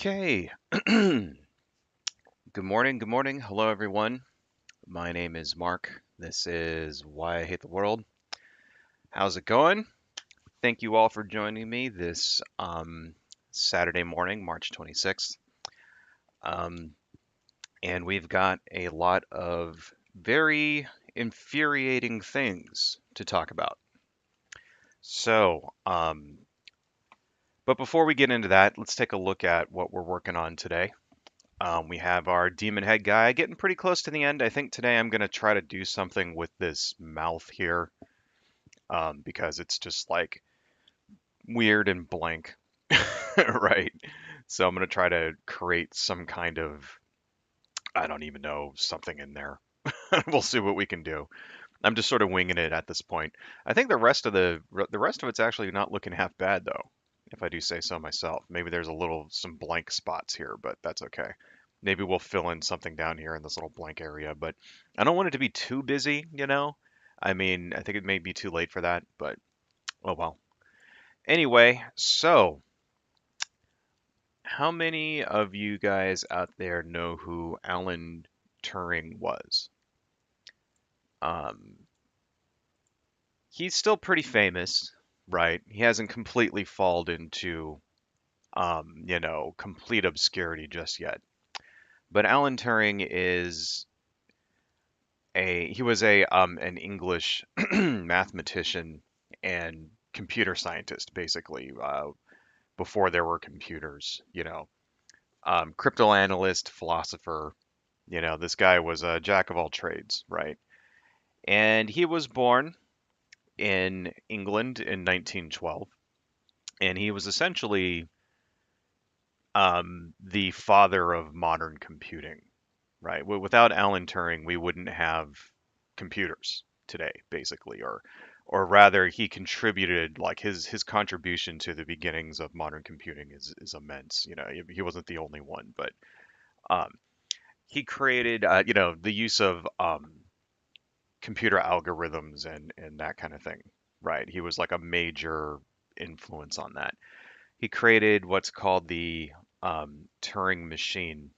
Okay. Good morning. Good morning. Hello, everyone. My name is Mark. This is Why I Hate the World. How's it going? Thank you all for joining me this Saturday morning, March 26th. Um, and we've got a lot of very infuriating things to talk about. So, but before we get into that, let's take a look at what we're working on today. We have our demon head guy getting pretty close to the end. I think today I'm going to try to do something with this mouth here because it's just like weird and blank, right? So I'm going to try to create some kind of, I don't even know, something in there. We'll see what we can do. I'm just sort of winging it at this point. I think the rest of it's actually not looking half bad though, if I do say so myself. Maybe there's some blank spots here, but that's okay. Maybe we'll fill in something down here in this little blank area, but I don't want it to be too busy, you know? I mean, I think it may be too late for that, but oh well. Anyway, so how many of you guys out there know who Alan Turing was? Um, he's still pretty famous, right? He hasn't completely fallen into, complete obscurity just yet. But Alan Turing he was an English mathematician and computer scientist, basically, before there were computers, cryptanalyst, philosopher, this guy was a jack of all trades, right? And he was born in England in 1912, and he was essentially the father of modern computing, right? Without Alan Turing, we wouldn't have computers today, basically, or rather, he contributed like his contribution to the beginnings of modern computing is immense. He wasn't the only one, but um, he created the use of computer algorithms and that kind of thing, right? He was like a major influence on that. He created what's called the Turing machine,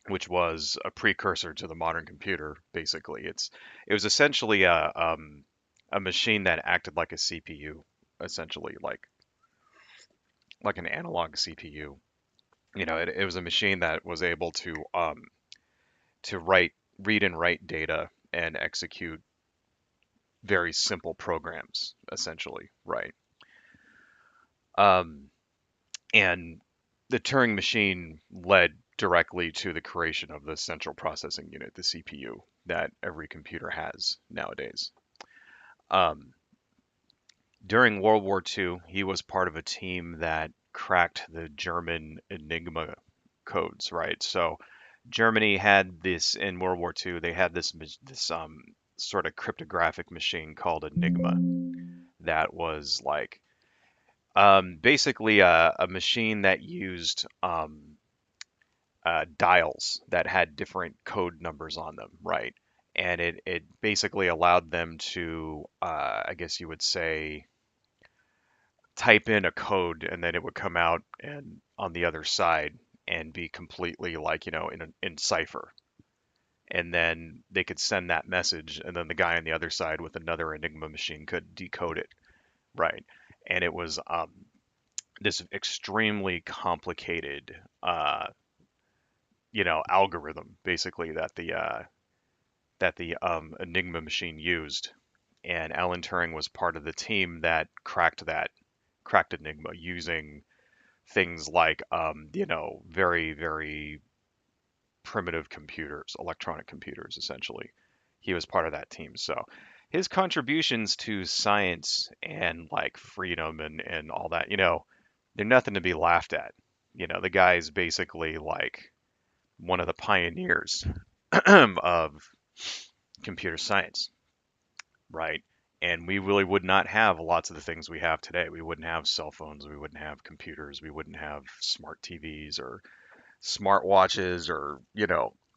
which was a precursor to the modern computer. Basically, it was essentially a machine that acted like a CPU, essentially like an analog CPU. It was a machine that was able to read and write data and execute very simple programs, essentially, right? Um, and the Turing machine led directly to the creation of the central processing unit, the CPU, that every computer has nowadays. Um, During World War II, he was part of a team that cracked the German Enigma codes, right? So Germany had this in World War II. They had this sort of cryptographic machine called Enigma that was like basically a machine that used dials that had different code numbers on them, right? And it basically allowed them to, I guess you would say, type in a code and then it would come out and on the other side and be completely like, in cipher. And then they could send that message, and then the guy on the other side with another Enigma machine could decode it, right? And it was this extremely complicated, algorithm basically that the Enigma machine used. And Alan Turing was part of the team that cracked Enigma using things like very very primitive computers, electronic computers, essentially. He was part of that team. So his contributions to science and like freedom and all that, they're nothing to be laughed at. The guy's basically like one of the pioneers of computer science, right? And we really would not have lots of the things we have today. We wouldn't have cell phones, we wouldn't have computers, we wouldn't have smart TVs or smart watches or,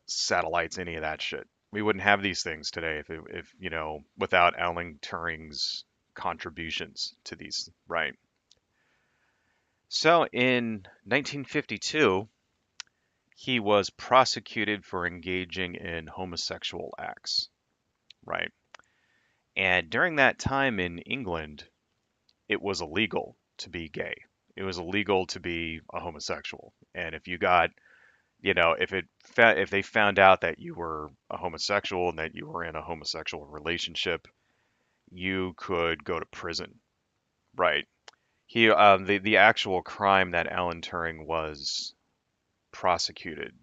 satellites, any of that shit. We wouldn't have these things today if without Alan Turing's contributions to these, right? So in 1952, he was prosecuted for engaging in homosexual acts, right? And during that time in England, it was illegal to be gay. It was illegal to be a homosexual. And if you got, if they found out that you were a homosexual and that you were in a homosexual relationship, you could go to prison, right? The actual crime that Alan Turing was prosecuted,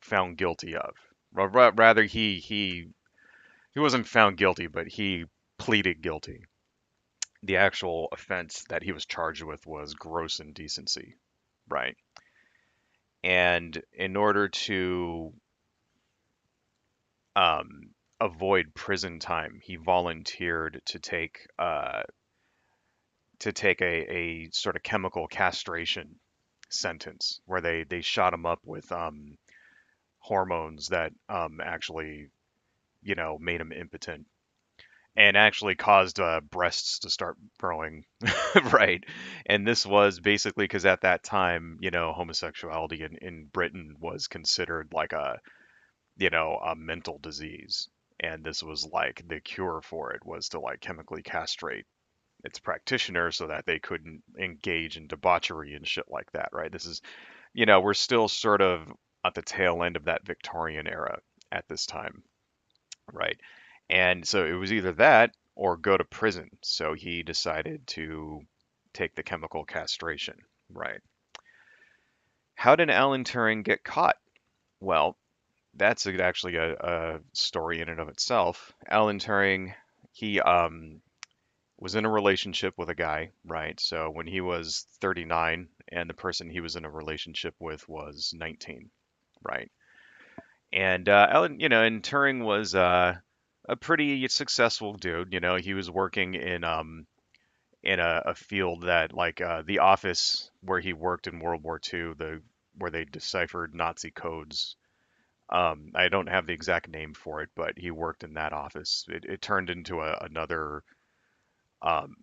found guilty of. Rather, he wasn't found guilty, but he pleaded guilty. The actual offense that he was charged with was gross indecency, right? And in order to avoid prison time, he volunteered to take a sort of chemical castration sentence where they shot him up with hormones that actually made him impotent and actually caused breasts to start growing, right? And this was basically because at that time, homosexuality in Britain was considered like a mental disease. And this was like the cure for it was to like chemically castrate its practitioner so that they couldn't engage in debauchery and shit like that, right? This is, we're still sort of at the tail end of that Victorian era at this time, right? And so it was either that or go to prison. So he decided to take the chemical castration, right? How did Alan Turing get caught? Well, that's actually a story in and of itself. Alan Turing, he was in a relationship with a guy, right? So when he was 39 and the person he was in a relationship with was 19, right? And Alan, and Turing was a pretty successful dude. He was working in a field that like the office where he worked in World War II, where they deciphered Nazi codes. I don't have the exact name for it, but he worked in that office. It turned into another um,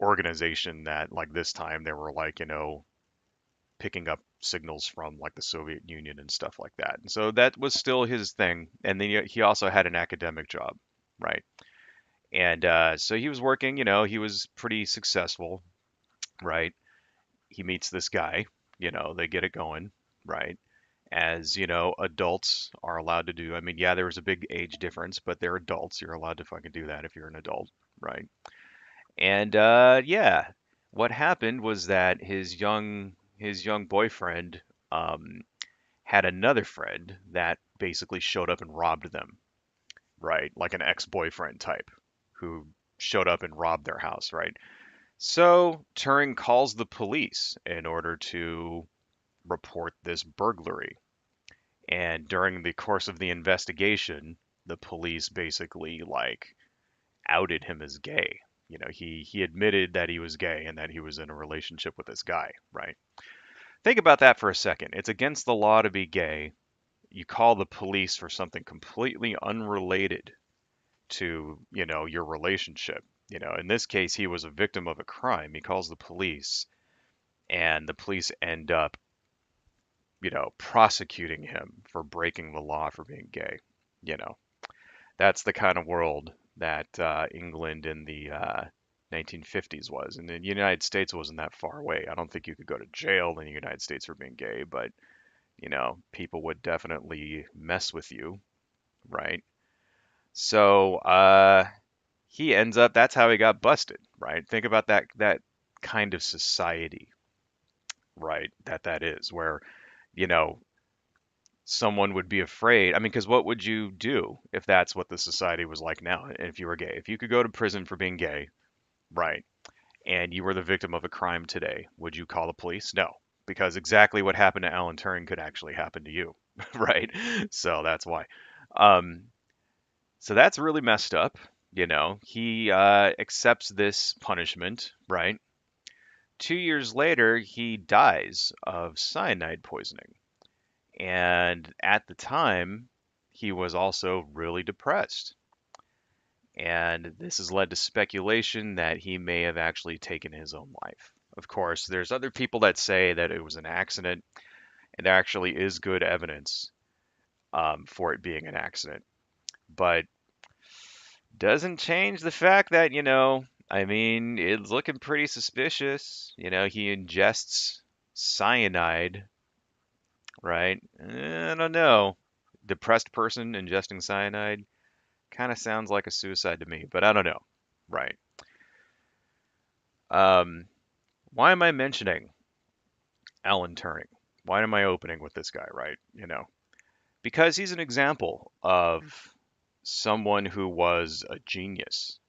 organization that like this time they were like picking up signals from like the Soviet Union and stuff like that. And so that was still his thing. And then he also had an academic job, right? And so he was working. He was pretty successful, right? He meets this guy. They get it going, right? As adults are allowed to do. I mean, yeah, there was a big age difference, but they're adults. You're allowed to fucking do that if you're an adult, right? And yeah, what happened was that his young boyfriend um, had another friend that basically showed up and robbed them, right? Like an ex-boyfriend type who showed up and robbed their house, right? So Turing calls the police in order to report this burglary. And during the course of the investigation, the police basically like outed him as gay. He admitted that he was gay and that he was in a relationship with this guy, right? Think about that for a second. It's against the law to be gay. You call the police for something completely unrelated to, your relationship. In this case, he was a victim of a crime. He calls the police, and the police end up, prosecuting him for breaking the law for being gay. You know, that's the kind of world that England in the 1950s was. And the United States wasn't that far away. I don't think you could go to jail in the United States for being gay, but, people would definitely mess with you, right? So that's how he got busted, right? Think about that kind of society, right? That is where, you know, someone would be afraid. I mean, because what would you do if that's what the society was like now? And if you were gay, if you could go to prison for being gay, right? And you were the victim of a crime today, would you call the police? No, because exactly what happened to Alan Turing could actually happen to you, right? So that's why. Um, so that's really messed up. He accepts this punishment, right? 2 years later, he dies of cyanide poisoning. And at the time, he was also really depressed. And this has led to speculation that he may have actually taken his own life. of course. There's other people that say that it was an accident, and there actually is good evidence for it being an accident. But doesn't change the fact that, I mean, it's looking pretty suspicious. He ingests cyanide, right? I don't know. Depressed person ingesting cyanide kind of sounds like a suicide to me, but I don't know. Right. Um, why am I mentioning Alan Turing? Why am I opening with this guy, right? Because he's an example of someone who was a genius,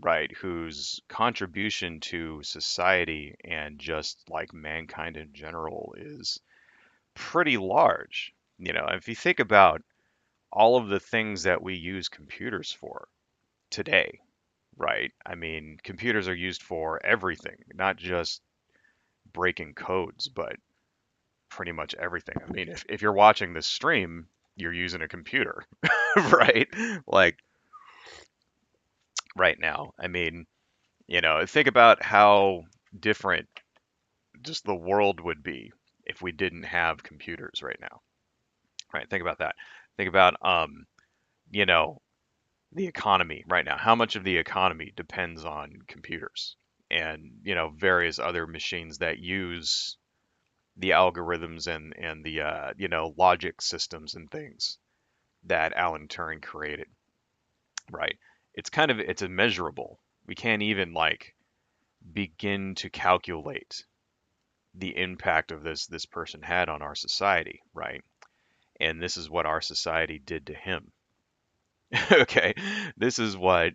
right? Whose contribution to society and just like mankind in general is pretty large. If you think about all of the things that we use computers for today, right? I mean, computers are used for everything, not just breaking codes, but pretty much everything. I mean, if you're watching this stream, you're using a computer, right? Like right now. I mean, think about how different just the world would be if we didn't have computers right now. Right? Think about that. Think about you know, the economy right now. How much of the economy depends on computers and, various other machines that use the algorithms and the logic systems and things that Alan Turing created, right? It's immeasurable. We can't even like begin to calculate the impact of this person had on our society, right? And this is what our society did to him. Okay, this is what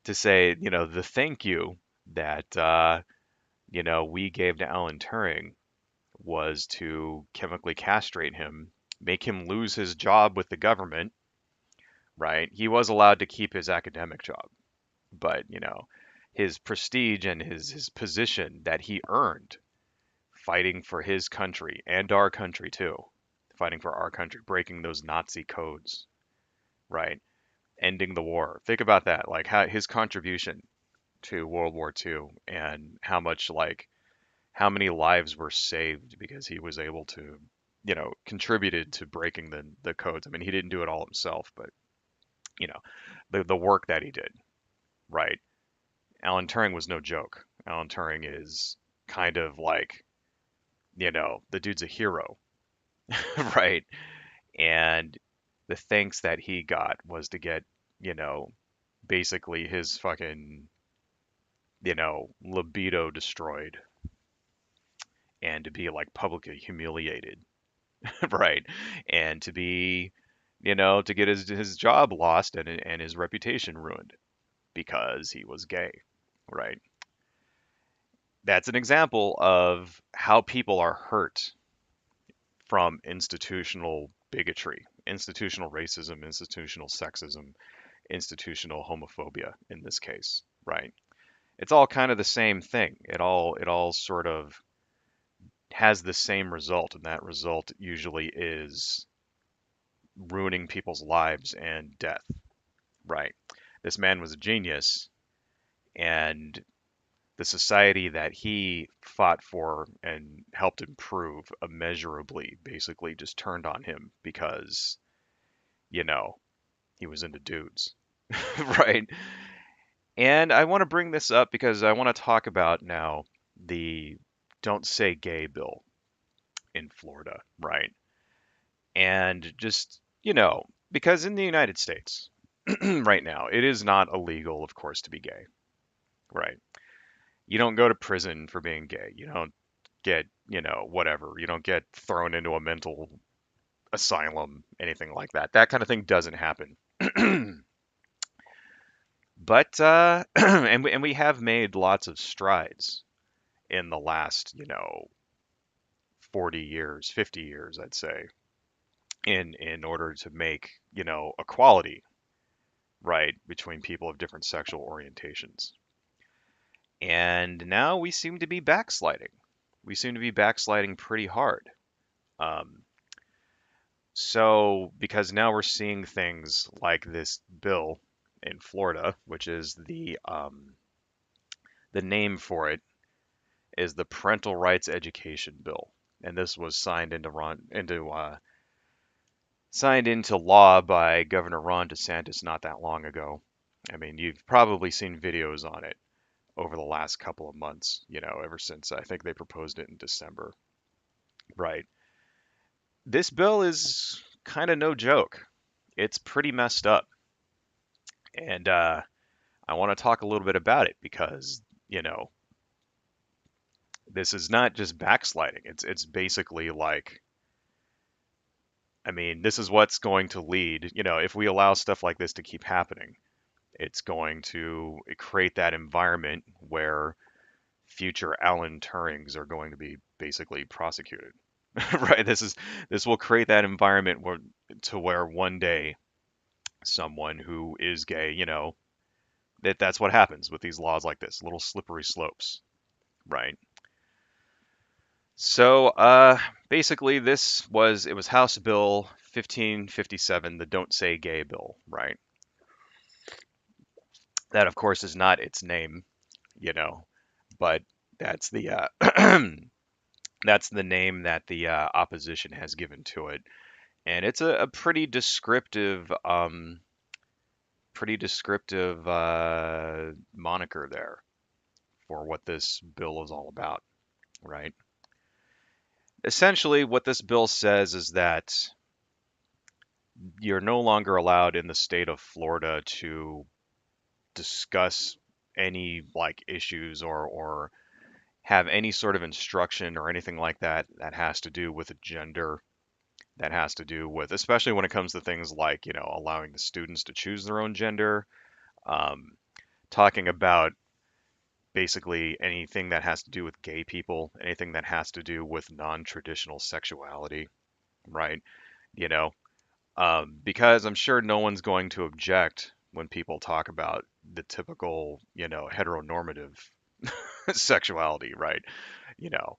to say, the thank you that we gave to Alan Turing was to chemically castrate him, make him lose his job with the government, right? He was allowed to keep his academic job, but his prestige and his position that he earned fighting for his country and our country too, fighting for our country, breaking those Nazi codes, right? Ending the war. Think about that, like how his contribution to World War II and how much like how many lives were saved because he was able to, contributed to breaking the codes. I mean, he didn't do it all himself, but you know, the work that he did, right? Alan Turing was no joke. Alan Turing is kind of like, the dude's a hero, right? And the thanks that he got was to get, you know, basically his fucking, libido destroyed and to be like publicly humiliated, right? And to be, to get his job lost and his reputation ruined because he was gay, right? That's an example of how people are hurt from institutional bigotry, institutional racism, institutional sexism, institutional homophobia in this case, right? It's all kind of the same thing. It all sort of has the same result, and that result usually is ruining people's lives and death, right? This man was a genius, and the society that he fought for and helped improve immeasurably basically just turned on him because, you know, he was into dudes, right? And I want to bring this up because I want to talk about now the Don't Say Gay bill in Florida, right? And just, because in the United States right now, it is not illegal, of course, to be gay, right? You don't go to prison for being gay. You don't get, whatever. You don't get thrown into a mental asylum, anything like that. That kind of thing doesn't happen. But and we have made lots of strides in the last, 40 years, 50 years, I'd say, in order to make, equality right between people of different sexual orientations. And now we seem to be backsliding. We seem to be backsliding pretty hard. Um, so because now we're seeing things like this bill in Florida, which is the name for it is the Parental Rights Education Bill, and this was signed into law by Governor Ron DeSantis not that long ago. I mean, you've probably seen videos on it over the last couple of months, ever since I think they proposed it in December. Right. This bill is kind of no joke. It's pretty messed up. And I want to talk a little bit about it because, you know, this is not just backsliding. It's basically like, I mean, this is what's going to lead, if we allow stuff like this to keep happening, it's going to create that environment where future Alan Turings are going to be basically prosecuted. Right? This will create that environment where one day someone who is gay, that's what happens with these laws like this, little slippery slopes, right? So basically, it was House Bill 1557, the Don't Say Gay bill, right? That of course is not its name, you know, but that's the that's the name that the opposition has given to it, and it's a pretty descriptive moniker there for what this bill is all about, right? Essentially, what this bill says is that you're no longer allowed in the state of Florida to discuss any like issues or have any sort of instruction or anything like that that has to do with gender, that has to do with, especially when it comes to things like, allowing the students to choose their own gender, um, talking about basically anything that has to do with gay people, anything that has to do with non-traditional sexuality, right? You know, because I'm sure no one's going to object when people talk about the typical, heteronormative sexuality, right? You know,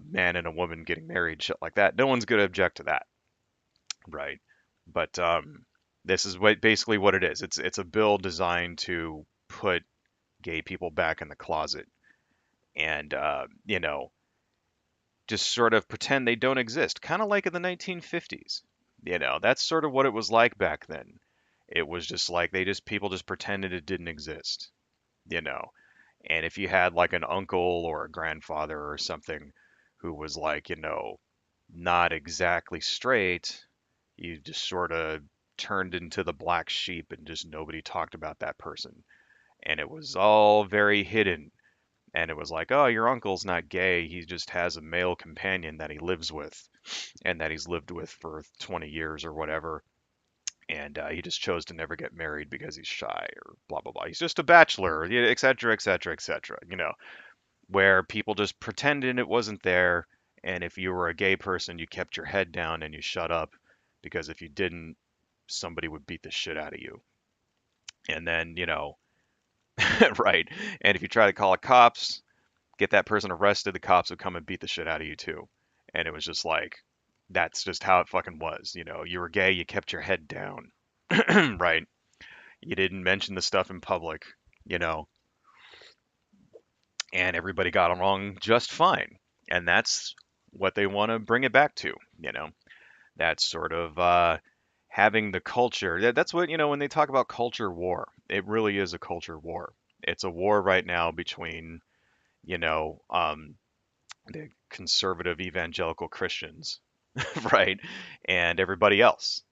man and a woman getting married, shit like that. No one's going to object to that, right? But this is basically what it is. It's a bill designed to put gay people back in the closet and just sort of pretend they don't exist, kind of like in the 1950s. That's sort of what it was like back then. It was just like people just pretended it didn't exist, you know. And if you had like an uncle or a grandfather or something who was like, not exactly straight, you just sort of turned into the black sheep and just nobody talked about that person. And it was all very hidden. And it was like, oh, your uncle's not gay. He just has a male companion that he lives with and that he's lived with for 20 years or whatever. And he just chose to never get married because he's shy or blah, blah, blah. He's just a bachelor, yeah, et cetera, et cetera, et cetera. Where people just pretended it wasn't there. And if you were a gay person, you kept your head down and you shut up because if you didn't, somebody would beat the shit out of you. And then, right. And if you try to call the cops, get that person arrested, the cops would come and beat the shit out of you too. And it was just like, that's just how it fucking was. You were gay, you kept your head down, right? You didn't mention the stuff in public, you know, and everybody got along just fine. And that's what they want to bring it back to, That's sort of having the culture. That's what, when they talk about culture war, it really is a culture war. It's a war right now between, you know, um, the conservative evangelical Christians, right? And everybody else.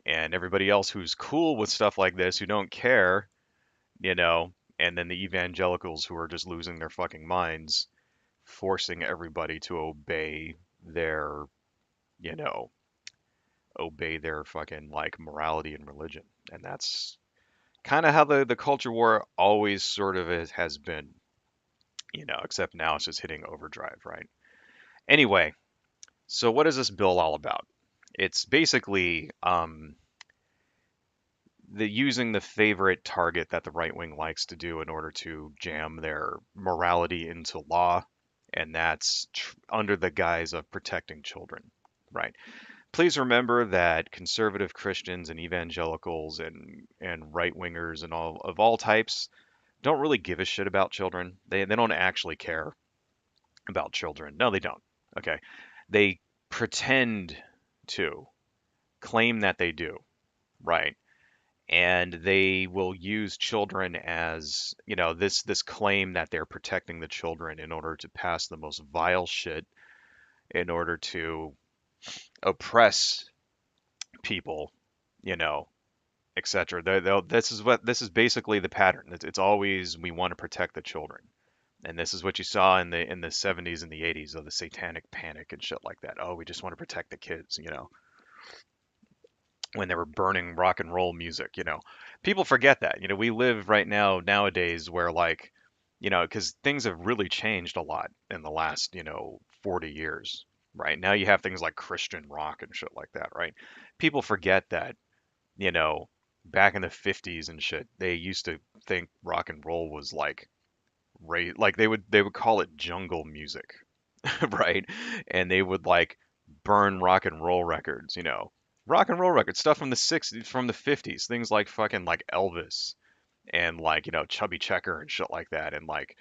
And everybody else who's cool with stuff like this, who don't care, you know, and then the evangelicals who are just losing their fucking minds, forcing everybody to their, you know, obey their fucking like morality and religion. And that's kind of how the culture war always sort of has been, except now it's just hitting overdrive, right? Anyway, so what is this bill all about? It's basically using the favorite target that the right wing likes to do in order to jam their morality into law, and that's under the guise of protecting children, right? Please remember that conservative Christians and evangelicals and right wingers and all types don't really give a shit about children. They don't actually care. about children. No, they don't. Okay. They pretend to claim that they do, right? And they will use children as, this claim that they're protecting the children in order to pass the most vile shit, in order to oppress people, you know, etc. This is basically the pattern. It's always we want to protect the children. And this is what you saw in the 70s and the 80s of the satanic panic and shit like that. Oh, we just want to protect the kids, when they were burning rock and roll music. People forget that. We live right now nowadays where like, because things have really changed a lot in the last, 40 years. Right now you have things like Christian rock and shit like that, right? People forget that, you know, back in the 50s and shit, they used to think rock and roll was like like they would call it jungle music, right? And they would like burn rock and roll records. Rock and roll records, stuff from the 60s, from the 50s, things like fucking like Elvis and like, Chubby Checker and shit like that and like,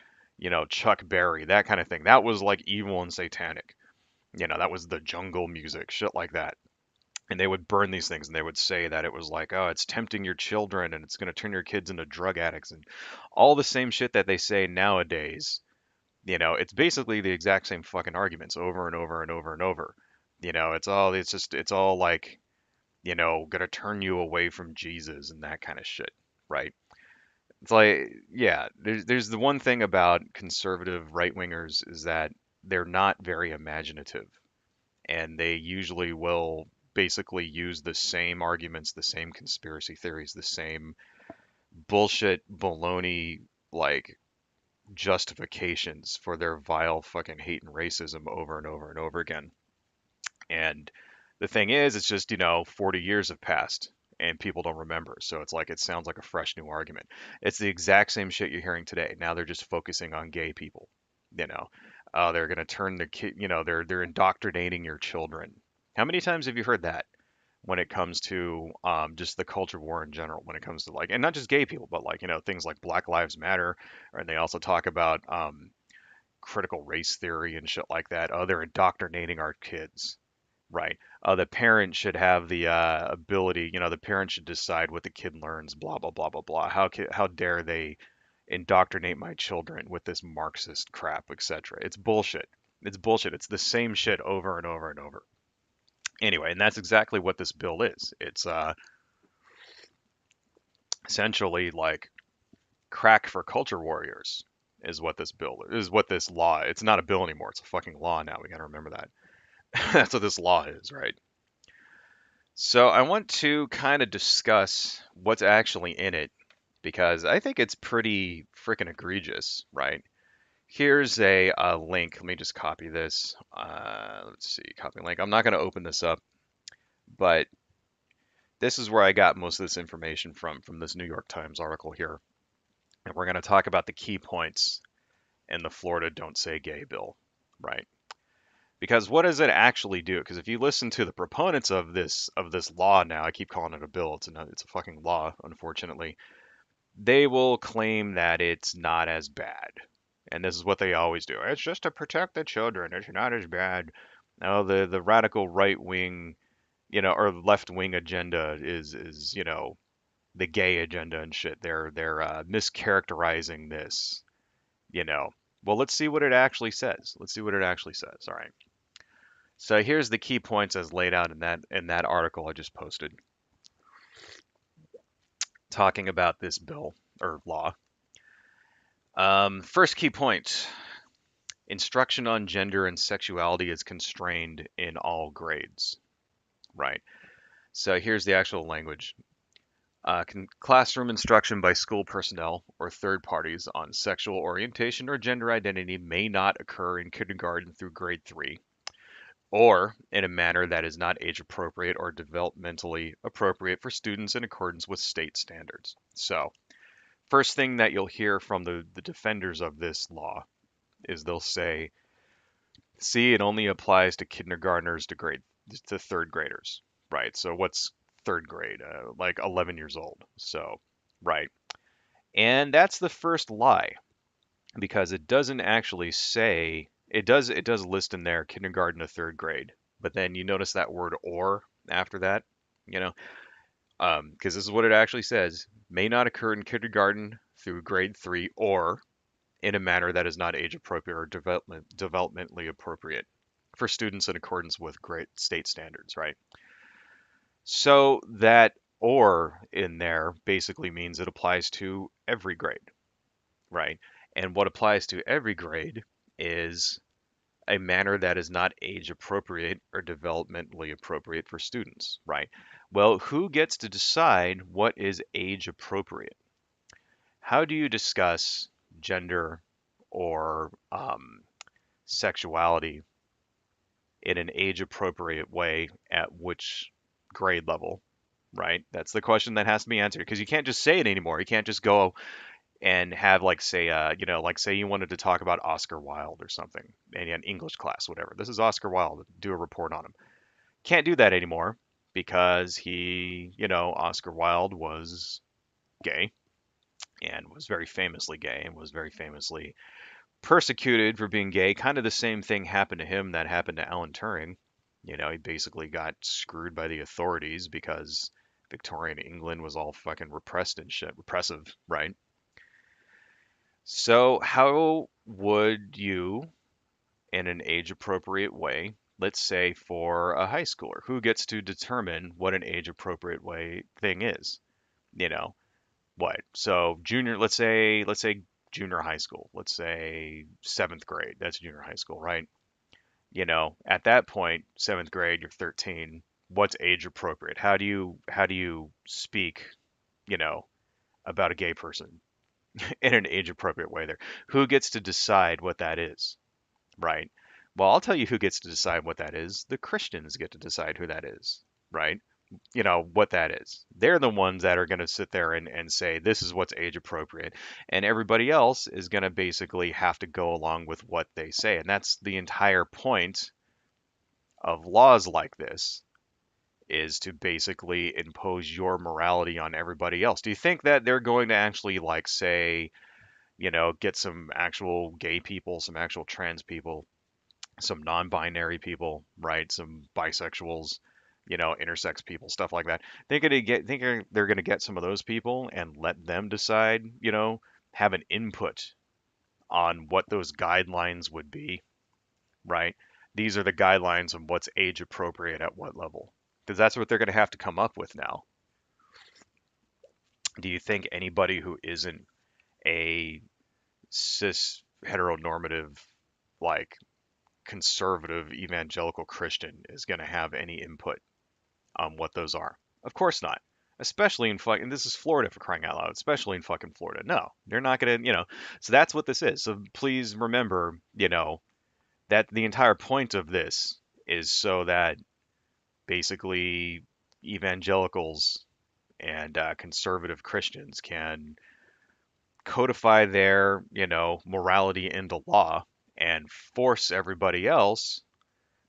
Chuck Berry, that kind of thing. That was like evil and satanic. That was the jungle music, shit like that. And they would burn these things and they would say that it was like, oh, it's tempting your children and it's going to turn your kids into drug addicts and all the same shit that they say nowadays. It's basically the exact same fucking arguments over and over and over and over. It's all like, gonna turn you away from Jesus and that kind of shit, right? It's like, yeah, there's the one thing about conservative right wingers is that they're not very imaginative, and they usually will basically use the same arguments, the same conspiracy theories, the same bullshit baloney like justifications for their vile fucking hate and racism over and over and over again. And the thing is, it's just, 40 years have passed and people don't remember. So it's like it sounds like a fresh new argument. It's the exact same shit you're hearing today. Now they're just focusing on gay people. You know, they're gonna turn the kid. They're indoctrinating your children. How many times have you heard that when it comes to just the culture war in general? When it comes to like, and not just gay people, but like things like Black Lives Matter, and they also talk about critical race theory and shit like that. Oh, they're indoctrinating our kids. Right. The parent should have the ability, the parent should decide what the kid learns, blah, blah, blah, blah, blah. How dare they indoctrinate my children with this Marxist crap, etc. It's bullshit. It's bullshit. It's the same shit over and over and over. Anyway, and that's exactly what this bill is. It's essentially like crack for culture warriors is what this bill is, what this law. It's not a bill anymore. It's a fucking law now. We got to remember that. That's what this law is, right? So I want to kind of discuss what's actually in it because I think it's pretty freaking egregious, right? Here's a link. Let me just copy this. Let's see, copy link. I'm not going to open this up, but this is where I got most of this information from this New York Times article here. And we're going to talk about the key points in the Florida Don't Say Gay bill, right? Because what does it actually do? Because if you listen to the proponents of this law now, I keep calling it a bill. It's a fucking law, unfortunately. They will claim that it's not as bad, and this is what they always do. It's just to protect the children. It's not as bad. Now the radical right wing, or left wing agenda is the gay agenda and shit. They're mischaracterizing this. You know. Well, let's see what it actually says. Let's see what it actually says. All right. So here's the key points as laid out in that article I just posted, talking about this bill or law. First key point: instruction on gender and sexuality is constrained in all grades. Right. So here's the actual language. Classroom instruction by school personnel or third parties on sexual orientation or gender identity may not occur in kindergarten through grade 3 or in a manner that is not age appropriate or developmentally appropriate for students in accordance with state standards. So, first thing that you'll hear from the defenders of this law is they'll say, see, it only applies to kindergartners to third graders, right? So what's third grade? Like 11 years old. So, right. And that's the first lie because it doesn't actually say it does list in there kindergarten to third grade, but then you notice that word or after that, you know, because this is what it actually says: may not occur in kindergarten through grade 3 or in a manner that is not age appropriate or developmentally appropriate for students in accordance with great state standards, right? So that or in there basically means it applies to every grade, right? And what applies to every grade is a manner that is not age appropriate or developmentally appropriate for students, right? Well, who gets to decide what is age appropriate? How do you discuss gender or sexuality in an age appropriate way at which grade level, right? That's the question that has to be answered because you can't just say it anymore. You can't just go and have like say like say you wanted to talk about Oscar Wilde or something in an English class, whatever. This is Oscar Wilde. Do a report on him. Can't do that anymore because Oscar Wilde was gay and was very famously gay and was very famously persecuted for being gay. Kind of the same thing happened to him that happened to Alan Turing. He basically got screwed by the authorities because Victorian England was all fucking repressed and shit, repressive, right? So, how would you, in an age appropriate way, let's say for a high schooler, who gets to determine what an age appropriate way thing is? You know, what? So, let's say junior high school, let's say seventh grade, that's junior high school, right? At that point, seventh grade, you're 13. What's age appropriate? How do you speak, you know, about a gay person in an age appropriate way there? Who gets to decide what that is, right? Well, I'll tell you who gets to decide what that is. The Christians get to decide who that is, right? What that is. They're the ones that are going to sit there and say, this is what's age appropriate. And everybody else is going to basically have to go along with what they say. And that's the entire point of laws like this, is to basically impose your morality on everybody else. Do you think that they're going to actually, like, say, get some actual gay people, some actual trans people, some non-binary people, right? Some bisexuals, intersex people, stuff like that. They're gonna get some of those people and let them decide, have an input on what those guidelines would be, right? These are the guidelines on what's age appropriate at what level. Because that's what they're going to have to come up with now. Do you think anybody who isn't a cis heteronormative, like conservative evangelical Christian is going to have any input on what those are? Of course not. Especially in fucking, this is Florida for crying out loud, especially in fucking Florida. No, they're not going to. So that's what this is. So please remember, that the entire point of this is so that basically evangelicals and conservative Christians can codify their, morality into law and force everybody else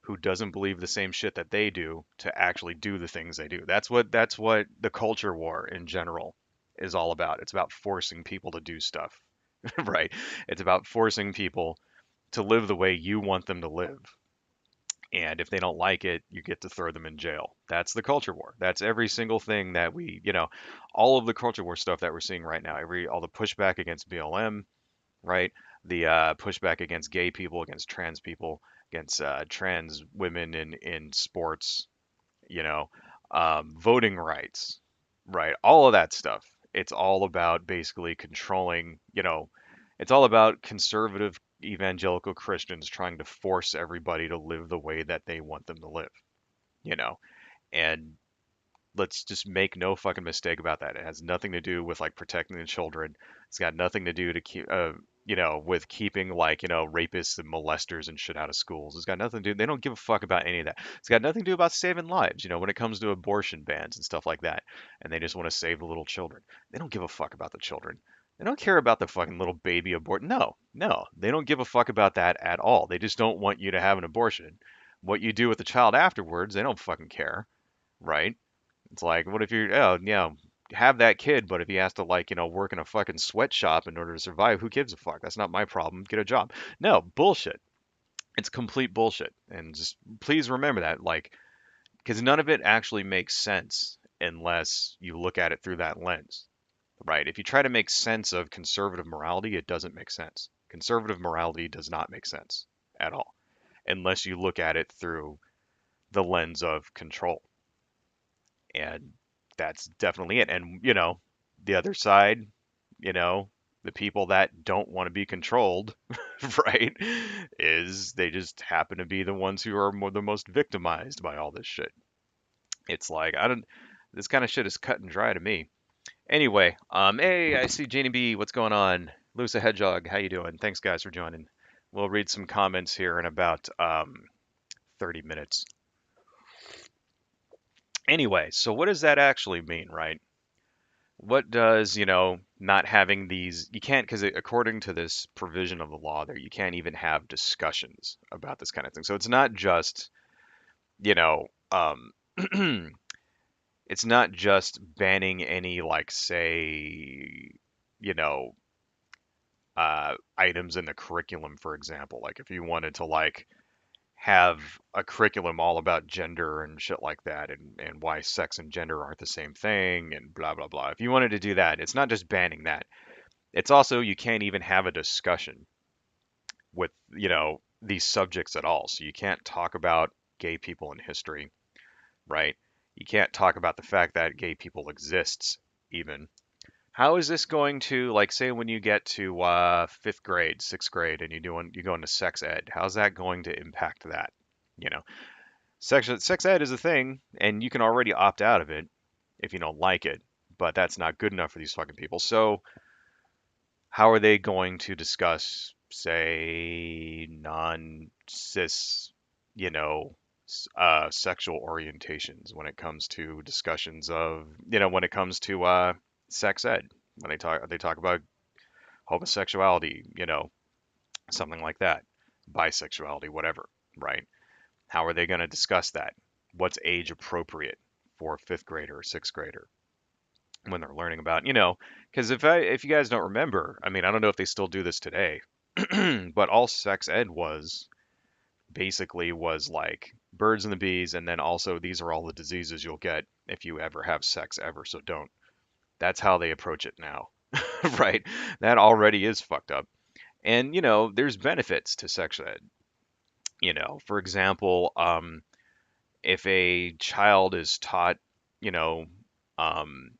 who doesn't believe the same shit that they do to actually do the things they do. That's what the culture war in general is all about. It's about forcing people to do stuff, right? It's about forcing people to live the way you want them to live. And if they don't like it, you get to throw them in jail. That's the culture war. That's every single thing that all of the culture war stuff that we're seeing right now. All the pushback against BLM, right? The pushback against gay people, against trans people, against trans women in sports, you know, voting rights, right? All of that stuff. It's all about basically controlling, it's all about conservative evangelical Christians trying to force everybody to live the way that they want them to live, you know, and let's just make no fucking mistake about that. It has nothing to do with like protecting the children. It's got nothing to do to keep, with keeping like, rapists and molesters and shit out of schools. It's got nothing to do. They don't give a fuck about any of that. It's got nothing to do about saving lives, when it comes to abortion bans and stuff like that. And they just want to save the little children. They don't give a fuck about the children. They don't care about the fucking little baby abort. No, no, they don't give a fuck about that at all. They just don't want you to have an abortion. What you do with the child afterwards, they don't fucking care, right? It's like, what if you're, oh, have that kid, but if he has to, like, work in a fucking sweatshop in order to survive, who gives a fuck? That's not my problem. Get a job. No, bullshit. It's complete bullshit. And just please remember that, like, because none of it actually makes sense unless you look at it through that lens, right? If you try to make sense of conservative morality, it doesn't make sense. Conservative morality does not make sense at all unless you look at it through the lens of control. And that's definitely it. And, the other side, you know, the people that don't want to be controlled, right, is they just happen to be the ones who are the most victimized by all this shit. It's like, I don't, this kind of shit is cut and dry to me. Anyway, hey, I see Janie B. What's going on? Lusa Hedgehog, how you doing? Thanks, guys, for joining. We'll read some comments here in about 30 minutes. Anyway, so what does that actually mean, right? What does, not having these, you can't, because according to this provision of the law there, you can't even have discussions about this kind of thing. So it's not just, you know, it's not just banning any, like, say, you know, items in the curriculum, for example. Like if you wanted to, like, have a curriculum all about gender and shit like that, and why sex and gender aren't the same thing and blah blah blah. If you wanted to do that, it's not just banning that. It's also you can't even have a discussion with, these subjects at all. So you can't talk about gay people in history, right? You can't talk about the fact that gay people exists even. How is this going to, like, say when you get to fifth grade, sixth grade, and you go into sex ed? How's that going to impact that? You know, sex ed is a thing, and you can already opt out of it if you don't like it, but that's not good enough for these fucking people. So how are they going to discuss, say, non-cis, you know, sexual orientations when it comes to discussions of, when it comes to sex ed, when they talk about homosexuality, something like that, bisexuality, whatever, right? How are they going to discuss that? What's age appropriate for a fifth grader or sixth grader when they're learning about, because if you guys don't remember, I mean, I don't know if they still do this today, but all sex ed was like birds and the bees, and then also these are all the diseases you'll get if you ever have sex ever, so don't. That's how they approach it now, right? That already is fucked up. And there's benefits to sex ed. For example, if a child is taught, you know, um,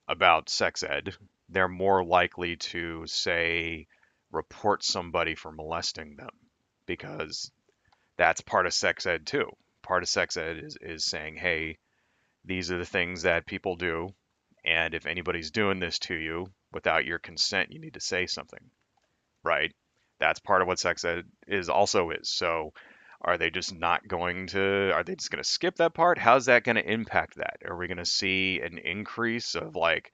about sex ed, they're more likely to, say, report somebody for molesting them because that's part of sex ed too. Part of sex ed is saying, hey, these are the things that people do, and if anybody's doing this to you without your consent, you need to say something, right? That's part of what sex ed is also is. So are they just going to skip that part? How's that going to impact that? Are we going to see an increase of like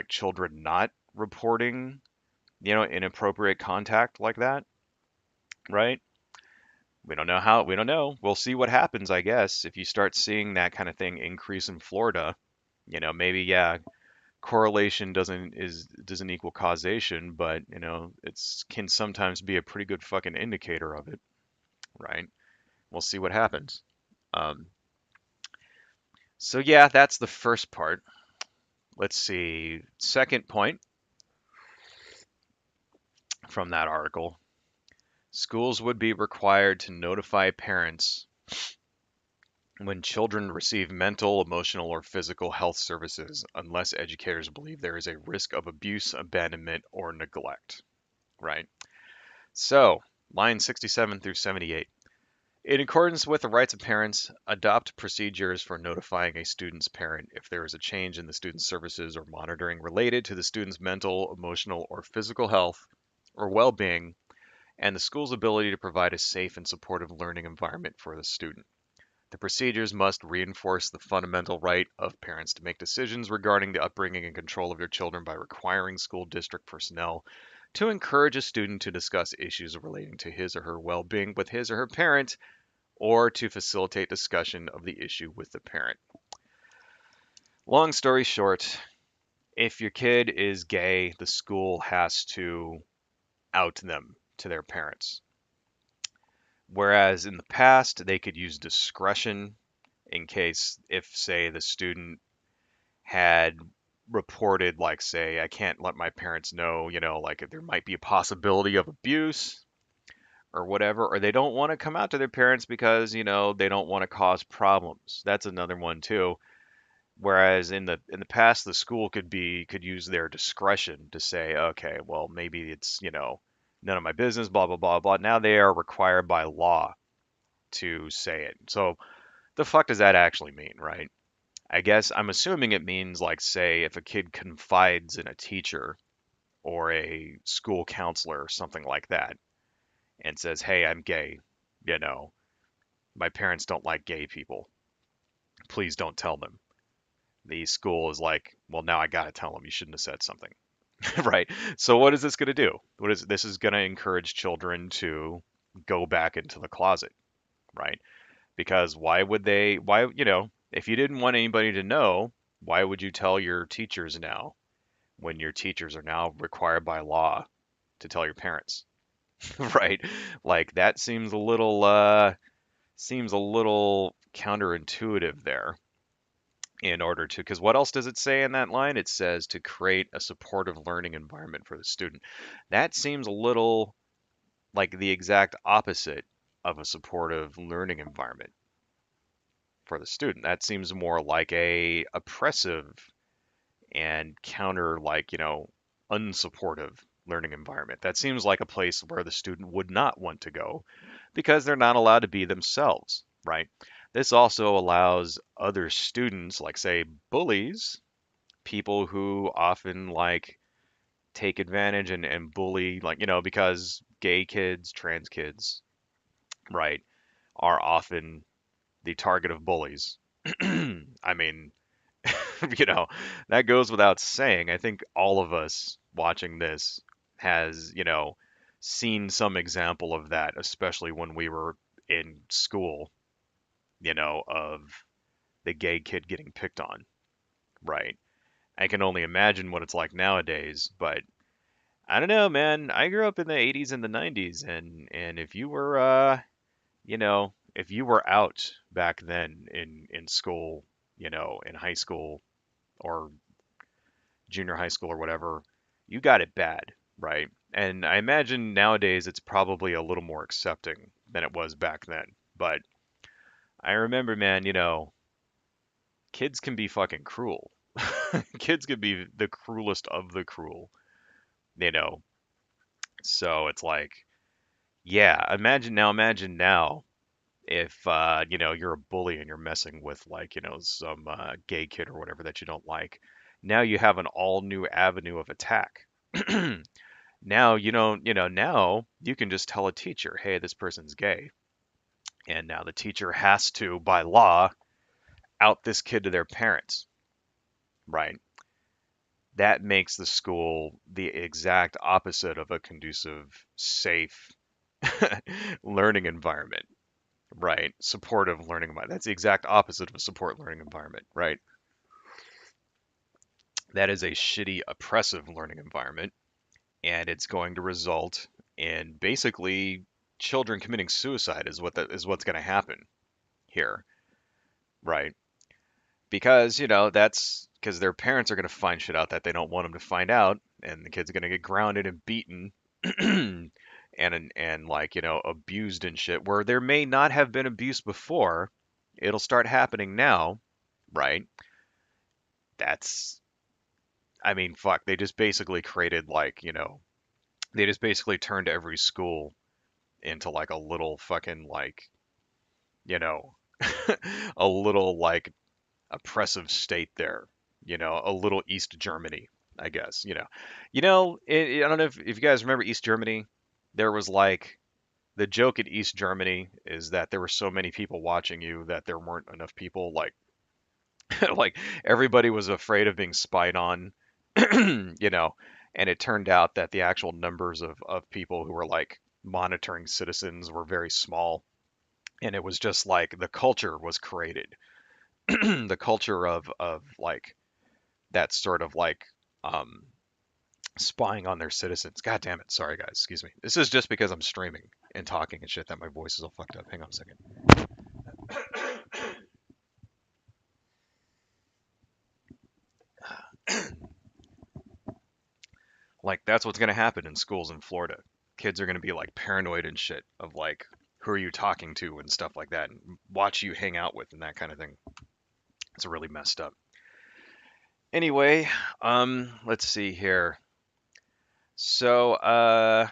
children not reporting, inappropriate contact like that, right? We don't know. We'll see what happens, I guess. If you start seeing that kind of thing increase in Florida, maybe, yeah, correlation doesn't equal causation, but it's can sometimes be a pretty good fucking indicator of it, right? We'll see what happens. Um, so yeah, that's the first part. Let's see. Second point from that article. Schools would be required to notify parents when children receive mental, emotional, or physical health services unless educators believe there is a risk of abuse, abandonment, or neglect. Right? So, line 67 through 78. In accordance with the rights of parents, adopt procedures for notifying a student's parent if there is a change in the student's services or monitoring related to the student's mental, emotional, or physical health or well being, and the school's ability to provide a safe and supportive learning environment for the student. The procedures must reinforce the fundamental right of parents to make decisions regarding the upbringing and control of their children by requiring school district personnel to encourage a student to discuss issues relating to his or her well being with his or her parent or to facilitate discussion of the issue with the parent. Long story short, if your kid is gay, the school has to out them to their parents. Whereas in the past, they could use discretion in case if, say, the student had reported, like, say, I can't let my parents know, like if there might be a possibility of abuse or whatever, or they don't want to come out to their parents because, they don't want to cause problems. That's another one too. Whereas in the past, the school could use their discretion to say, okay, well, maybe it's, none of my business, blah, blah, blah, blah. Now they are required by law to say it. So the fuck does that actually mean, right? I guess I'm assuming it means, like, say, if a kid confides in a teacher or a school counselor or something like that and says, hey, I'm gay, you know, my parents don't like gay people. Please don't tell them. The school is like, well, now I got to tell them you shouldn't have said something. Right? So what is this going to do? This is going to encourage children to go back into the closet, right? Because if you didn't want anybody to know, why would you tell your teachers now when your teachers are now required by law to tell your parents, right? Like that seems a little counterintuitive there in order to, because what else does it say in that line? It says to create a supportive learning environment for the student. That seems a little like the exact opposite of a supportive learning environment for the student. That seems more like a oppressive and counter, like, unsupportive learning environment. That seems like a place where the student would not want to go because they're not allowed to be themselves, right? This also allows other students, like, say, bullies, people who often, like, take advantage and bully, like, because gay kids, trans kids, right, are often the target of bullies. I mean, you know, that goes without saying. I think all of us watching this has, seen some example of that, especially when we were in school, of the gay kid getting picked on, right? I can only imagine what it's like nowadays, but I don't know, man. I grew up in the 80s and the 90s, and if you were if you were out back then in school, in high school or junior high school or whatever, you got it bad, right? And I imagine nowadays it's probably a little more accepting than it was back then. But I remember, man, kids can be fucking cruel. Kids can be the cruelest of the cruel, you know. So it's like, yeah, imagine now if you're a bully and you're messing with, like, some gay kid or whatever that you don't like. Now you have an all new avenue of attack. Now now you can just tell a teacher, hey, this person's gay, and now the teacher has to, by law, out this kid to their parents, right? That makes the school the exact opposite of a conducive, safe learning environment, right? Supportive learning environment. That's the exact opposite of a support learning environment, right? That is a shitty, oppressive learning environment, and it's going to result in basically children committing suicide is what's going to happen here, right? Because that's because their parents are going to find shit out that they don't want them to find out, and the kids are going to get grounded and beaten and like abused and shit where there may not have been abuse before. It'll start happening now, right? That's I mean, fuck, they just basically created, like, they just basically turned every school into like a little fucking, like, you know, a little, like, oppressive state there, a little East Germany, I guess, I don't know if you guys remember East Germany. There was, like, the joke in East Germany is that there were so many people watching you that there weren't enough people, like, like everybody was afraid of being spied on, you know, and it turned out that the actual numbers of people who were, like, monitoring citizens were very small. And it was just like the culture was created. The culture of like that sort of, like, um spying on their citizens. God damn it. Sorry, guys. Excuse me. This is just because I'm streaming and talking and shit that my voice is all fucked up. Hang on a second. Like, that's what's going to happen in schools in Florida. Kids are going to be like paranoid and shit of like, who are you talking to and stuff like that, and watch you hang out with and that kind of thing. It's really messed up. Anyway, let's see here. So, I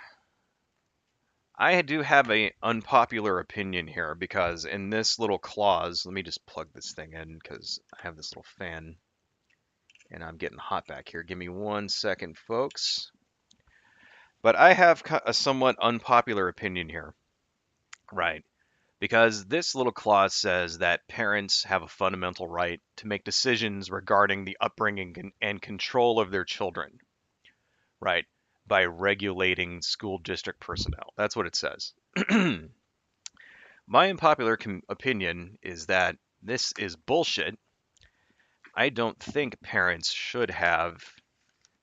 do have a unpopular opinion here because in this little clause, let me just plug this thing in because I have this little fan and I'm getting hot back here. Give me 1 second, folks. But I have a somewhat unpopular opinion here, right? Because this little clause says that parents have a fundamental right to make decisions regarding the upbringing and control of their children, right? By regulating school district personnel. That's what it says. My unpopular opinion is that this is bullshit. I don't think parents should have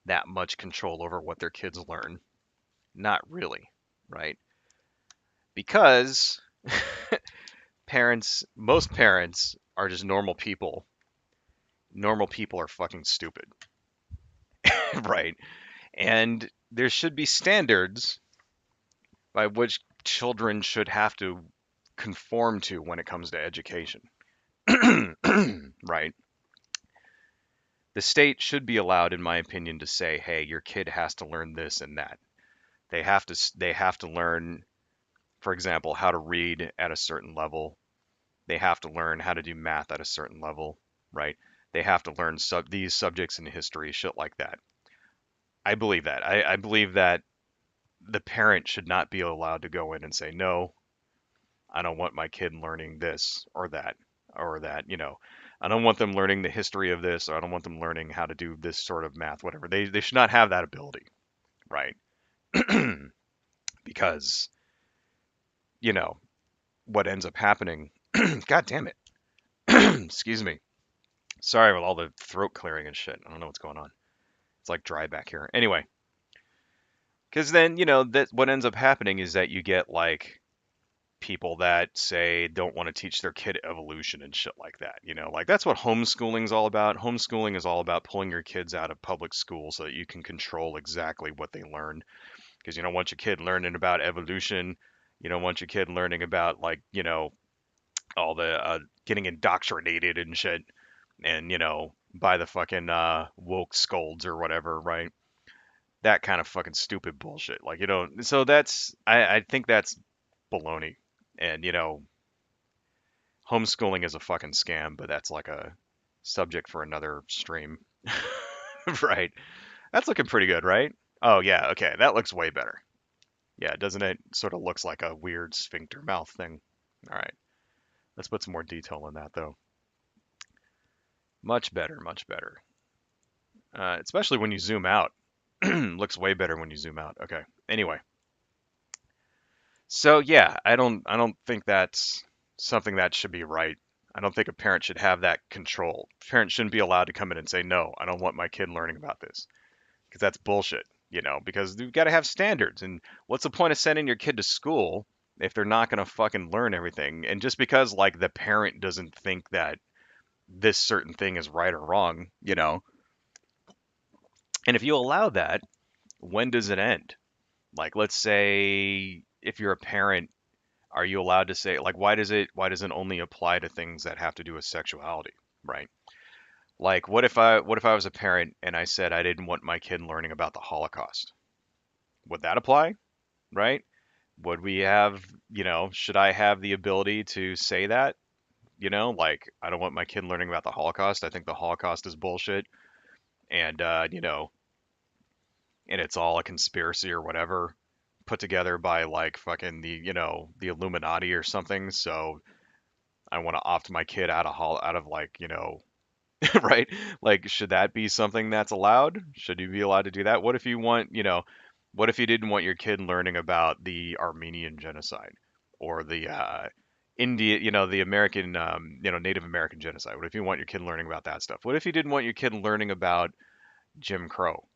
that much control over what their kids learn. Not really, right? Because most parents are just normal people. Normal people are fucking stupid, right? And there should be standards by which children should have to conform to when it comes to education, right? The state should be allowed, in my opinion, to say, "Hey, your kid has to learn this and that." They have to learn, for example, how to read at a certain level. They have to learn how to do math at a certain level, right? They have to learn these subjects in history, shit like that. I believe that. I believe that the parent should not be allowed to go in and say, no, I don't want my kid learning this or that, I don't want them learning the history of this, or I don't want them learning how to do this sort of math, whatever. They should not have that ability, right? Because, you know, what ends up happening, God damn it. Excuse me. Sorry with all the throat clearing and shit. I don't know what's going on. It's like dry back here. Anyway, because then, that what ends up happening is that you get like people that say don't want to teach their kid evolution and shit like that. Like that's what homeschooling's all about. Homeschooling is all about pulling your kids out of public school so that you can control exactly what they learn. Because you don't want your kid learning about evolution. You don't want your kid learning about like, all the getting indoctrinated and shit and, by the fucking woke scolds or whatever, right? That kind of fucking stupid bullshit. Like, so I think that's baloney. And, homeschooling is a fucking scam, but that's like a subject for another stream. Right. That's looking pretty good, right? Oh, yeah. Okay. That looks way better. Yeah, doesn't it? Sort of looks like a weird sphincter mouth thing. All right. Let's put some more detail in that, though. Much better, much better. Especially when you zoom out. Looks way better when you zoom out. Okay. Anyway. So yeah, I don't think that's something that should be right. I don't think a parent should have that control. Parents shouldn't be allowed to come in and say, "No, I don't want my kid learning about this." Because that's bullshit, because you've got to have standards. And what's the point of sending your kid to school if they're not going to fucking learn everything? And just because like the parent doesn't think that this certain thing is right or wrong, and if you allow that, when does it end? Like, let's say if you're a parent, are you allowed to say like why does it only apply to things that have to do with sexuality, right? Like what if I was a parent and I said I didn't want my kid learning about the Holocaust? Would that apply, right? Would we have, should I have the ability to say that? Like I don't want my kid learning about the Holocaust. I think the Holocaust is bullshit and and it's all a conspiracy or whatever put together by like fucking the Illuminati or something. So I want to opt my kid out of like, right? Like, should that be something that's allowed? Should you be allowed to do that? What if you didn't want your kid learning about the Armenian genocide or the India, the American, Native American genocide? What if you want your kid learning about that stuff? What if you didn't want your kid learning about Jim Crow?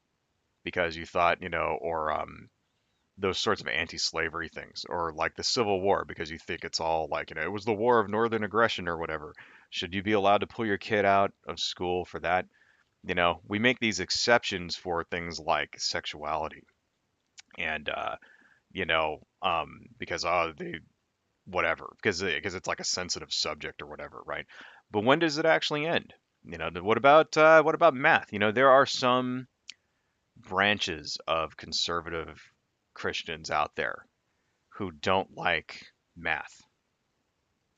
because you thought, or those sorts of anti-slavery things, or like the Civil War because you think it's all like, it was the war of northern aggression or whatever. Should you be allowed to pull your kid out of school for that? We make these exceptions for things like sexuality and because they whatever, because it's like a sensitive subject or whatever, right? But when does it actually end? What about math? There are some branches of conservative Christians out there who don't like math,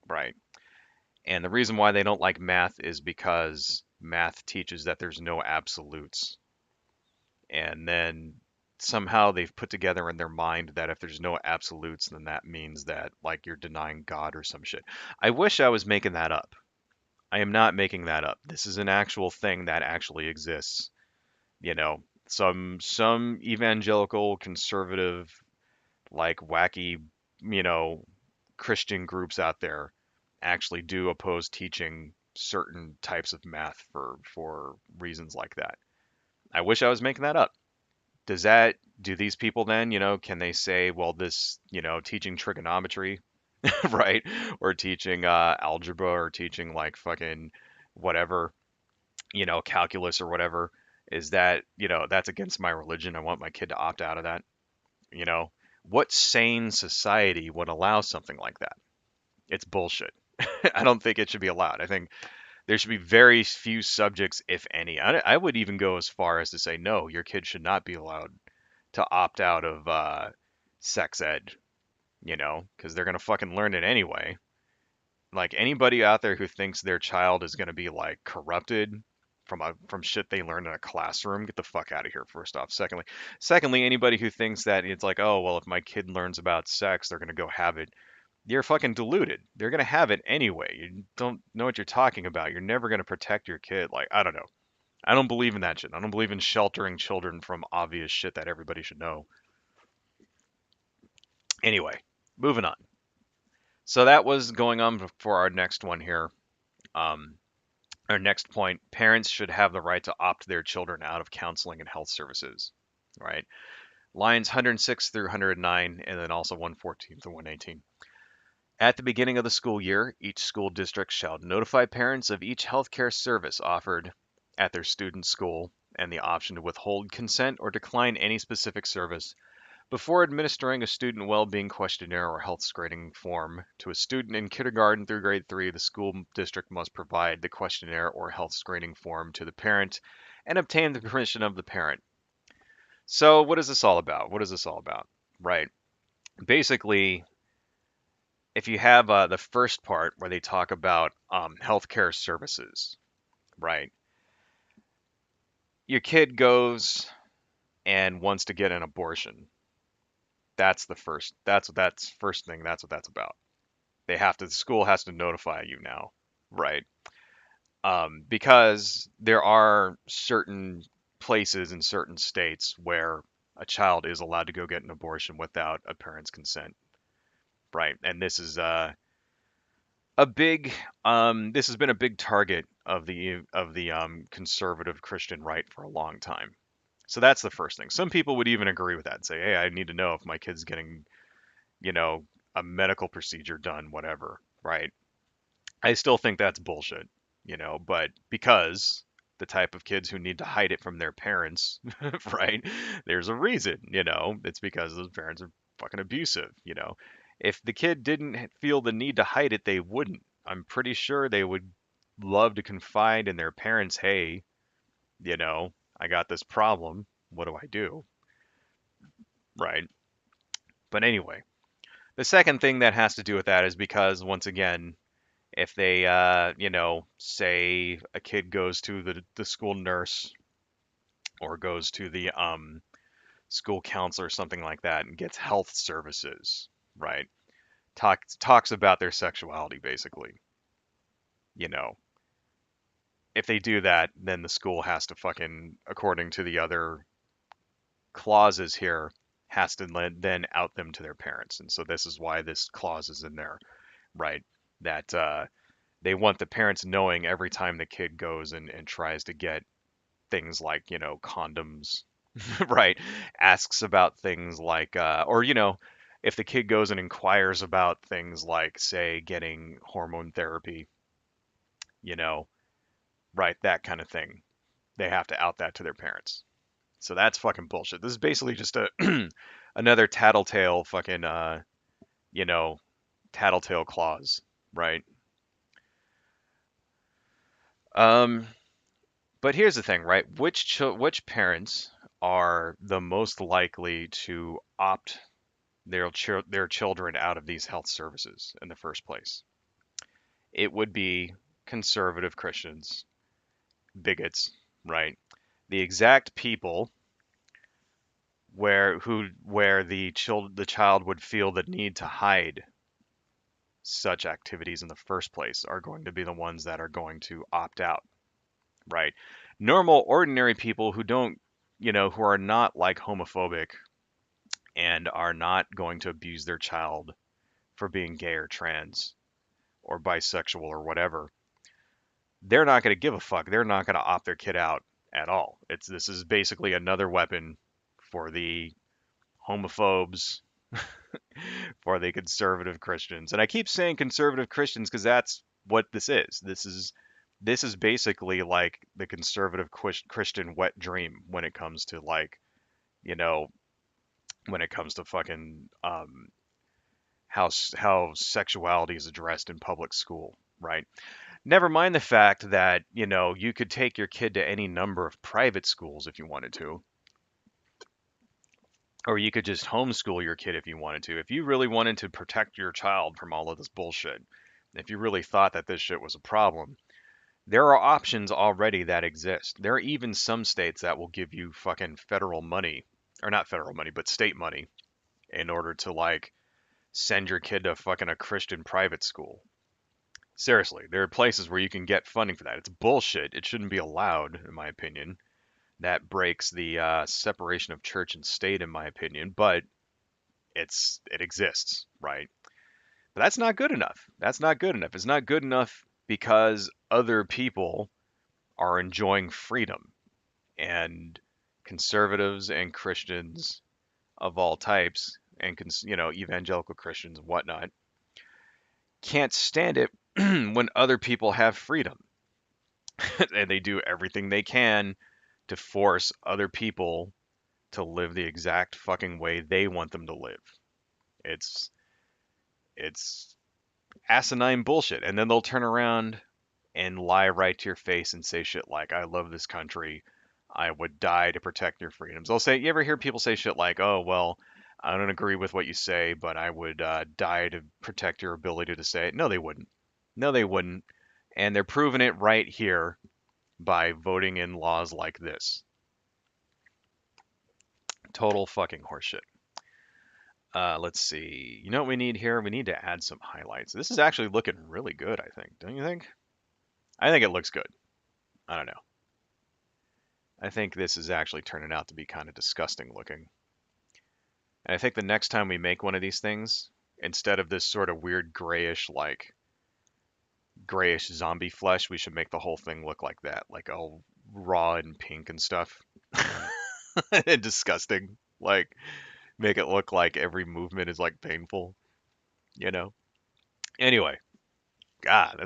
right? And the reason why they don't like math is because math teaches that there's no absolutes. And then somehow they've put together in their mind that if there's no absolutes, then that means that like you're denying God or some shit. I wish I was making that up. I am not making that up. This is an actual thing that actually exists. You know, some evangelical conservative like wacky, you know, Christian groups out there actually do oppose teaching certain types of math for reasons like that. I wish I was making that up. Do these people then, can they say, well, this, teaching trigonometry, right? Or teaching algebra or teaching like fucking whatever, calculus or whatever, is that, that's against my religion. I want my kid to opt out of that. You know, what sane society would allow something like that? It's bullshit. I don't think it should be allowed. I think there should be very few subjects, if any. I would even go as far as to say, no, your kid should not be allowed to opt out of sex ed, because they're gonna fucking learn it anyway. Like anybody out there who thinks their child is gonna be like corrupted from shit they learned in a classroom, get the fuck out of here. First off, secondly, anybody who thinks that it's like, oh well, if my kid learns about sex, they're gonna go have it. You're fucking deluded. They're gonna have it anyway. You don't know what you're talking about. You're never gonna protect your kid. Like I don't know. I don't believe in that shit. I don't believe in sheltering children from obvious shit that everybody should know. Anyway, moving on. So that was going on for our next one here. Um, our next point: parents should have the right to opt their children out of counseling and health services. Right? Lines 106 through 109, and then also 114 through 118. At the beginning of the school year, each school district shall notify parents of each healthcare service offered at their student's school and the option to withhold consent or decline any specific service. Before administering a student well-being questionnaire or health screening form to a student in kindergarten through grade 3, the school district must provide the questionnaire or health screening form to the parent and obtain the permission of the parent. So, what is this all about? What is this all about? Right. Basically, if you have the first part where they talk about healthcare services, right? Your kid goes and wants to get an abortion. That's the first. That's first thing. That's what that's about. The school has to notify you now, right? Because there are certain places in certain states where a child is allowed to go get an abortion without a parent's consent, right? And this has been a big target of the conservative Christian right for a long time. So that's the first thing. Some people would even agree with that and say, hey, I need to know if my kid's getting, you know, a medical procedure done, whatever, right? I still think that's bullshit, but because the type of kids who need to hide it from their parents, right? There's a reason, it's because those parents are fucking abusive. If the kid didn't feel the need to hide it, they wouldn't. I'm pretty sure they would love to confide in their parents, hey, I got this problem. What do I do? Right? But anyway, the second thing that has to do with that is because, once again, if they, say a kid goes to the school nurse or goes to the school counselor or something like that and gets health services, right? Talks about their sexuality basically. You know, if they do that, then the school has to fucking, according to the other clauses here, has to then out them to their parents. And so this is why this clause is in there, right? That they want the parents knowing every time the kid goes and tries to get things like, condoms, right, asks about things like, or, if the kid goes and inquires about things like, say, getting hormone therapy, you know, right, that kind of thing, they have to out that to their parents. So that's fucking bullshit. This is basically just a another tattletale fucking, you know, tattletale clause, right? Um, but here's the thing, right? Which parents are the most likely to opt their children out of these health services in the first place? It would be conservative Christians, bigots, right? The exact people where the child would feel the need to hide such activities in the first place are going to be the ones that are going to opt out, right? Normal, ordinary people who don't, who are not like homophobic and are not going to abuse their child for being gay or trans or bisexual or whatever, they're not going to give a fuck. They're not going to opt their kid out at all. This is basically another weapon for the homophobes, for the conservative Christians. And I keep saying conservative Christians because that's what this is. This is basically like the conservative Christian wet dream when it comes to like, you know, when it comes to fucking how sexuality is addressed in public school, right? Never mind the fact that, you could take your kid to any number of private schools if you wanted to, or you could just homeschool your kid if you wanted to. If you really wanted to protect your child from all of this bullshit, if you really thought that this shit was a problem, there are options already that exist. There are even some states that will give you fucking federal money, or not federal money, but state money in order to like send your kid to fucking a Christian private school. Seriously, there are places where you can get funding for that. It's bullshit. It shouldn't be allowed, in my opinion. That breaks the separation of church and state, in my opinion. But it exists, right? But that's not good enough. That's not good enough. It's not good enough because other people are enjoying freedom, and conservatives and Christians of all types, and evangelical Christians and whatnot, can't stand it when other people have freedom, and they do everything they can to force other people to live the exact fucking way they want them to live. It's it's asinine bullshit. And then they'll turn around and lie right to your face and say shit like, I love this country. I would die to protect your freedoms. They'll say, you ever hear people say shit like, oh, well, I don't agree with what you say, but I would die to protect your ability to say it. No, they wouldn't. No, they wouldn't. And they're proving it right here by voting in laws like this. Total fucking horseshit. Let's see. You know what we need here? We need to add some highlights. This is actually looking really good, I think. Don't you think? I think it looks good. I don't know. I think this is actually turning out to be kind of disgusting looking. And I think the next time we make one of these things, instead of this sort of weird grayish zombie flesh, we should make the whole thing look like that, like all raw and pink and stuff. And disgusting. Like make it look like every movement is like painful, you know? Anyway, God,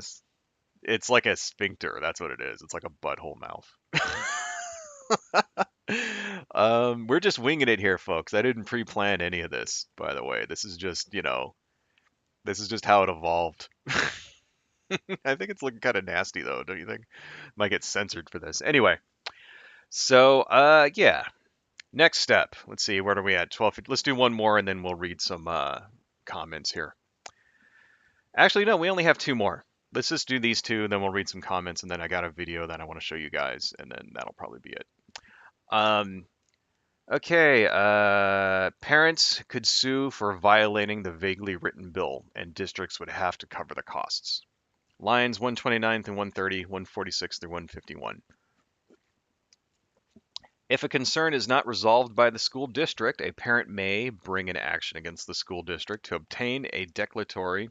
it's like a sphincter. That's what it is. It's like a butthole mouth. We're just winging it here, folks. I didn't pre-plan any of this, by the way. This is just how it evolved. I think it's looking kind of nasty, though, don't you think? Might get censored for this. Anyway, so, yeah. Next step. Let's see, where are we at? 12. Let's do one more, and then we'll read some comments here. Actually, no, we only have two more. Let's just do these two, then we'll read some comments, and then I got a video that I want to show you guys, and then that'll probably be it. Um, Okay, parents could sue for violating the vaguely written bill, and districts would have to cover the costs. Lines 129 through 130, 146 through 151. If a concern is not resolved by the school district, a parent may bring an action against the school district to obtain a declaratory,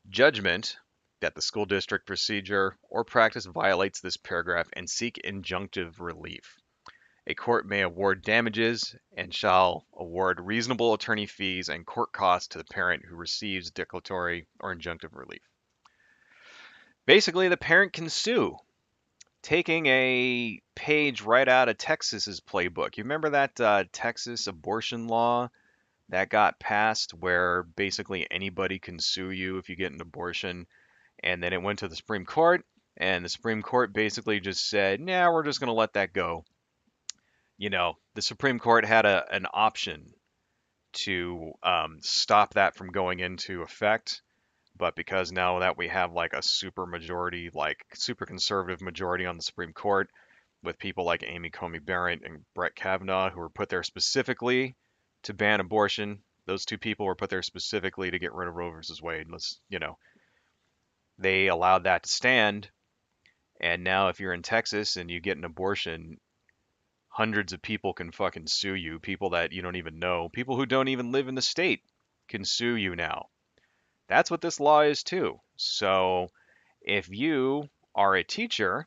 judgment that the school district procedure or practice violates this paragraph and seek injunctive relief. A court may award damages and shall award reasonable attorney fees and court costs to the parent who receives declaratory or injunctive relief. Basically, the parent can sue, taking a page right out of Texas's playbook. You remember that Texas abortion law that got passed where basically anybody can sue you if you get an abortion? And then it went to the Supreme Court, and the Supreme Court basically just said, nah, we're just going to let that go. The Supreme Court had an option to stop that from going into effect. But because now that we have like a super majority, like super conservative majority on the Supreme Court, with people like Amy Coney Barrett and Brett Kavanaugh, who were put there specifically to ban abortion, those two people were put there specifically to get rid of Roe versus Wade. They allowed that to stand. And now, if you're in Texas and you get an abortion, hundreds of people can fucking sue you. People that you don't even know, people who don't even live in the state can sue you now. That's what this law is too. So if you are a teacher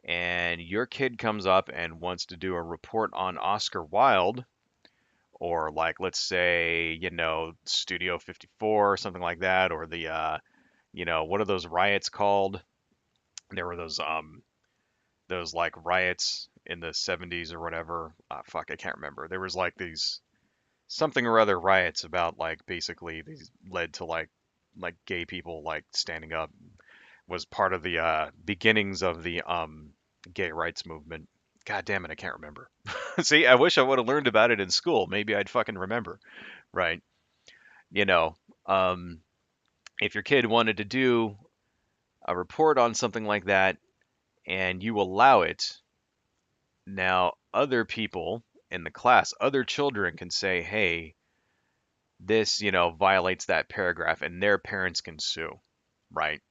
and your kid comes up and wants to do a report on Oscar Wilde, or like let's say, Studio 54 or something like that, or what are those riots called? There were those like riots in the 70s or whatever. Fuck, I can't remember. There was like these something or other riots about like basically these led to like gay people like standing up, was part of the beginnings of the gay rights movement. God damn it, I can't remember. See, I wish I would have learned about it in school. Maybe I'd fucking remember, right? You know, um, if your kid wanted to do a report on something like that and you allow it, now other people in the class, other children can say, hey, this, violates that paragraph, and their parents can sue, right?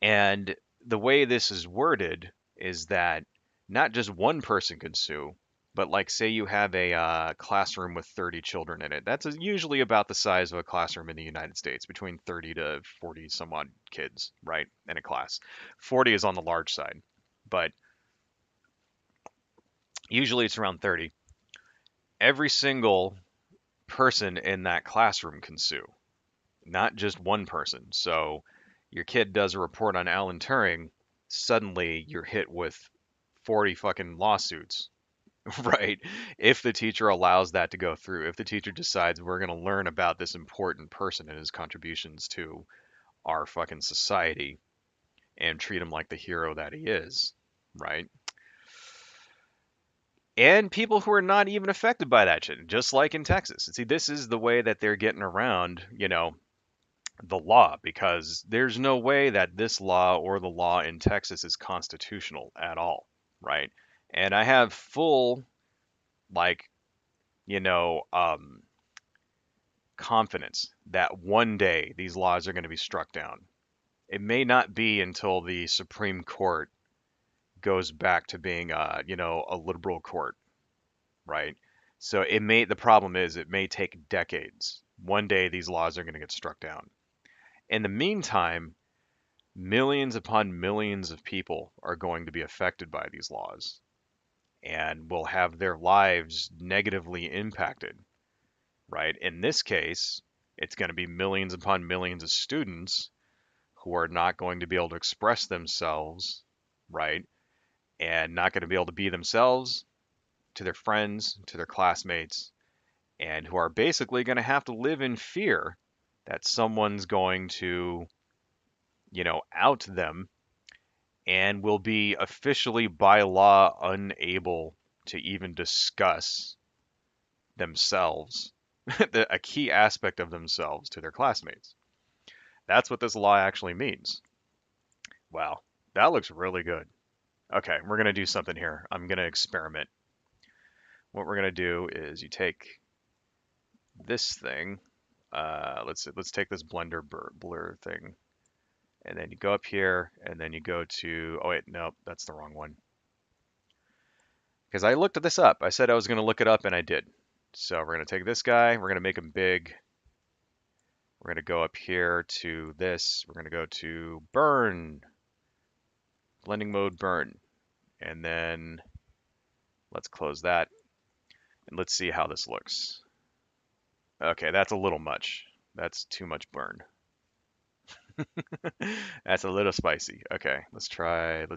And the way this is worded is that not just one person can sue, but like say you have a classroom with 30 children in it. That's usually about the size of a classroom in the United States, between 30 to 40 some odd kids, right, in a class. 40 is on the large side, but usually it's around 30. Every single person in that classroom can sue, not just one person. So your kid does a report on Alan Turing, suddenly you're hit with 40 fucking lawsuits, right? If the teacher allows that to go through, if the teacher decides we're going to learn about this important person and his contributions to our fucking society and treat him like the hero that he is, right? And people who are not even affected by that shit, just like in Texas. See, this is the way that they're getting around, the law, because there's no way that this law or the law in Texas is constitutional at all, right? And I have full, like, you know, um, confidence that one day these laws are going to be struck down. It may not be until the Supreme Court goes back to being, a liberal court, right? So the problem is it may take decades. One day these laws are going to get struck down. In the meantime, millions upon millions of people are going to be affected by these laws and will have their lives negatively impacted, right? In this case, it's going to be millions upon millions of students who are not going to be able to express themselves, right? And not going to be able to be themselves to their friends, to their classmates, and who are basically going to have to live in fear that someone's going to, out them, and will be officially by law unable to even discuss themselves, a key aspect of themselves to their classmates. That's what this law actually means. Wow, that looks really good. Okay, we're going to do something here. I'm going to experiment. What we're going to do is you take this thing. Let's take this blur thing, and then you go up here, and then you go to. Oh wait, no, that's the wrong one. Because I looked this up. I said I was going to look it up, and I did. So we're going to take this guy. We're going to make him big. We're going to go up here to this. We're going to go to burn, blending mode burn, and then Let's close that and let's see how this looks. Okay, that's a little much. That's too much burn. That's a little spicy. Okay, let's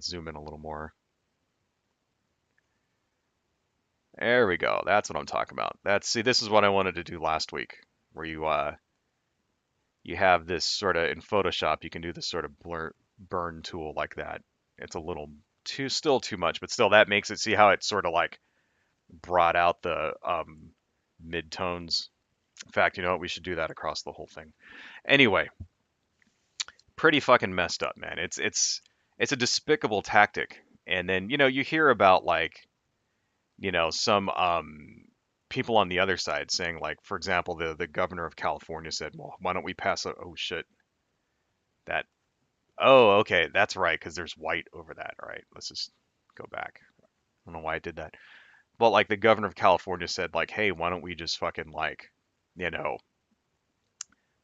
zoom in a little more. There we go. That's what I'm talking about. See, this is what I wanted to do last week, where you have this sort of in Photoshop, you can do this sort of burn tool like that. It's a little still too much, but still that makes it, see how it sort of like brought out the mid-tones. In fact, you know what? We should do that across the whole thing. Anyway, pretty fucking messed up, man. It's a despicable tactic. And then, you hear about like, some people on the other side saying like, for example, the governor of California said, "Well, why don't we pass a oh shit, that oh, okay, that's right, because there's white over that. All right, let's just go back. I don't know why I did that. But like the governor of California said, like, hey, why don't we just fucking like, you know,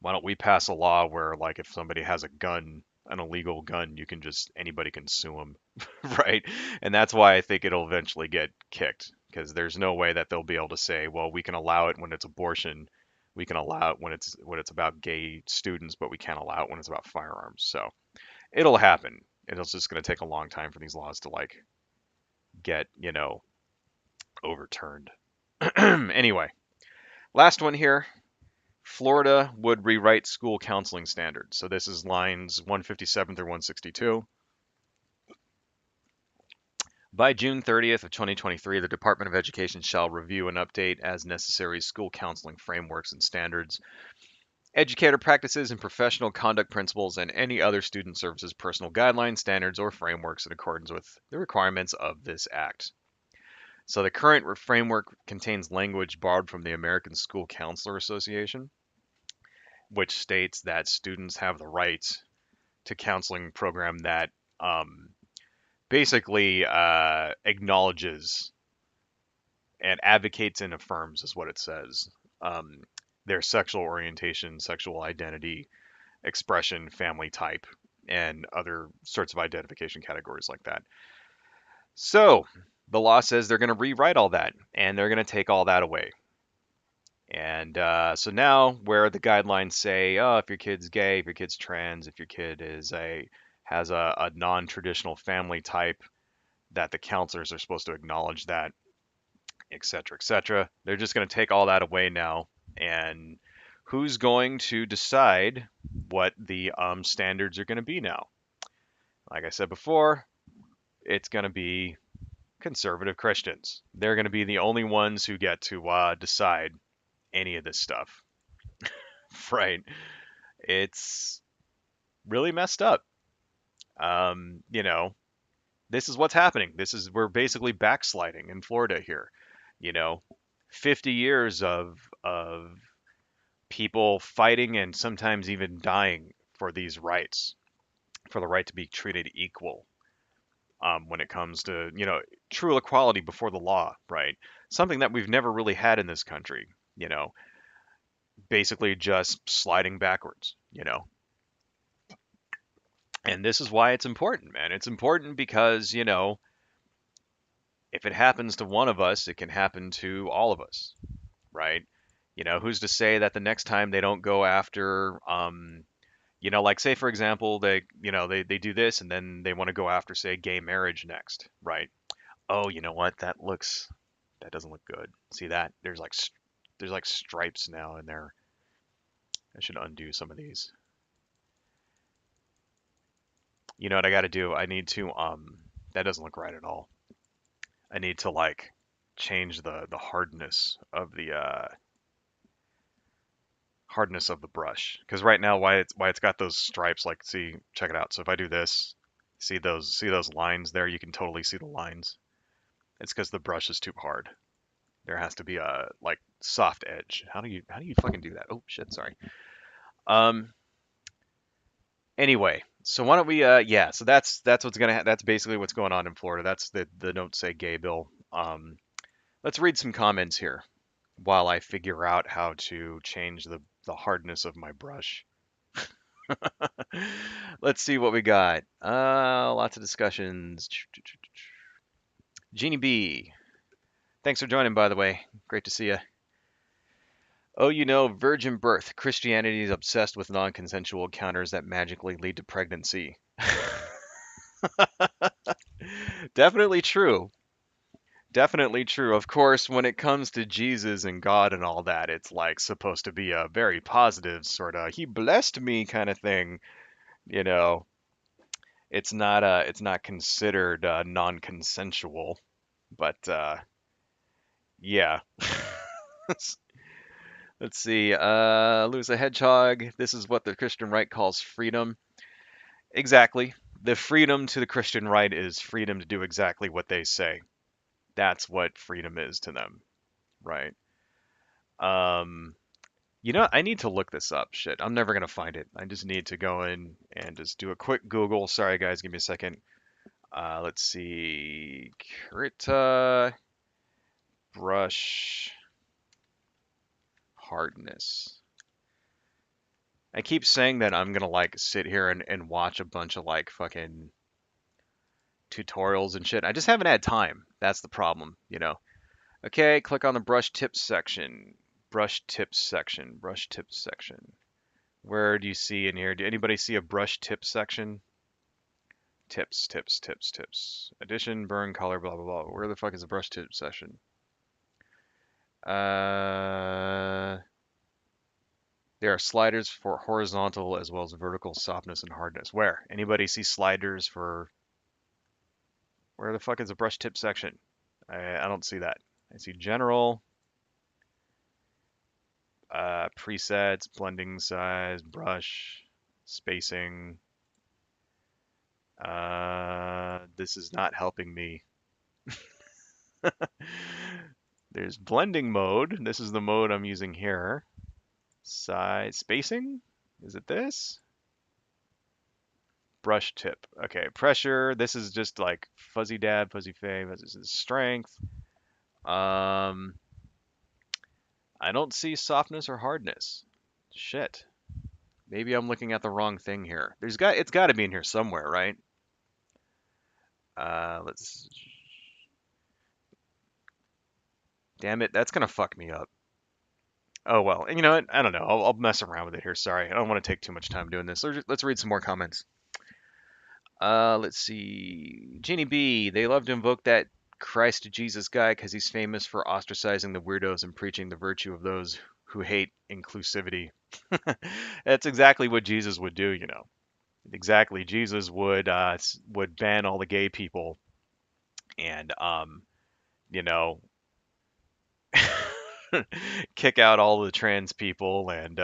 why don't we pass a law where like if somebody has a gun, an illegal gun, you can just anybody can sue them, right? And that's why I think it'll eventually get kicked because there's no way that they'll be able to say, well, we can allow it when it's abortion, we can allow it when it's about gay students, but we can't allow it when it's about firearms. So it'll happen. It's just going to take a long time for these laws to like get, overturned. Anyway, last one here. Florida would rewrite school counseling standards. So this is lines 157 through 162. By June 30th of 2023, the Department of Education shall review and update as necessary school counseling frameworks and standards, educator practices and professional conduct principles, and any other student services personal guidelines, standards, or frameworks in accordance with the requirements of this act. So the current framework contains language borrowed from the American School Counselor Association, which states that students have the right to counseling program that um, basically acknowledges and advocates and affirms, is what it says, um, their sexual orientation, sexual identity, expression, family type, and other sorts of identification categories like that. So the law says they're going to rewrite all that and they're going to take all that away. And so now, where the guidelines say, oh, if your kid's gay, if your kid's trans, if your kid has a non-traditional family type, that the counselors are supposed to acknowledge that, et cetera, et cetera. They're just going to take all that away now. And who's going to decide what the standards are going to be now? Like I said before, it's going to be conservative Christians. They're going to be the only ones who get to decide any of this stuff, right? It's really messed up. Um, you know, this is what's happening. We're basically backsliding in Florida here. You know, 50 years of people fighting and sometimes even dying for these rights, for the right to be treated equal when it comes to, true equality before the law, right? Something that we've never really had in this country, you know, basically just sliding backwards. And this is why it's important, man. It's important because, if it happens to one of us, it can happen to all of us, right? Who's to say that the next time they don't go after, like say for example, they do this and then they want to go after, say, gay marriage next, right? Oh, you know what? That doesn't look good. See that? There's like stripes now in there. I should undo some of these. You know what I got to do? I need to that doesn't look right at all. I need to like change the hardness of the brush, because right now why it's got those stripes, like, see, check it out. So if I do this, see those lines there, you can totally see the lines. It's because the brush is too hard. There has to be a like soft edge. How do you fucking do that? Oh shit, sorry. um anyway, so why don't we yeah, so that's that's basically what's going on in Florida. That's the don't say gay bill. Let's read some comments here while I figure out how to change the hardness of my brush. Let's see what we got. Lots of discussions. Jeannie B. Thanks for joining, by the way. Great to see you. Oh, virgin birth. Christianity is obsessed with non-consensual encounters that magically lead to pregnancy. Definitely true. Definitely true. Of course, when it comes to Jesus and God and all that, it's like supposed to be a very positive sort of he blessed me kind of thing, you know. It's not considered non-consensual, but yeah. Let's see. Lose a hedgehog. This is what the Christian right calls freedom. Exactly. The freedom to the Christian right is freedom to do exactly what they say. That's what freedom is to them, right? Um, I need to look this up. Shit, I'm never gonna find it. I just need to go in and just do a quick Google. Sorry, guys, give me a second. Let's see. Krita brush hardness. I keep saying that I'm gonna like sit here and watch a bunch of like fucking tutorials and shit. I just haven't had time. That's the problem. Okay, click on the brush tips section. Brush tips section. Brush tips section. Where do you see in here? Do anybody see a brush tips section? Tips, tips, tips, tips. Addition, burn, color, blah, blah, blah. Where the fuck is the brush tips section? Uh, there are sliders for horizontal as well as vertical softness and hardness. Where? Anybody see sliders for... Where the fuck is the brush tip section? I don't see that. I see general, presets, blending size, brush, spacing. This is not helping me. There's blending mode. This is the mode I'm using here. Size, spacing? Is it this? Brush tip. Okay, pressure. This is just like fuzzy dab, fuzzy fade. This is strength. Um, I don't see softness or hardness. Shit. Maybe I'm looking at the wrong thing here. It's got to be in here somewhere, right? Let's. Damn it, that's gonna fuck me up. Oh well, and you know what? I don't know. I'll mess around with it here. Sorry, I don't want to take too much time doing this. Let's read some more comments. Let's see. Jeannie B. They love to invoke that Christ Jesus guy because he's famous for ostracizing the weirdos and preaching the virtue of those who hate inclusivity. That's exactly what Jesus would do. Exactly, Jesus would ban all the gay people and you know, kick out all the trans people and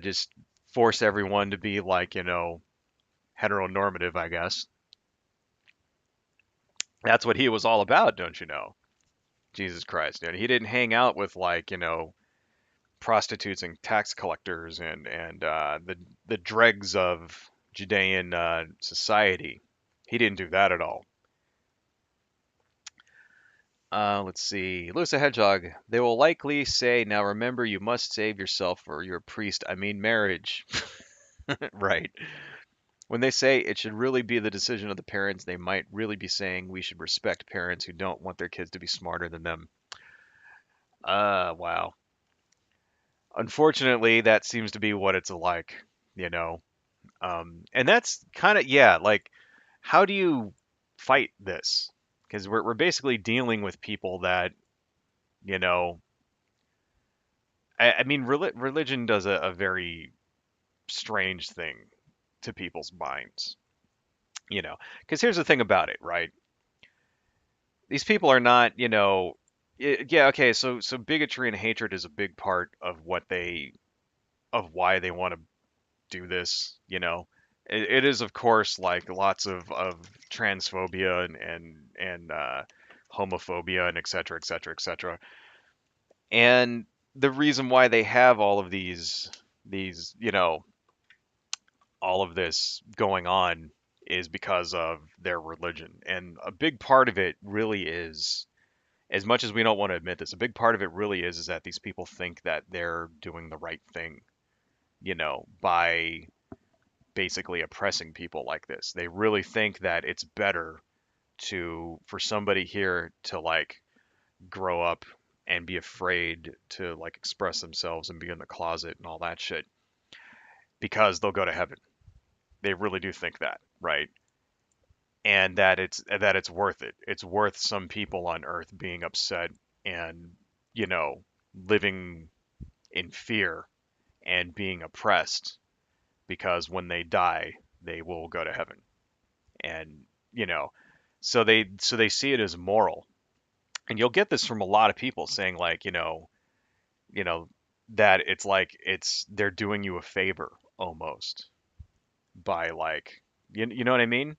just force everyone to be like heteronormative, I guess. That's what he was all about, don't you know? Jesus Christ, he didn't hang out with like prostitutes and tax collectors and the dregs of Judean society. He didn't do that at all. Let's see. Lewis a Hedgehog. They will likely say, now remember, you must save yourself or you're a priest. I mean, marriage. Right. When they say it should really be the decision of the parents, they might really be saying we should respect parents who don't want their kids to be smarter than them. Wow. Unfortunately, that seems to be what it's like, you know. And that's kind of, yeah, like, how do you fight this? Because we're basically dealing with people that, you know, I mean, religion does a very strange thing to people's minds. Because here's the thing about it, right? These people are not, yeah, okay, so bigotry and hatred is a big part of of why they want to do this. It is, of course, like lots of transphobia and homophobia and et cetera, et cetera, et cetera. And the reason why they have all of these, all of this going on is because of their religion. And a big part of it really is, as much as we don't want to admit this, a big part of it really is that these people think that they're doing the right thing, by basically oppressing people like this. They really think that it's better to for somebody here to like grow up and be afraid to like express themselves and be in the closet and all that shit because they'll go to heaven. They really do think that, right? And that it's worth it. It's worth some people on earth being upset and, you know, living in fear and being oppressed because when they die, they will go to heaven. And, you know, so they see it as moral. And you'll get this from a lot of people saying like, you know, that it's like it's they're doing you a favor almost by like you know what I mean?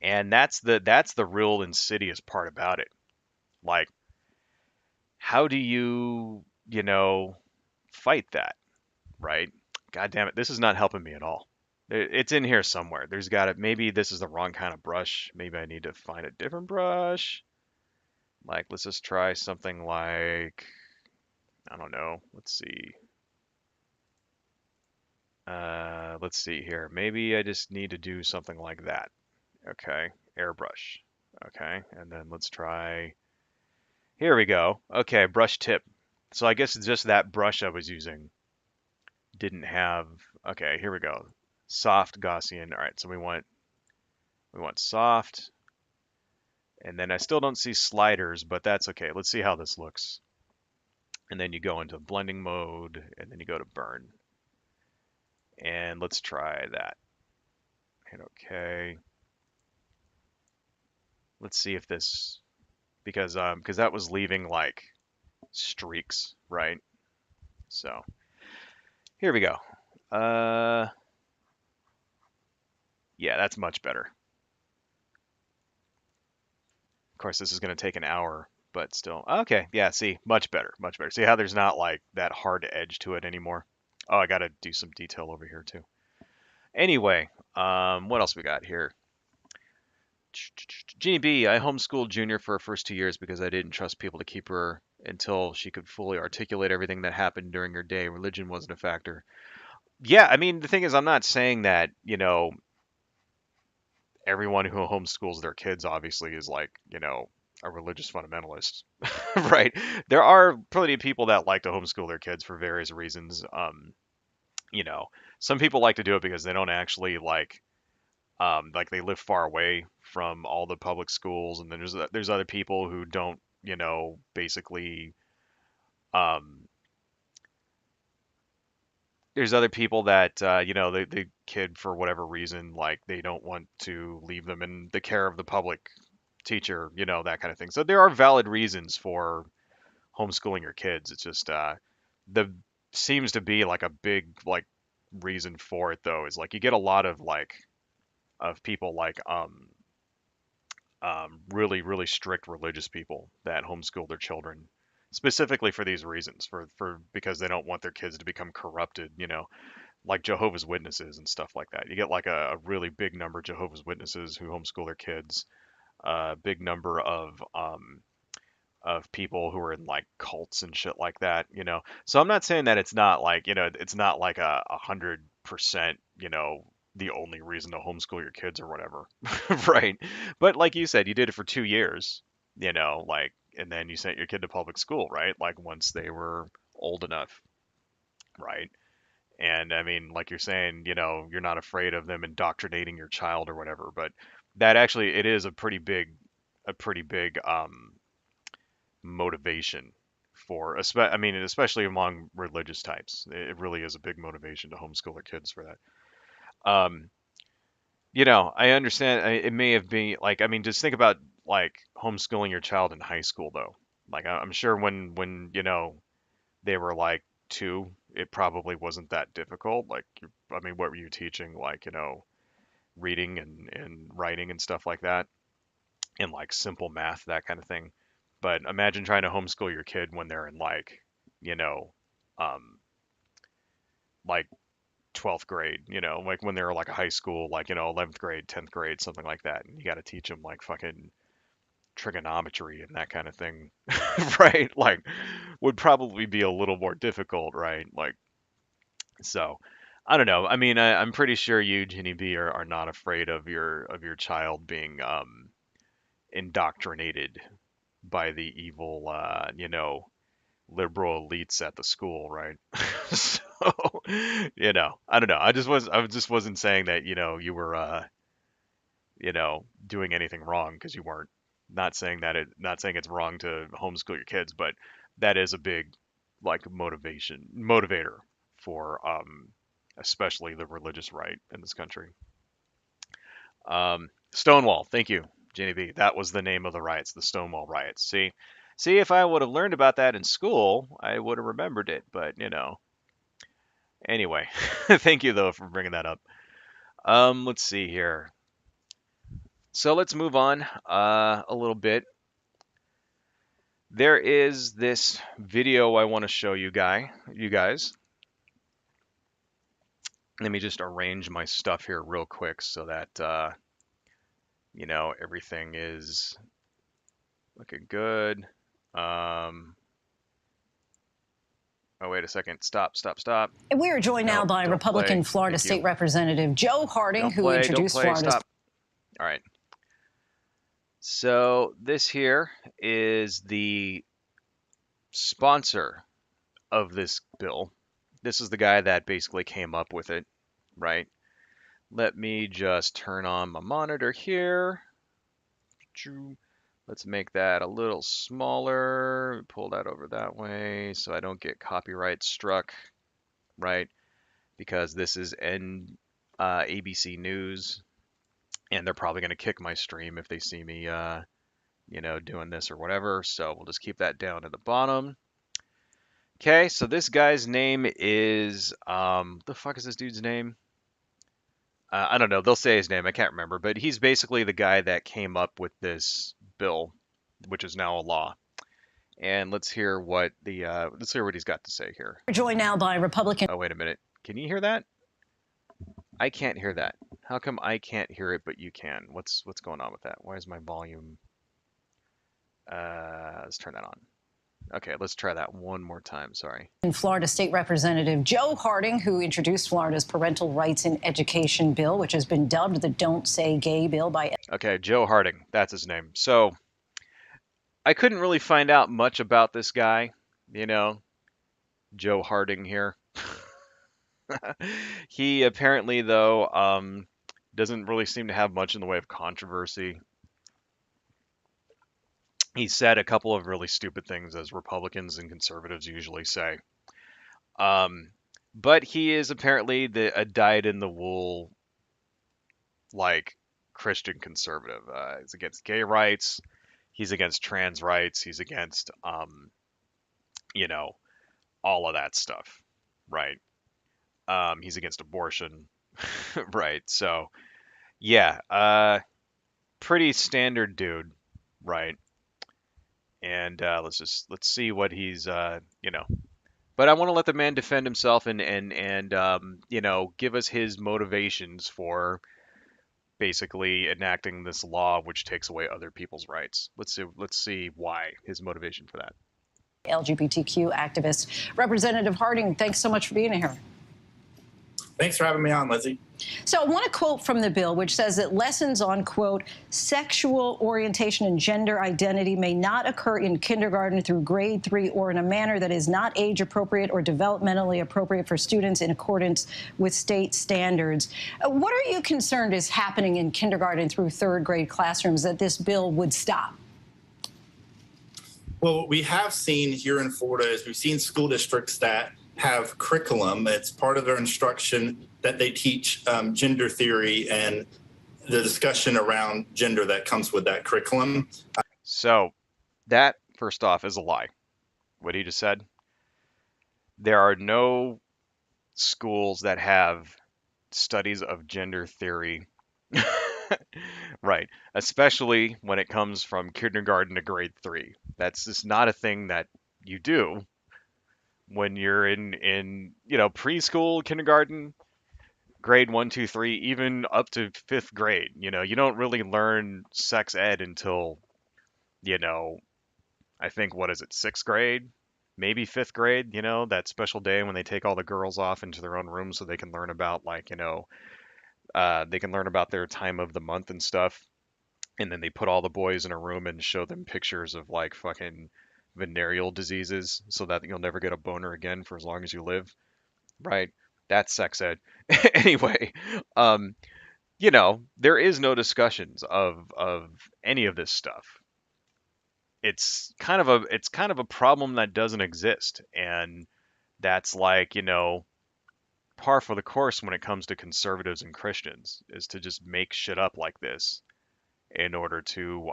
And that's the real insidious part about it. Like, how do you fight that, right? God damn it, this is not helping me at all. It's in here somewhere. There's got to maybe this is the wrong kind of brush. Maybe I need to find a different brush. Like, let's just try something like I don't know. Let's see here. Maybe I just need to do something like that. Okay, airbrush. Okay, and then let's try. Here we go. Okay, brush tip. So I guess it's just that brush I was using didn't have. Okay, here we go. Soft Gaussian. All right, so we want soft, and then I still don't see sliders, but that's okay. Let's see how this looks. And then you go into blending mode, and then you go to burn. And let's try that. Hit OK. Let's see if this because that was leaving like streaks, right? So here we go. Uh, yeah, that's much better. Of course, this is going to take an hour, but still. Okay, yeah, see, much better, much better. See how there's not like that hard edge to it anymore? Oh, I got to do some detail over here too. Anyway, what else we got here? Jeannie B, I homeschooled Junior for her first 2 years because I didn't trust people to keep her until she could fully articulate everything that happened during her day. Religion wasn't a factor. Yeah, I mean, the thing is, I'm not saying that, everyone who homeschools their kids obviously is like, a religious fundamentalist, right? There are plenty of people that like to homeschool their kids for various reasons. You know, some people like to do it because they don't actually like they live far away from all the public schools, and then there's other people who don't, basically, um, there's other people that the kid for whatever reason like they don't want to leave them in the care of the public teacher, that kind of thing. So there are valid reasons for homeschooling your kids. It's just the seems to be like a big like reason for it though is like you get a lot of like of people like really really strict religious people that homeschool their children specifically for these reasons for because they don't want their kids to become corrupted, like Jehovah's Witnesses and stuff like that. You get like a really big number of Jehovah's Witnesses who homeschool their kids, a big number of people who are in like cults and shit like that, So I'm not saying that it's not like, it's not like 100%, the only reason to homeschool your kids or whatever, right? But like you said, you did it for 2 years, like, and then you sent your kid to public school, right? Like once they were old enough, right? And I mean, like you're saying, you're not afraid of them indoctrinating your child or whatever, but that actually it is a pretty big motivation for I mean, especially among religious types. It really is a big motivation to homeschool their kids for that. Um, I understand it may have been like I mean, just think about like homeschooling your child in high school though. Like I'm sure when they were like two, it probably wasn't that difficult. Like, I mean, what were you teaching? Like, reading and writing and stuff like that, and like simple math, that kind of thing. But imagine trying to homeschool your kid when they're in like, you know, um, like 12th grade, like when they're like a high school, like, 11th grade, 10th grade, something like that. And you got to teach them like fucking trigonometry and that kind of thing, right? Like, would probably be a little more difficult, right? Like, so, I don't know. I mean, I'm pretty sure you, Ginny B, are not afraid of your child being indoctrinated by the evil, liberal elites at the school, right? So, I don't know. I just wasn't saying that, you were, doing anything wrong because you weren't. Not saying it's wrong to homeschool your kids, but that is a big, like, motivator for, especially the religious right in this country. Stonewall, thank you, Jenny B. That was the name of the riots, the Stonewall riots. See, if I would have learned about that in school, I would have remembered it. But anyway, thank you though for bringing that up. Let's see here. So let's move on a little bit. There is this video I want to show you guys. Let me just arrange my stuff here real quick so that everything is looking good. Oh, wait a second. Stop. And we are joined now Nope, by don't Republican play. Florida Thank State you. Representative Joe Harding, Don't who play. introduced Florida's. Stop. All right. So this here is the sponsor of this bill. This is the guy that basically came up with it, right? Let me just turn on my monitor here. Let's make that a little smaller. Pull that over that way so I don't get copyright struck, right? Because this is ABC News, and they're probably going to kick my stream if they see me, doing this or whatever. So we'll just keep that down at the bottom. Okay, so this guy's name is, the fuck is this dude's name? I don't know. They'll say his name. I can't remember, but he's basically the guy that came up with this bill, which is now a law. And let's hear what he's got to say here. We're joined now by Republican. Oh, wait a minute. Can you hear that? I can't hear that. How come I can't hear it, but you can? What's going on with that? Why is my volume? Let's turn that on. Okay, let's try that one more time. Sorry. Florida State Representative Joe Harding, who introduced Florida's Parental Rights in Education bill, which has been dubbed the Don't Say Gay bill by. Okay, Joe Harding. That's his name. So I couldn't really find out much about this guy, Joe Harding here. He apparently, though, doesn't really seem to have much in the way of controversy. He said a couple of really stupid things, as Republicans and conservatives usually say. But he is apparently a dyed-in-the-wool, like, Christian conservative. He's against gay rights. He's against trans rights. He's against, all of that stuff, right? He's against abortion, right? So, yeah, pretty standard dude, right? And let's see what he's, But I want to let the man defend himself and give us his motivations for basically enacting this law which takes away other people's rights. Let's see why his motivation for that. LGBTQ activist. Representative Harding, thanks so much for being here. Thanks for having me on, Lizzie. So I want to quote from the bill, which says that lessons on, quote, sexual orientation and gender identity may not occur in kindergarten through grade 3 or in a manner that is not age appropriate or developmentally appropriate for students in accordance with state standards. What are you concerned is happening in kindergarten through 3rd grade classrooms that this bill would stop? Well, what we have seen here in Florida is we've seen school districts that have curriculum. It's part of their instruction that they teach gender theory and the discussion around gender that comes with that curriculum. So that, first off, is a lie. What he just said. There are no schools that have studies of gender theory, right? Especially when it comes from kindergarten to grade 3. That's just not a thing that you do when you're in preschool, kindergarten, grade 1, 2, 3, even up to 5th grade. You don't really learn sex ed until, I think, what is it, 6th grade, maybe 5th grade, that special day when they take all the girls off into their own rooms so they can learn about, they can learn about their time of the month and stuff. and then they put all the boys in a room and show them pictures of like fucking venereal diseases so that you'll never get a boner again for as long as you live, right? That's sex ed. Anyway, um, there is no discussions of any of this stuff. It's kind of a problem that doesn't exist, and that's like, par for the course when it comes to conservatives and Christians is to just make shit up like this in order to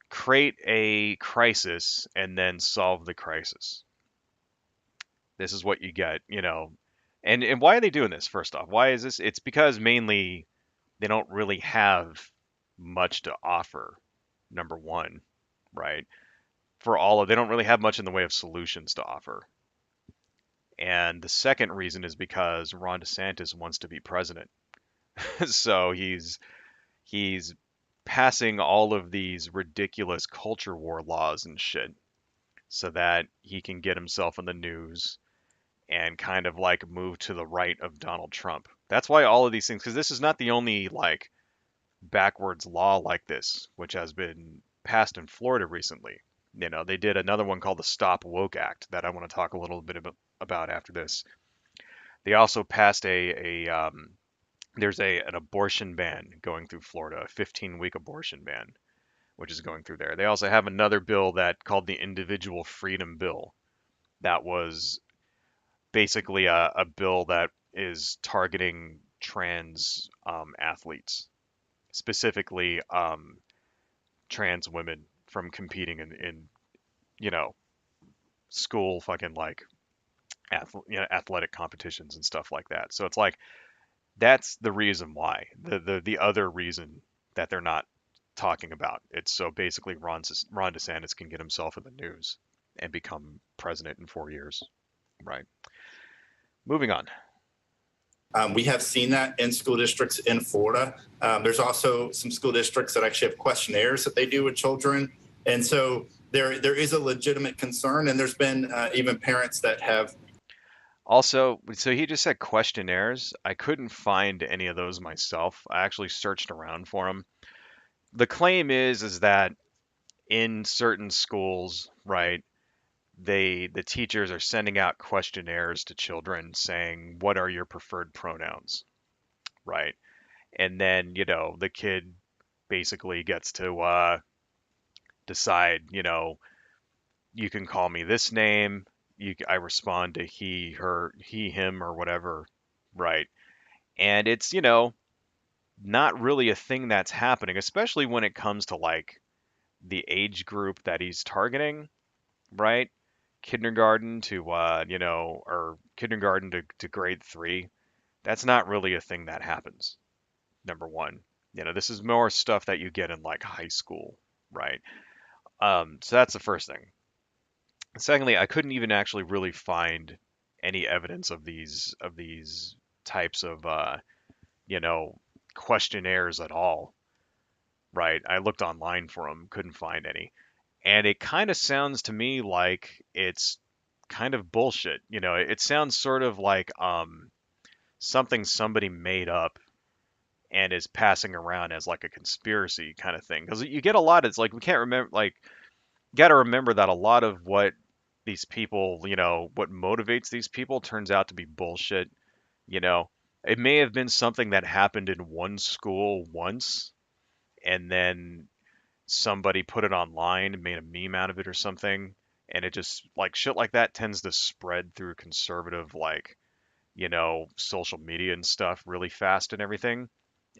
create a crisis and then solve the crisis. This is what you get. And why are they doing this? First off, why is this? It's because mainly they don't really have much to offer. Number one, right? They don't really have much in the way of solutions to offer. And the second reason is because Ron DeSantis wants to be president. So he's passing all of these ridiculous culture war laws and shit so that he can get himself in the news and kind of like move to the right of Donald Trump. That's why all of these things, because this is not the only like backwards law like this, which has been passed in Florida recently. They did another one called the Stop Woke Act that I want to talk a little bit about after this. They also passed there's an abortion ban going through Florida, a 15-week abortion ban, which is going through there. They also have another bill that called the Individual Freedom Bill. That was basically a bill that is targeting trans athletes, specifically trans women from competing in you know school fucking like athletic competitions and stuff like that. So it's like that's the reason why. The other reason that they're not talking about it's so basically Ron DeSantis can get himself in the news and become president in 4 years. Right. Moving on. We have seen that in school districts in Florida. There's also some school districts that actually have questionnaires that they do with children. And so there is a legitimate concern. And there's been even parents that have. Also, so he just said questionnaires. I couldn't find any of those myself. I actually searched around for them. The claim is that in certain schools, right, the teachers are sending out questionnaires to children saying, "What are your preferred pronouns?" Right? And then, the kid basically gets to decide, you can call me this name. I respond to he, her, he, him, or whatever, right? And it's, not really a thing that's happening, especially when it comes to like the age group that he's targeting, right? Kindergarten to, or kindergarten to grade 3. That's not really a thing that happens. Number one, this is more stuff that you get in like high school, right? So that's the first thing. Secondly, I couldn't even actually really find any evidence of these types of you know questionnaires at all, right? I looked online for them, couldn't find any, and it kind of sounds to me like it's kind of bullshit. It sounds sort of like something somebody made up and is passing around as like a conspiracy kind of thing. Because you get a lot. It's like we can't remember. Like, got to remember that a lot of what these people, what motivates these people turns out to be bullshit. You know, it may have been something that happened in one school once, and then somebody put it online and made a meme out of it or something. And it just like shit like that tends to spread through conservative, like, social media and stuff really fast and everything.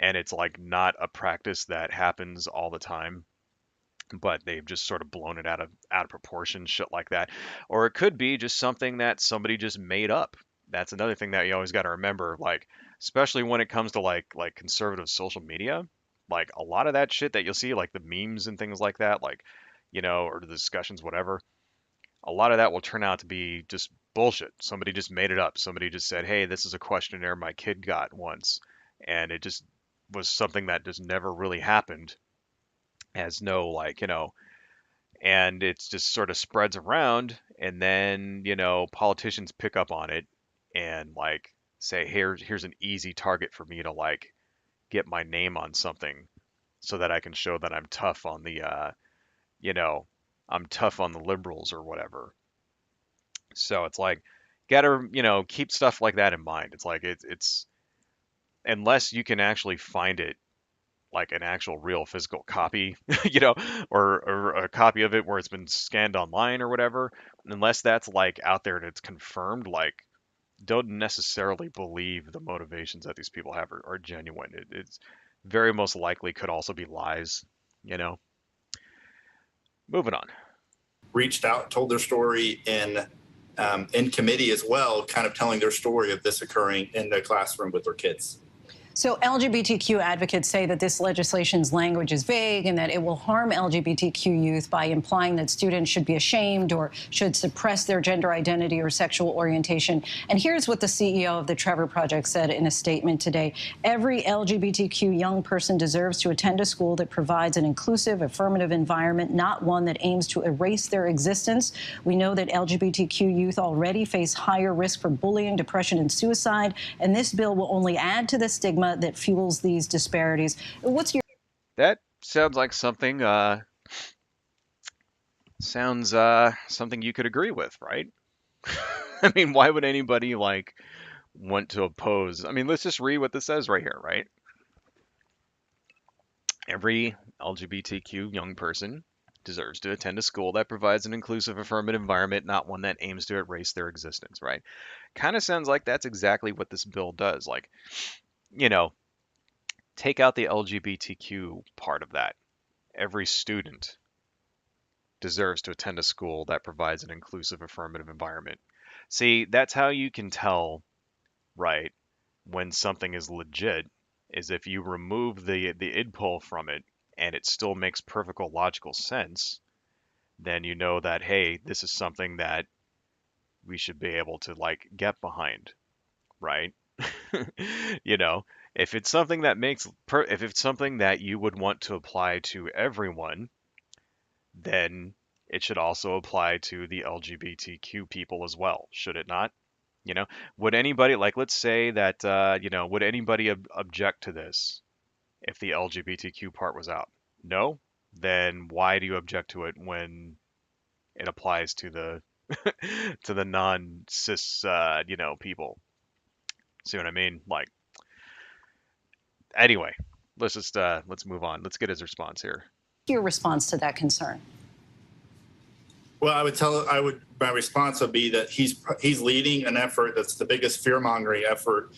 And it's like not a practice that happens all the time, but they've just sort of blown it out of proportion, shit like that. Or it could be just something that somebody just made up. That's another thing that you always got to remember, like especially when it comes to like conservative social media, like a lot of that shit that you'll see, like the memes and things like that, like or the discussions, whatever. A lot of that will turn out to be just bullshit. Somebody just made it up. Somebody just said, "Hey, this is a questionnaire my kid got once," and it just was something that just never really happened. Has no like and it's just sort of spreads around, and then politicians pick up on it and like say, here's an easy target for me to like get my name on something so that I can show that I'm tough on the you know, I'm tough on the liberals or whatever. So it's like, gotta, keep stuff like that in mind. It's like it's unless you can actually find it like an actual real physical copy, you know, or a copy of it where it's been scanned online or whatever, unless that's like out there and it's confirmed, like don't necessarily believe the motivations that these people have are genuine. It's very most likely could also be lies, you know. Moving on. Reached out, told their story in committee as well, kind of telling their story of this occurring in the classroom with their kids. So LGBTQ advocates say that this legislation's language is vague and that it will harm LGBTQ youth by implying that students should be ashamed or should suppress their gender identity or sexual orientation. And here's what the CEO of the Trevor Project said in a statement today. Every LGBTQ young person deserves to attend a school that provides an inclusive, affirmative environment, not one that aims to erase their existence. We know that LGBTQ youth already face higher risk for bullying, depression, and suicide, and this bill will only add to the stigma that fuels these disparities. What's your... That sounds like something something you could agree with, right? I mean, why would anybody like want to oppose? I mean, let's just read what this says right here, right? Every LGBTQ young person deserves to attend a school that provides an inclusive, affirmative environment, not one that aims to erase their existence, right? Kind of sounds like that's exactly what this bill does. Like, you know, take out the LGBTQ part of that. Every student deserves to attend a school that provides an inclusive, affirmative environment. See, that's how you can tell, right, when something is legit, is if you remove the id pull from it and it still makes perfect logical sense, then you know that, hey, this is something that we should be able to like get behind, right? You know, if it's something that if it's something that you would want to apply to everyone, then it should also apply to the LGBTQ people as well, should it not? You know, would anybody like, let's say that, would anybody object to this if the LGBTQ part was out? No? Then why do you object to it when it applies to the to the non-cis, people? See what I mean? Like, anyway, let's move on. Let's get his response here. Your response to that concern? Well, my response would be that he's leading an effort that's the biggest fear mongering effort,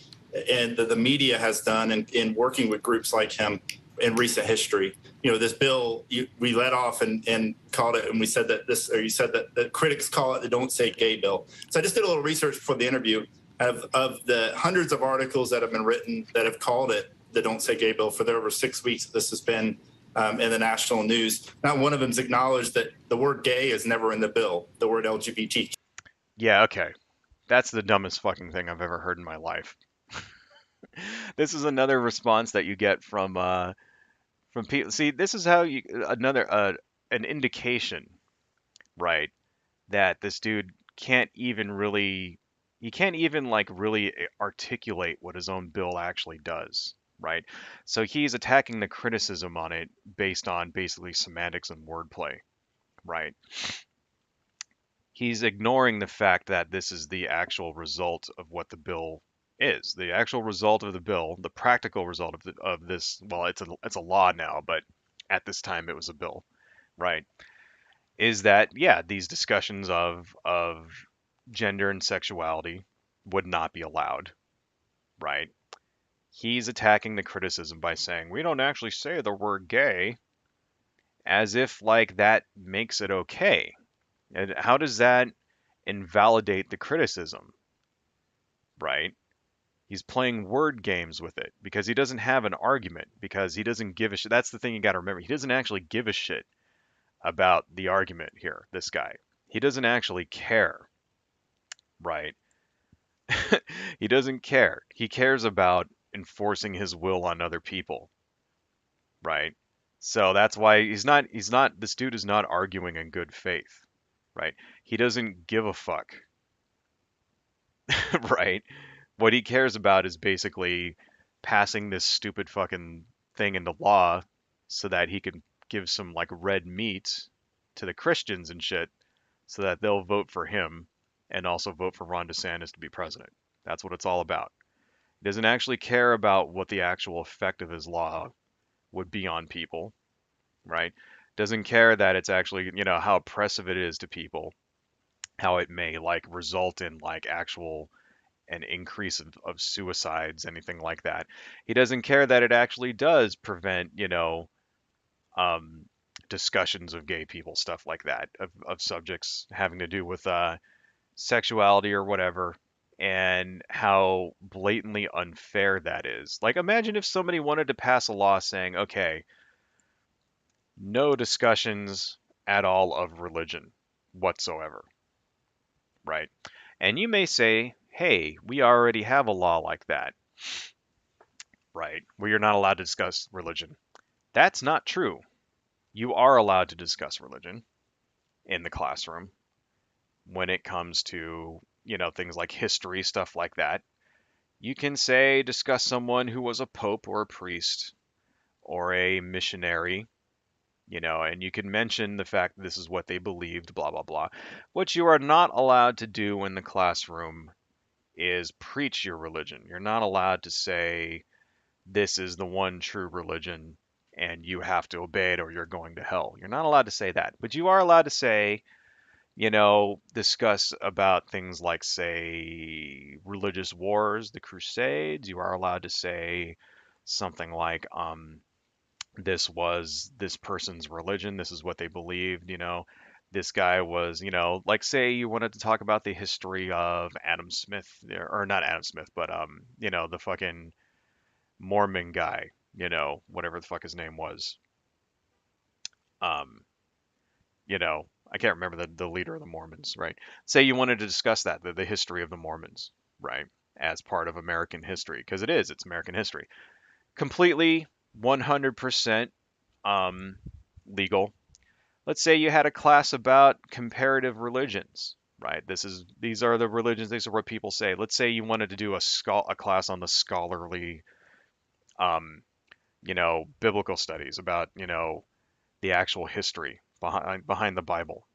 and that the media has done in working with groups like him in recent history. You know, this bill we let off and called it, and we said that you said that the critics call it the "Don't Say Gay" bill. So I just did a little research before the interview of the hundreds of articles that have been written that have called it the "Don't Say Gay" bill for the over 6 weeks that this has been in the national news. Not one of them's acknowledged that the word gay is never in the bill, the word LGBT. Yeah, okay. That's the dumbest fucking thing I've ever heard in my life. This is another response that you get from people. See, this is how you another an indication, right, that this dude can't even like really articulate what his own bill actually does, right? So he's attacking the criticism on it based on basically semantics and wordplay, right? He's ignoring the fact that this is the actual result of what the bill is. The actual result of the bill, the practical result of this, well, it's a law now, but at this time it was a bill, right? Is that, yeah, these discussions of gender and sexuality would not be allowed, right? He's attacking the criticism by saying we don't actually say the word gay, as if like that makes it okay. And how does that invalidate the criticism, right? He's playing word games with it because he doesn't have an argument, because he doesn't give a shit. That's the thing you got to remember. He doesn't actually give a shit about the argument here, this guy. He doesn't actually care, right? He doesn't care. He cares about enforcing his will on other people, right? So that's why this dude is not arguing in good faith, right? He doesn't give a fuck, right? What he cares about is basically passing this stupid fucking thing into law so that he can give some like red meat to the Christians and shit so that they'll vote for him and also vote for Ron DeSantis to be president. That's what it's all about. He doesn't actually care about what the actual effect of his law would be on people, right? Doesn't care that it's actually, how oppressive it is to people, how it may like result in like actual an increase of suicides, anything like that. He doesn't care that it actually does prevent, um, discussions of gay people, stuff like that, of subjects having to do with sexuality or whatever, and how blatantly unfair that is. Like, imagine if somebody wanted to pass a law saying, okay, no discussions at all of religion whatsoever, right? And you may say, hey, we already have a law like that, right? Where you're not allowed to discuss religion. That's not true. You are allowed to discuss religion in the classroom when it comes to, things like history, stuff like that. You can say, discuss someone who was a pope or a priest or a missionary, and you can mention the fact that this is what they believed, blah, blah, blah. What you are not allowed to do in the classroom is preach your religion. You're not allowed to say, this is the one true religion and you have to obey it or you're going to hell. You're not allowed to say that. But you are allowed to say, discuss about things like, say, religious wars, the Crusades. You are allowed to say something like, this was this person's religion, this is what they believed, this guy was, like say you wanted to talk about the history of Adam Smith, or not Adam Smith, but the fucking Mormon guy, whatever the fuck his name was. Um, I can't remember the leader of the Mormons, right? Say you wanted to discuss that, the history of the Mormons, right? As part of American history, because it's American history. Completely 100% legal. Let's say you had a class about comparative religions, right? These are the religions. These are what people say. Let's say you wanted to do a class on the scholarly, um, biblical studies about the actual history behind the Bible,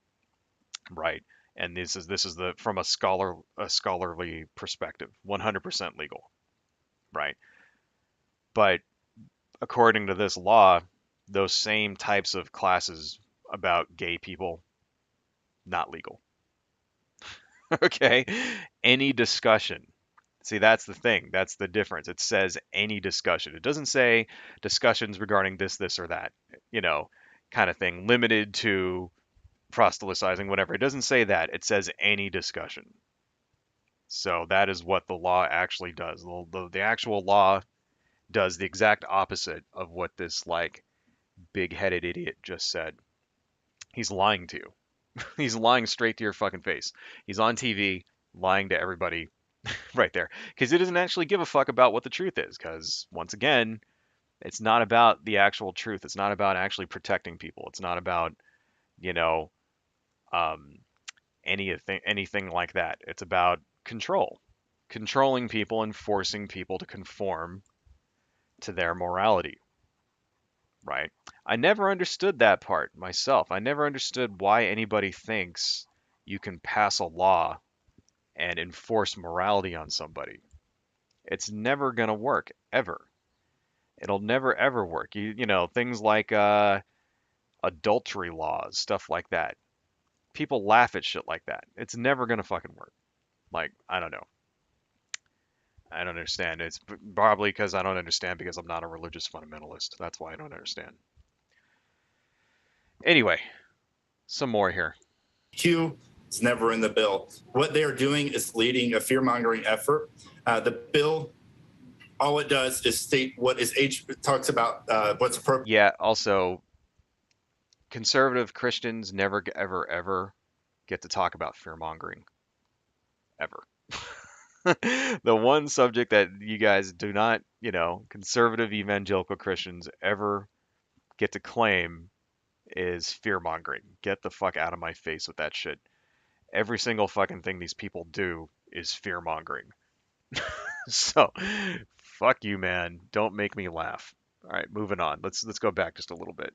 right? And this is the from a scholarly perspective, 100% legal, right? But according to this law, those same types of classes about gay people, not legal. Okay? Any discussion. See, that's the thing. That's the difference. It says any discussion. It doesn't say discussions regarding this, or that, you know, kind of thing, limited to proselytizing, whatever. It doesn't say that. It says any discussion. So that is what the law actually does. The actual law does the exact opposite of what this, like, big-headed idiot just said. He's lying to you. He's lying straight to your fucking face. He's on TV lying to everybody right there because he doesn't actually give a fuck about what the truth is. Because once again, it's not about the actual truth. It's not about actually protecting people. It's not about you know um, anything like that. It's about controlling people and forcing people to conform to their morality. Right? I never understood that part myself. I never understood why anybody thinks you can pass a law and enforce morality on somebody. It's never going to work ever. It'll never ever work. Things like adultery laws, stuff like that. People laugh at shit like that. It's never going to fucking work. Like, I don't know. I don't understand. It's probably because I don't understand because I'm not a religious fundamentalist. That's why I don't understand. Anyway, some more here. Q is never in the bill. What they are doing is leading a fear mongering effort. The bill, all it does is state what is talks about what's appropriate. Yeah, also, conservative Christians never, ever, ever get to talk about fear mongering. Ever. The one subject that you guys do not, conservative evangelical Christians ever get to claim is fear mongering. Get the fuck out of my face with that shit. Every single fucking thing these people do is fear mongering. So, fuck you, man. Don't make me laugh. All right, moving on. Let's go back just a little bit.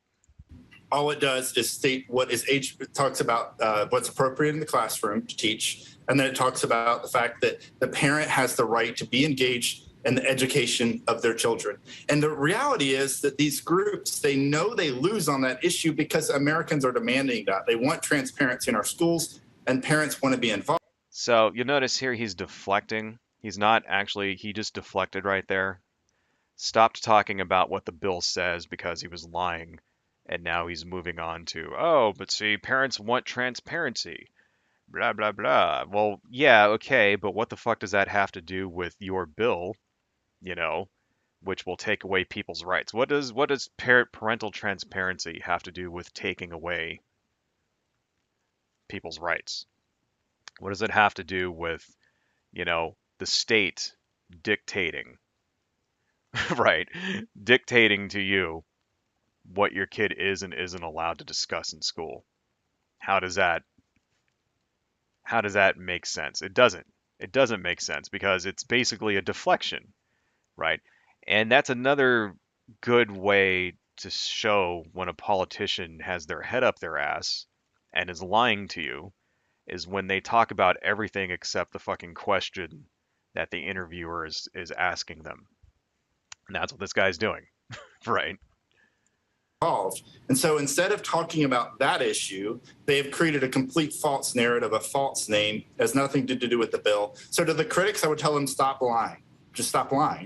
All it does is state what is age. It talks about what's appropriate in the classroom to teach, and then it talks about the fact that the parent has the right to be engaged in the education of their children. And the reality is that these groups, they know they lose on that issue because Americans are demanding that. They want transparency in our schools, and parents want to be involved. So you'll notice here he's deflecting. He's not actually, he just deflected right there. Stopped talking about what the bill says because he was lying. And now he's moving on to, oh, but see, parents want transparency. Blah, blah, blah. Well, yeah, okay, but what the fuck does that have to do with your bill, you know, which will take away people's rights? What does parental transparency have to do with taking away people's rights? What does it have to do with, the state dictating, right? Dictating to you what your kid is and isn't allowed to discuss in school. How does that how does that make sense? It doesn't. It doesn't make sense because it's basically a deflection, right? And that's another good way to show when a politician has their head up their ass and is lying to you is when they talk about everything except the fucking question that the interviewer is asking them. And that's what this guy's doing, right? Involved. And so instead of talking about that issue, they have created a complete false narrative, a false name, has nothing to do with the bill. So to the critics, I would tell them, stop lying. Just stop lying.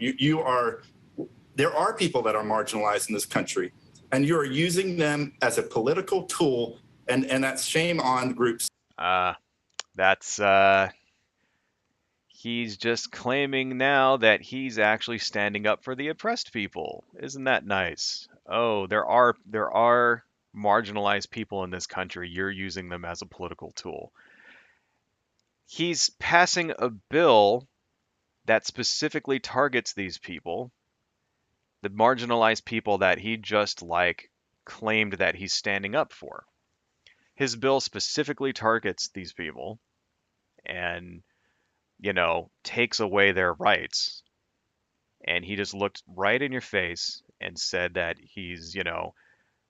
There are people that are marginalized in this country, and you are using them as a political tool, and that's shame on groups. That's he's just claiming now that he's actually standing up for the oppressed people. Isn't that nice? Oh, there are marginalized people in this country. You're using them as a political tool. He's passing a bill that specifically targets these people, the marginalized people that he just like claimed that he's standing up for. His bill specifically targets these people and, takes away their rights. And he just looked right in your face and said that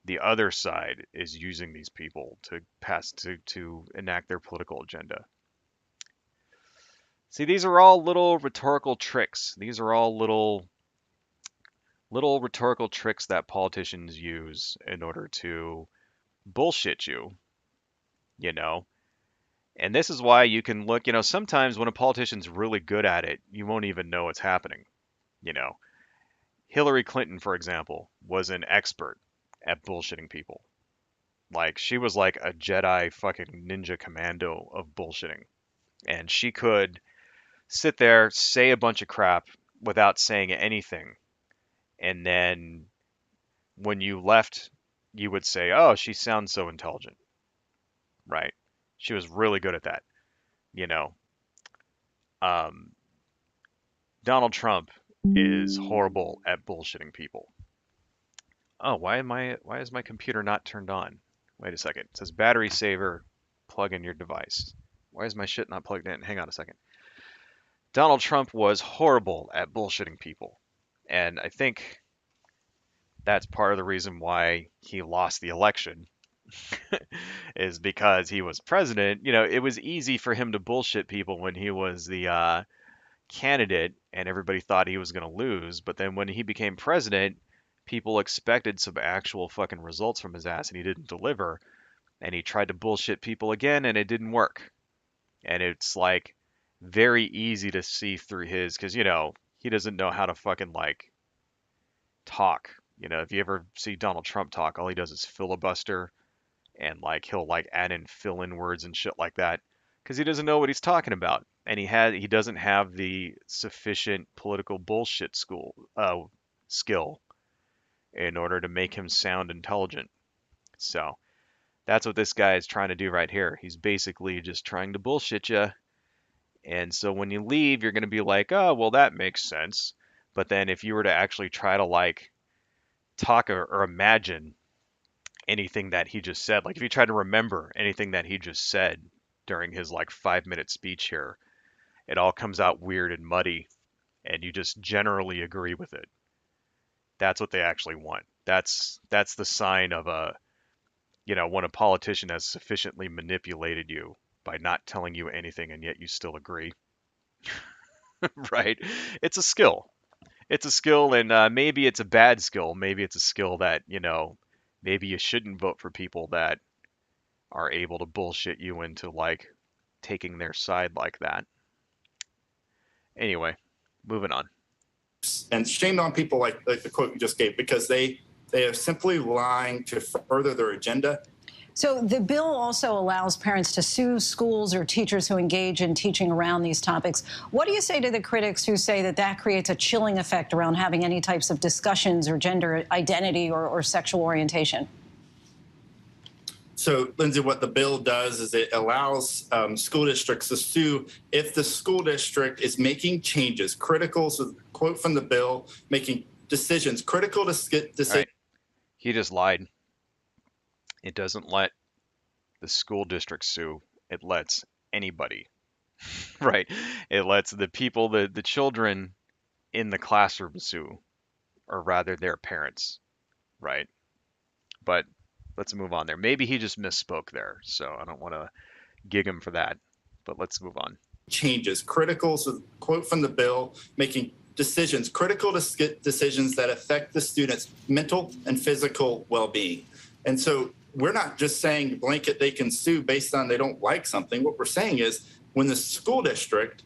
the other side is using these people to pass to enact their political agenda. See, these are all little rhetorical tricks. These are all little rhetorical tricks that politicians use in order to bullshit you, you know. And this is why you can look, sometimes when a politician's really good at it, you won't even know it's happening, you know. Hillary Clinton, for example, was an expert at bullshitting people. Like, she was like a Jedi fucking ninja commando of bullshitting. And she could sit there, say a bunch of crap without saying anything. And then when you left, you would say, oh, she sounds so intelligent, right? She was really good at that, you know. Um, Donald Trump is horrible at bullshitting people. Oh, why is my computer not turned on? Wait a second. It says battery saver, plug in your device. Why is my shit not plugged in? Hang on a second. Donald Trump was horrible at bullshitting people. And I think that's part of the reason why he lost the election is because he was president. It was easy for him to bullshit people when he was the candidate and everybody thought he was going to lose. But then when he became president, people expected some actual fucking results from his ass and he didn't deliver. And he tried to bullshit people again and it didn't work. And it's like very easy to see through because, he doesn't know how to fucking like talk. If you ever see Donald Trump talk, all he does is filibuster and like he'll like add in fill in words and shit like that because he doesn't know what he's talking about. And he doesn't have the sufficient political bullshit skill in order to make him sound intelligent. So that's what this guy is trying to do right here. He's basically just trying to bullshit you. And so when you leave, you're going to be like, oh, well, that makes sense. But then if you were to actually try to like talk or imagine anything that he just said, like if you try to remember anything that he just said during his like 5-minute speech here, it all comes out weird and muddy. and you just generally agree with it. That's what they actually want. That's the sign of a, when a politician has sufficiently manipulated you by not telling you anything and yet you still agree, right? It's a skill. It's a skill, and maybe it's a bad skill. Maybe it's a skill that, maybe you shouldn't vote for people that are able to bullshit you into like taking their side like that. Anyway, moving on. And shame on people like the quote you just gave, because they are simply lying to further their agenda. So the bill also allows parents to sue schools or teachers who engage in teaching around these topics. What do you say to the critics who say that that creates a chilling effect around having any types of discussions or gender identity or sexual orientation? So, Lindsay, what the bill does is it allows school districts to sue if the school district is making changes critical, so quote from the bill, making decisions critical to decisions. All right. He just lied. It doesn't let the school district sue. It lets anybody, right? It lets the people, the children in the classroom sue, or rather their parents, right? But let's move on there. Maybe he just misspoke there, so I don't want to gig him for that. But let's move on. Changes critical, so quote from the bill, making decisions critical to decisions that affect the student's mental and physical well-being. And so we're not just saying blanket they can sue based on they don't like something. What we're saying is when the school district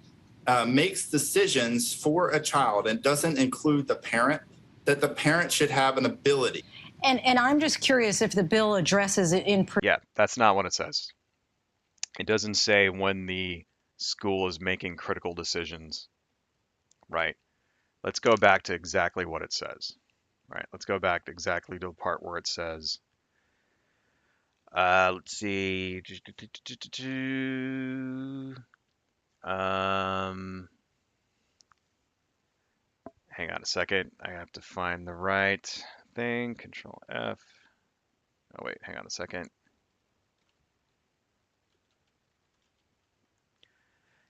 makes decisions for a child and doesn't include the parent, that the parent should have an ability. And I'm just curious if the bill addresses it in. Yeah, that's not what it says. It doesn't say when the school is making critical decisions, right? Let's go back to exactly what it says, right? Let's go back to exactly to the part where it says, let's see, hang on a second. I have to find the right thing. Control F. Oh, wait, hang on a second.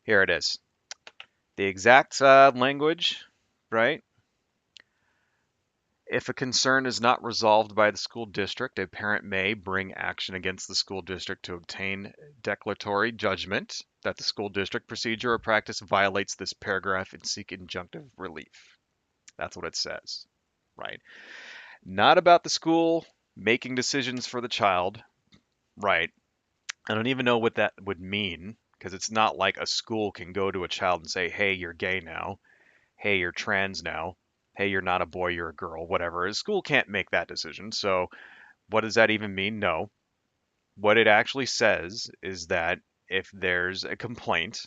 Here it is. The exact language, right? If a concern is not resolved by the school district, a parent may bring action against the school district to obtain declaratory judgment that the school district procedure or practice violates this paragraph and seek injunctive relief. That's what it says, right? Not about the school making decisions for the child, right? I don't even know what that would mean, because it's not like a school can go to a child and say, hey, you're gay now. Hey, you're trans now. Hey, you're not a boy, you're a girl, whatever. A school can't make that decision. So, what does that even mean? No. What it actually says is that if there's a complaint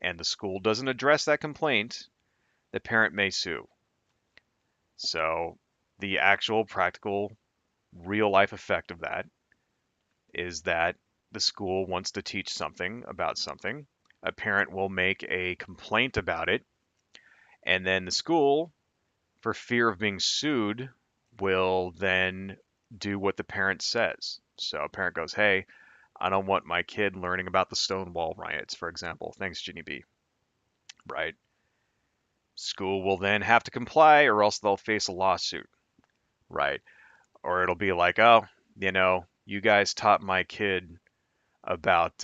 and the school doesn't address that complaint, the parent may sue. So, the actual practical real life effect of that is that the school wants to teach something about something. A parent will make a complaint about it, and then the school, for fear of being sued, will then do what the parent says. So a parent goes, hey, I don't want my kid learning about the Stonewall riots, for example. Thanks, Ginny B. Right? School will then have to comply or else they'll face a lawsuit. Right? Or it'll be like, oh, you guys taught my kid about,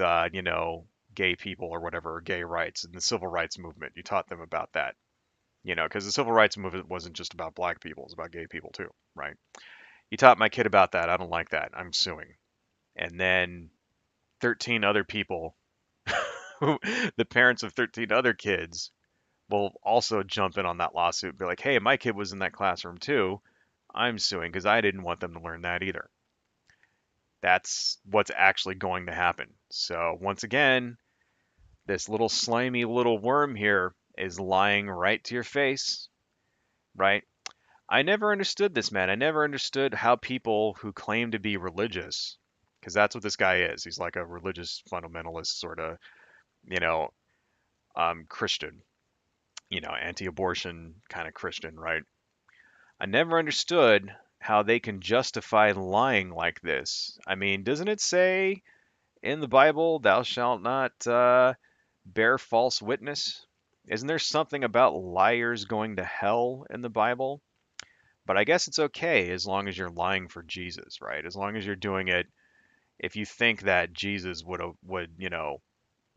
gay people or whatever, gay rights and the civil rights movement. You taught them about that. Because the civil rights movement wasn't just about black people, it was about gay people too, right? You taught my kid about that. I don't like that. I'm suing. And then 13 other people, the parents of 13 other kids, will also jump in on that lawsuit and be like, hey, my kid was in that classroom too. I'm suing because I didn't want them to learn that either. That's what's actually going to happen. So once again, this little slimy little worm here is lying right to your face, right? I never understood this, man. I never understood how people who claim to be religious, because that's what this guy is. He's like a religious fundamentalist sort of, you know, Christian, anti-abortion kind of Christian, right? I never understood how they can justify lying like this. I mean, doesn't it say in the Bible, thou shalt not bear false witness? Isn't there something about liars going to hell in the Bible? But I guess it's okay as long as you're lying for Jesus, right? As long as you're doing it, if you think that Jesus would,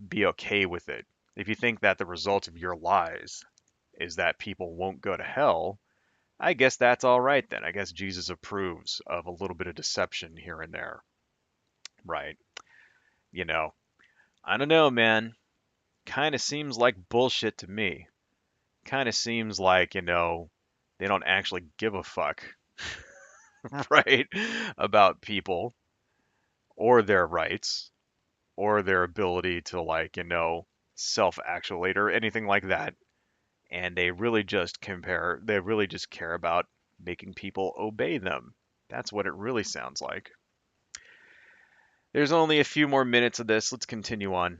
be okay with it. If you think that the result of your lies is that people won't go to hell, I guess that's all right then. I guess Jesus approves of a little bit of deception here and there, right? You know, I don't know, man. Kind of seems like bullshit to me. Kind of seems like, they don't actually give a fuck, right? About people or their rights or their ability to, like, self-actuate or anything like that. And they really just care about making people obey them. That's what it really sounds like. There's only a few more minutes of this. Let's continue on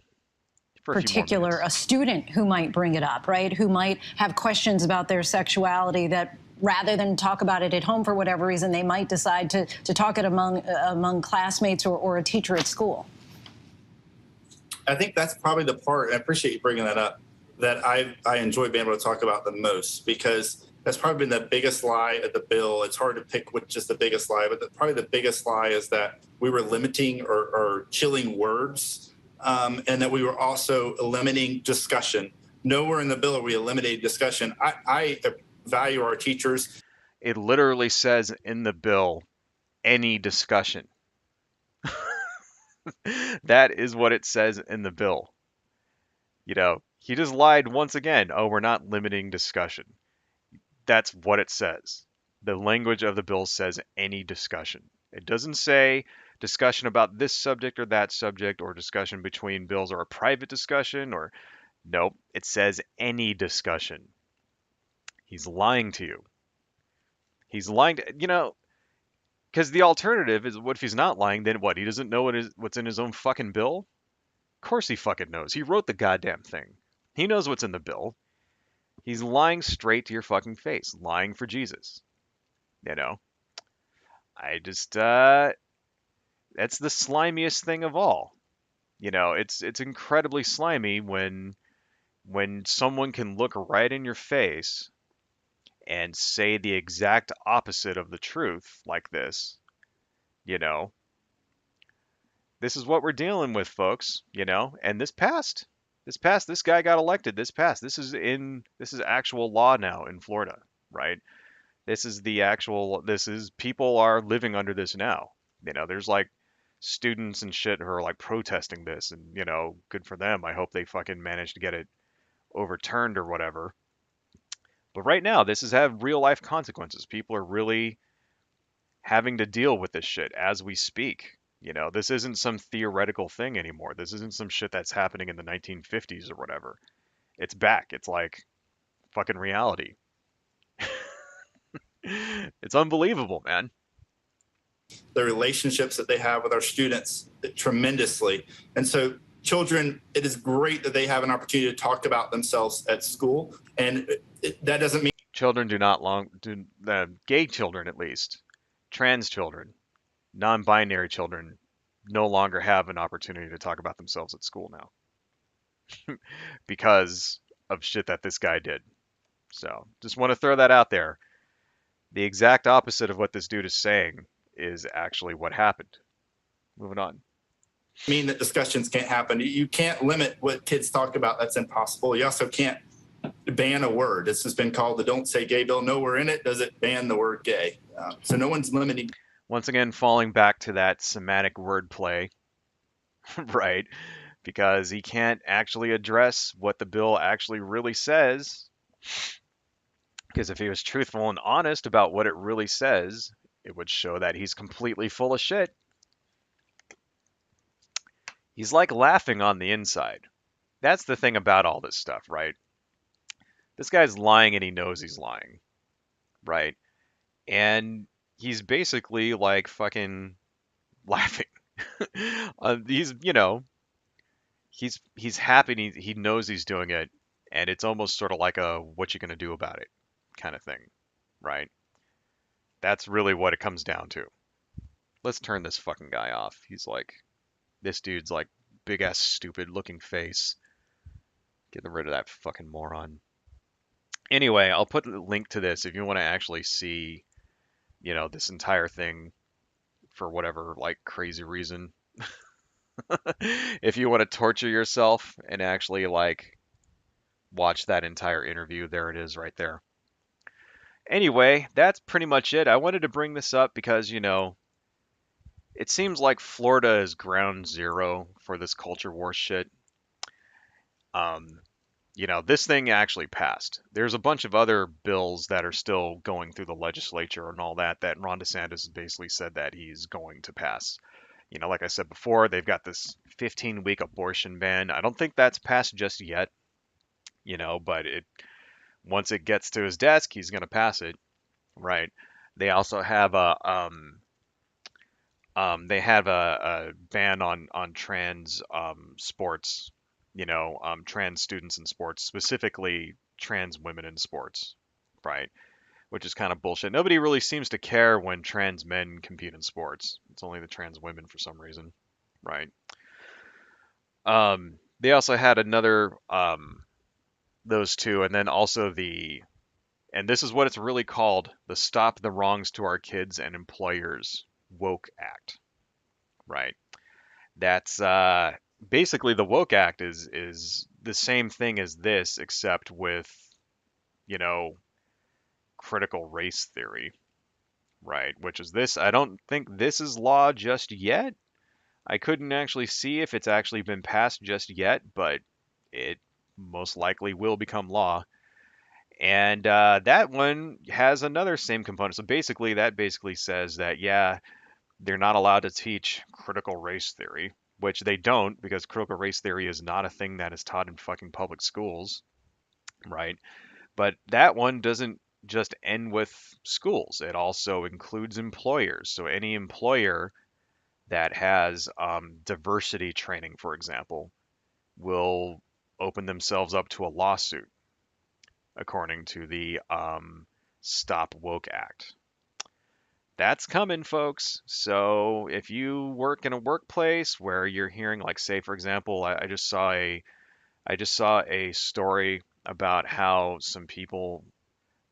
for a few more Particular, minutes. a student who might bring it up, right? Who might have questions about their sexuality that rather than talk about it at home for whatever reason, they might decide to talk it among classmates or a teacher at school. I think that's probably the part, I appreciate you bringing that up, that I enjoy being able to talk about the most, because that's probably been the biggest lie of the bill. It's hard to pick which is the biggest lie, but probably the biggest lie is that we were limiting or chilling words, and that we were also eliminating discussion. Nowhere in the bill are we eliminating discussion. I value our teachers. It literally says in the bill, any discussion. That is what it says in the bill. He just lied once again. Oh, we're not limiting discussion. That's what it says. The language of the bill says any discussion. It doesn't say discussion about this subject or that subject or discussion between bills or a private discussion or nope, it says any discussion. He's lying to you. He's lying to, because the alternative is what if he's not lying? Then what? He doesn't know what's in his own fucking bill? Of course he fucking knows. He wrote the goddamn thing. He knows what's in the bill. He's lying straight to your fucking face, lying for Jesus. You know, I just that's the slimiest thing of all. It's incredibly slimy when someone can look right in your face and say the exact opposite of the truth like this. You know, this is what we're dealing with, folks. And this guy got elected. This is actual law now in Florida, right? People are living under this now. There's like students and shit who are like protesting this, and good for them. I hope they fucking manage to get it overturned or whatever. But right now, this has had real life consequences. People are really having to deal with this shit as we speak. This isn't some theoretical thing anymore. This isn't some shit that's happening in the 1950s or whatever. It's back. It's like fucking reality. It's unbelievable, man. The relationships that they have with our students tremendously. And so children, it is great that they have an opportunity to talk about themselves at school. And that doesn't mean Children do not gay children at least, trans children, non-binary children no longer have an opportunity to talk about themselves at school now because of shit that this guy did. So just want to throw that out there. The exact opposite of what this dude is saying is actually what happened. Moving on. mean that discussions can't happen. You can't limit what kids talk about. That's impossible. You also can't ban a word. This has been called the Don't Say Gay bill. Nowhere in it does it ban the word gay. So no one's limiting. Once again, falling back to that semantic wordplay, right? Because he can't actually address what the bill actually really says. Because if he was truthful and honest about what it really says, it would show that he's completely full of shit. He's like laughing on the inside. That's the thing about all this stuff, right? This guy's lying and he knows he's lying, right? And he's basically like fucking laughing. He's happy and he knows he's doing it, and it's almost sort of like a what you gonna do about it kind of thing, right? That's really what it comes down to. Let's turn this fucking guy off. This dude's like big ass stupid looking face. Getting rid of that fucking moron. Anyway, I'll put the link to this if you want to actually see, this entire thing for whatever like crazy reason. If you want to torture yourself and actually like watch that entire interview, there it is right there. Anyway, that's pretty much it. I wanted to bring this up because, it seems like Florida is ground zero for this culture war shit. Um, this thing actually passed. There's a bunch of other bills that are still going through the legislature and all that Ron DeSantis has basically said that he's going to pass. Like I said before, they've got this 15-week abortion ban. I don't think that's passed just yet, but once it gets to his desk, he's going to pass it, right? They also have a ban on trans sports, trans students in sports, specifically trans women in sports, right? Which is kind of bullshit. Nobody really seems to care when trans men compete in sports. It's only the trans women for some reason, right? They also had another those two, and then also and this is what it's really called, the Stop the Wrongs to Our Kids and Employers Woke Act, right? That's basically the Woke Act is the same thing as this, except with you know critical race theory, right? Which is this. I don't think this is law just yet. I couldn't actually see if it's actually been passed just yet, but it most likely will become law. And that one has another same component. So basically, that basically says that, yeah, they're not allowed to teach critical race theory, which they don't because critical race theory is not a thing that is taught in fucking public schools, right? But that one doesn't just end with schools, it also includes employers. So any employer that has diversity training, for example, will open themselves up to a lawsuit according to the Stop Woke Act. That's coming, folks. So if you work in a workplace where you're hearing, like, say, for example, I just saw a story about how some people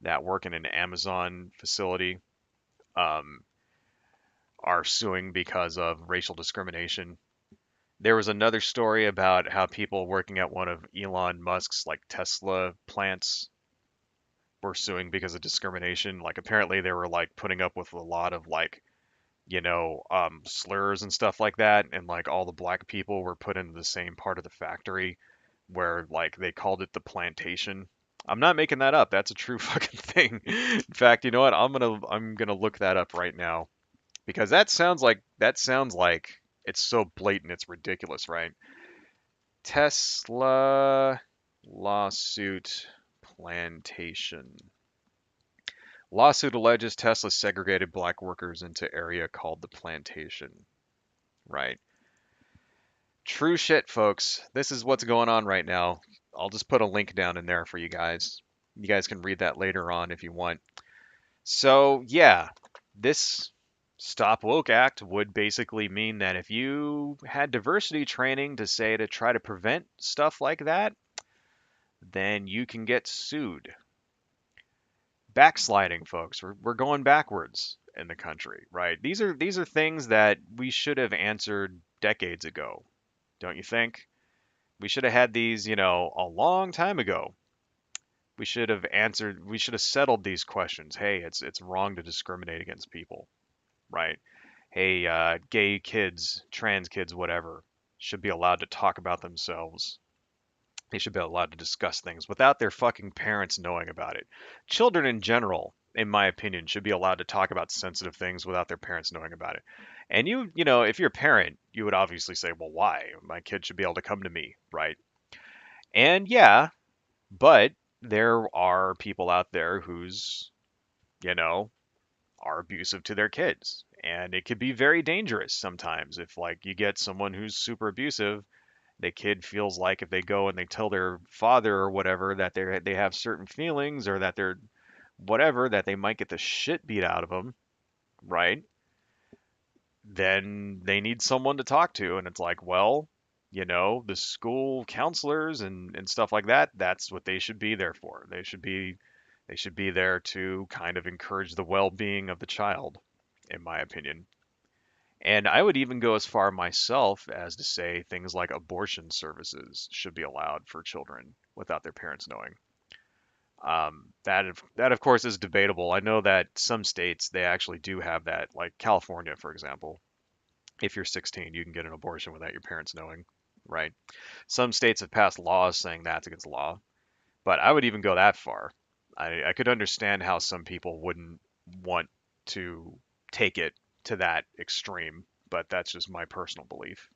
that work in an Amazon facility um, are suing because of racial discrimination. There was another story about how people working at one of Elon Musk's like Tesla plants were suing because of discrimination. Like apparently they were like putting up with a lot of like, slurs and stuff like that, and like all the black people were put into the same part of the factory where like they called it the plantation. I'm not making that up. That's a true fucking thing. In fact, you know what? I'm gonna look that up right now because that sounds like it's so blatant, it's ridiculous, right? Tesla lawsuit plantation. Lawsuit alleges Tesla segregated black workers into area called the plantation. Right. True shit, folks. This is what's going on right now. I'll just put a link down in there for you guys. You guys can read that later on if you want. So, yeah, this Stop Woke Act would basically mean that if you had diversity training to say to try to prevent stuff like that, then you can get sued. Backsliding, folks. We're going backwards in the country, right? These are things that we should have answered decades ago, don't you think? We should have had these, a long time ago. We should have settled these questions. Hey, it's wrong to discriminate against people, right? Hey, gay kids, trans kids, whatever, should be allowed to talk about themselves. They should be allowed to discuss things without their fucking parents knowing about it. Children in general, in my opinion, should be allowed to talk about sensitive things without their parents knowing about it. And if you're a parent, you would obviously say, well, why? My kid should be able to come to me, right? And yeah, but there are people out there who's, you know, are abusive to their kids. And it could be very dangerous sometimes if like you get someone who's super abusive, the kid feels like if they go and they tell their father or whatever that they have certain feelings or that they're whatever that they might get the shit beat out of them, right? Then they need someone to talk to and it's like, well, The school counselors and stuff like that, that's what they should be there for. They should be there to kind of encourage the well-being of the child, in my opinion. And I would even go as far myself as to say things like abortion services should be allowed for children without their parents knowing. That of course is debatable. I know that some states they actually do have that, like California, for example. If you're 16, you can get an abortion without your parents knowing, right? Some states have passed laws saying that's against the law, but I would even go that far. I could understand how some people wouldn't want to take it to that extreme, but that's just my personal belief,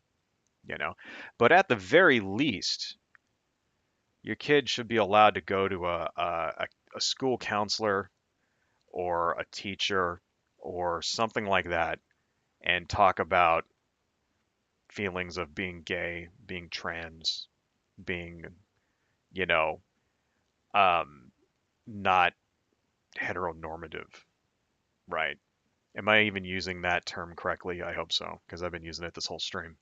you know. But at the very least, your kid should be allowed to go to a school counselor or a teacher or something like that and talk about feelings of being gay, being trans, being, you know, um, not heteronormative, right? Am I even using that term correctly? I hope so, because I've been using it this whole stream,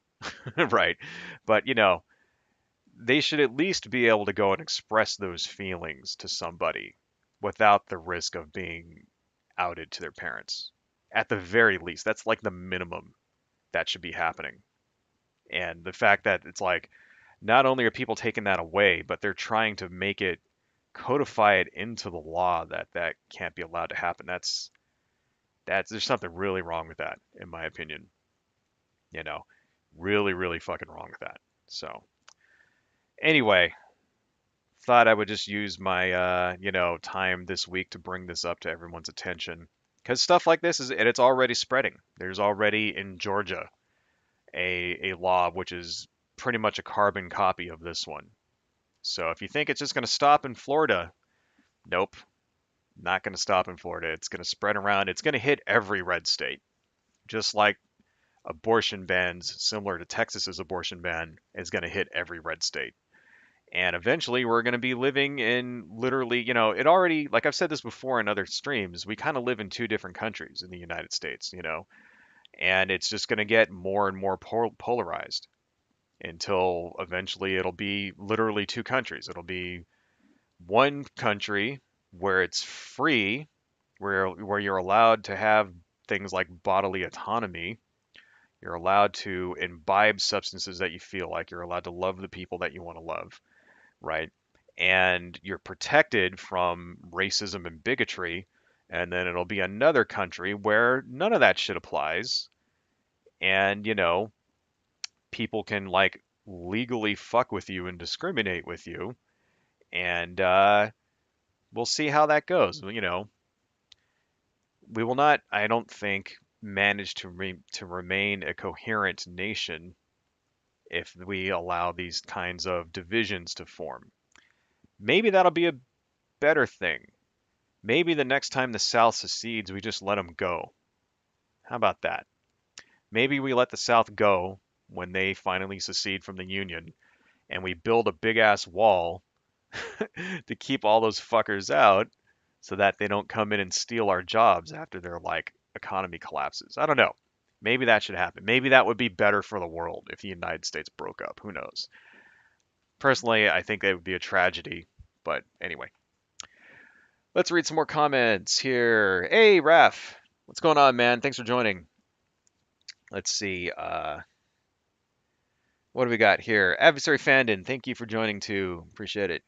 right? But, they should at least be able to go and express those feelings to somebody without the risk of being outed to their parents. At the very least, that's like the minimum that should be happening. And the fact that it's like not only are people taking that away, but they're trying to make it codify it into the law that that can't be allowed to happen. That's there's something really wrong with that, in my opinion. You know, really, really fucking wrong with that. So anyway, thought I would just use my time this week to bring this up to everyone's attention because stuff like this is and it's already spreading. There's already in Georgia a law which is pretty much a carbon copy of this one. So if you think it's just going to stop in Florida, nope, not going to stop in Florida. It's going to spread around. It's going to hit every red state, just like abortion bans similar to Texas's abortion ban is going to hit every red state. And eventually we're going to be living in literally, it already, like I've said this before in other streams, we kind of live in two different countries in the United States, and it's just going to get more and more polarized until eventually it'll be literally two countries. It'll be one country where it's free, where you're allowed to have things like bodily autonomy. You're allowed to imbibe substances that you feel like. You're allowed to love the people that you want to love, right? And you're protected from racism and bigotry. And then it'll be another country where none of that shit applies. And, people can like legally fuck with you and discriminate with you. And we'll see how that goes. We will not, I don't think, manage to remain a coherent nation if we allow these kinds of divisions to form. Maybe that'll be a better thing. Maybe the next time the South secedes, we just let them go. How about that? Maybe we let the South go when they finally secede from the Union and we build a big ass wall to keep all those fuckers out so that they don't come in and steal our jobs after their like economy collapses. I don't know. Maybe that should happen. Maybe that would be better for the world if the United States broke up. Who knows? Personally, I think it would be a tragedy. But anyway, let's read some more comments here. Hey, Raf. What's going on, man? Thanks for joining. Let's see. What do we got here? Adversary Fandon, thank you for joining too. Appreciate it.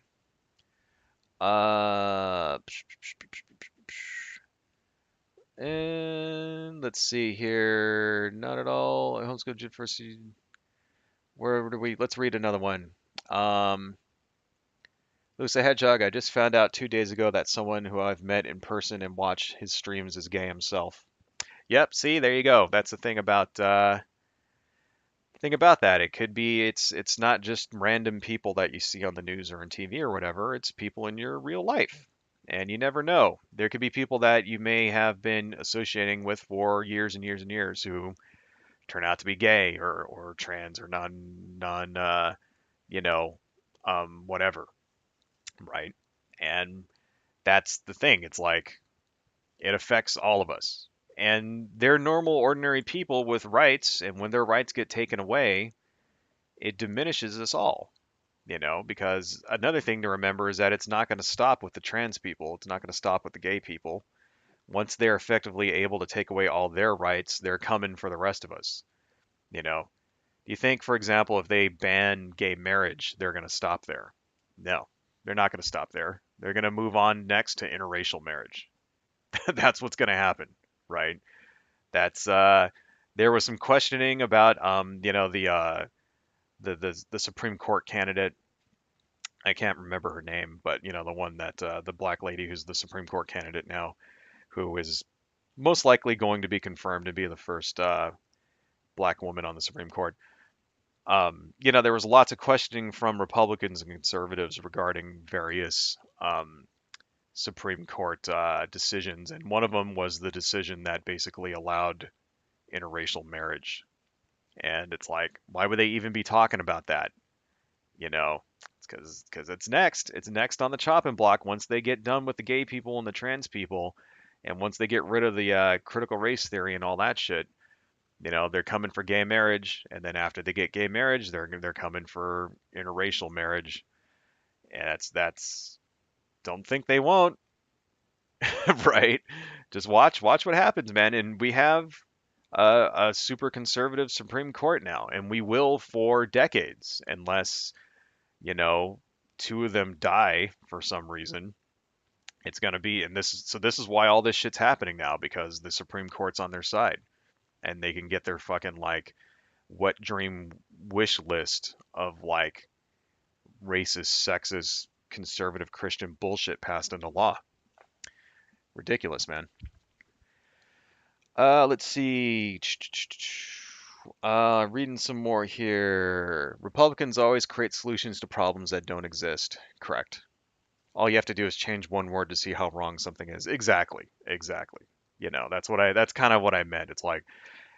Uh, and let's see here. Not at all. Homeschool Jit first. Where do we? Let's read another one. Um, Lusa Hedgehog. I just found out 2 days ago that someone who I've met in person and watched his streams is gay himself. Yep. See, there you go. That's the thing about that. It could be it's not just random people that you see on the news or on TV or whatever. It's people in your real life. And you never know. There could be people that you may have been associating with for years and years and years who turn out to be gay or trans or non you know whatever, right? And that's the thing. It's like it affects all of us. And they're normal ordinary people with rights, and when their rights get taken away, it diminishes us all, because another thing to remember is that it's not going to stop with the trans people. It's not going to stop with the gay people. Once they're effectively able to take away all their rights, they're coming for the rest of us. You know, do you think, for example, if they ban gay marriage, they're going to stop there? No, they're not going to stop there. They're going to move on next to interracial marriage. That's what's going to happen, right? That's there was some questioning about the Supreme Court candidate. I can't remember her name, but the one that the black lady who's the Supreme Court candidate now, who is most likely going to be confirmed to be the first black woman on the Supreme Court. There was lots of questioning from Republicans and conservatives regarding various Supreme Court decisions, and one of them was the decision that basically allowed interracial marriage. And it's like, why would they even be talking about that? It's because it's next. It's next on the chopping block once they get done with the gay people and the trans people, and once they get rid of the critical race theory and all that shit. They're coming for gay marriage, and then after they get gay marriage, they're coming for interracial marriage. And that's don't think they won't, right? Just watch what happens, man. And we have a super conservative Supreme Court now, and we will for decades, unless you know two of them die for some reason. It's gonna be, and this is why all this shit's happening now, because the Supreme Court's on their side, and they can get their fucking like wet dream wish list of like racist, sexist, conservative Christian bullshit passed into law. Ridiculous, man. Let's see. Reading some more here. Republicans always create solutions to problems that don't exist. Correct. All you have to do is change one word to see how wrong something is. Exactly. Exactly. That's kind of what I meant. It's like,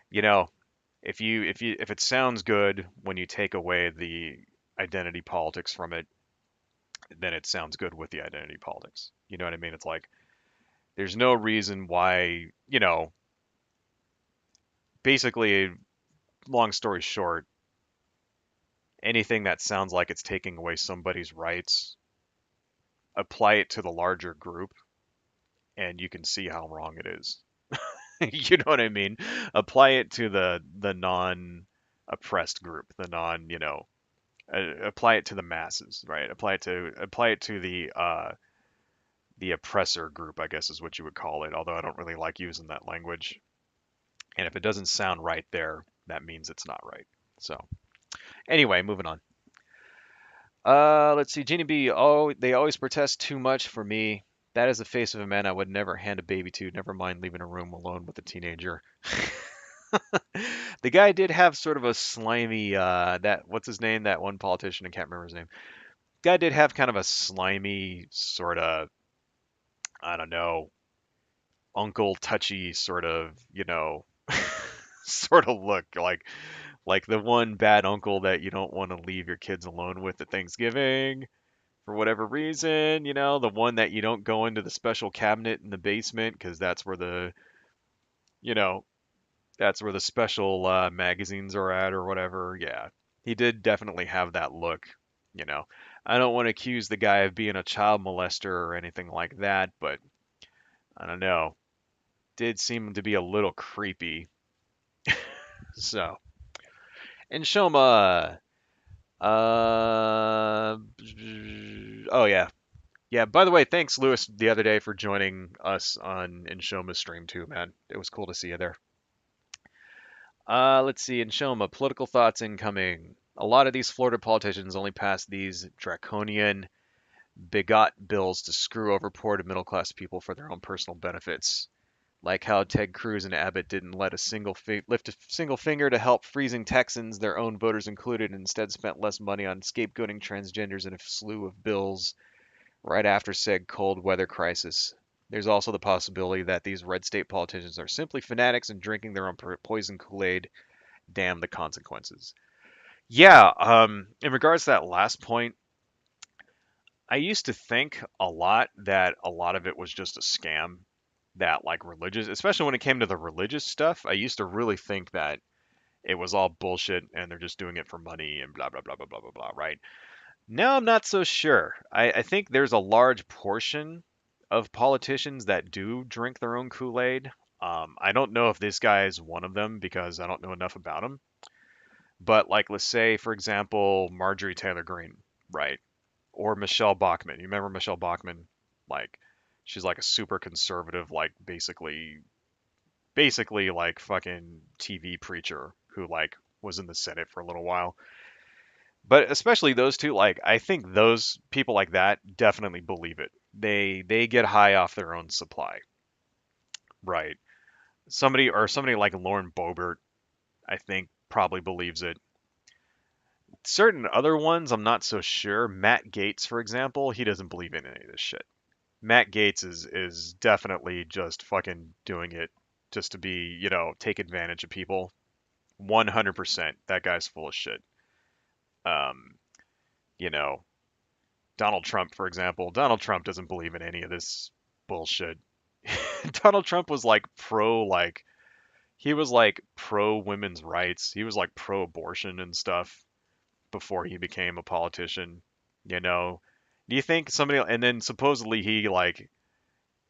you know, if it sounds good when you take away the identity politics from it, then it sounds good with the identity politics. You know what I mean? It's like there's no reason why, basically, long story short, anything that sounds like it's taking away somebody's rights, apply it to the larger group, and you can see how wrong it is. You know what I mean? Apply it to the non-oppressed group, the non, apply it to the masses, right? Apply it to the oppressor group, I guess is what you would call it. Although I don't really like using that language. And if it doesn't sound right there, that means it's not right. So anyway, moving on. Let's see. Jeannie B. Oh, they always protest too much for me. That is the face of a man I would never hand a baby to. Never mind leaving a room alone with a teenager. The guy did have sort of a slimy. That what's his name? That one politician. I can't remember his name. Guy did have kind of a slimy sort of. I don't know. Uncle touchy sort of. Sort of look like the one bad uncle that you don't want to leave your kids alone with at Thanksgiving for whatever reason, the one that you don't go into the special cabinet in the basement because you know, that's where the special magazines are at or whatever. Yeah, he did definitely have that look, you know. I don't want to accuse the guy of being a child molester or anything like that, but I don't know. Did seem to be a little creepy. So, and Shoma, oh yeah, yeah. By the way, thanks Lewis the other day for joining us on Inshoma's stream too, man. It was cool to see you there. Let's see, Inshoma, political thoughts incoming. A lot of these Florida politicians only pass these draconian, bigot bills to screw over poor to middle class people for their own personal benefits. Like how Ted Cruz and Abbott didn't let lift a single finger to help freezing Texans, their own voters included, and instead spent less money on scapegoating transgenders and a slew of bills right after said cold weather crisis. There's also the possibility that these red state politicians are simply fanatics and drinking their own poison Kool-Aid. Damn the consequences. Yeah, in regards to that last point, I used to think a lot that a lot of it was just a scam. That like religious, especially when it came to the religious stuff, I used to really think that it was all bullshit and they're just doing it for money and blah blah blah blah blah blah blah, right? Now I'm not so sure. I think there's a large portion of politicians that do drink their own Kool-Aid. I don't know if this guy is one of them because I don't know enough about him. But like, let's say, for example, Marjorie Taylor Greene, right? Or Michelle Bachmann. You remember Michelle Bachmann? Like, she's like a super conservative, like basically like fucking TV preacher who like was in the Senate for a little while. But especially those two, like I think those people like that definitely believe it. They get high off their own supply, right? Somebody like Lauren Boebert, I think probably believes it. Certain other ones, I'm not so sure. Matt Gates, for example, he doesn't believe in any of this shit. Matt Gates is definitely just fucking doing it just to be, take advantage of people. 100%. That guy's full of shit. Um, you know, Donald Trump, for example, Donald Trump doesn't believe in any of this bullshit. Donald Trump was like he was like pro women's rights. He was like pro abortion and stuff before he became a politician, you know. Do you think somebody and then supposedly he like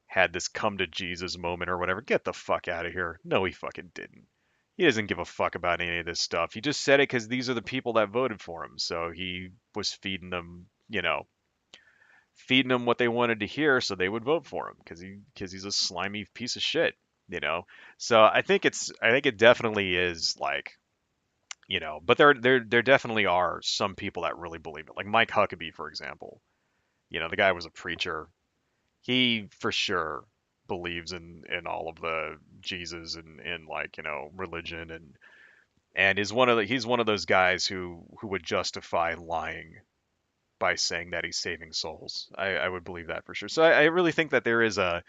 had this come to Jesus moment or whatever? Get the fuck out of here. No, he fucking didn't. He doesn't give a fuck about any of this stuff. He just said it because these are the people that voted for him. So he was feeding them what they wanted to hear so they would vote for him because he's a slimy piece of shit, you know. So I think it definitely is like, but there definitely are some people that really believe it. Like Mike Huckabee, for example. The guy was a preacher. He for sure believes in all of the Jesus and like, religion and he's one of those guys who would justify lying by saying that he's saving souls. I would believe that for sure. So I really think that there is but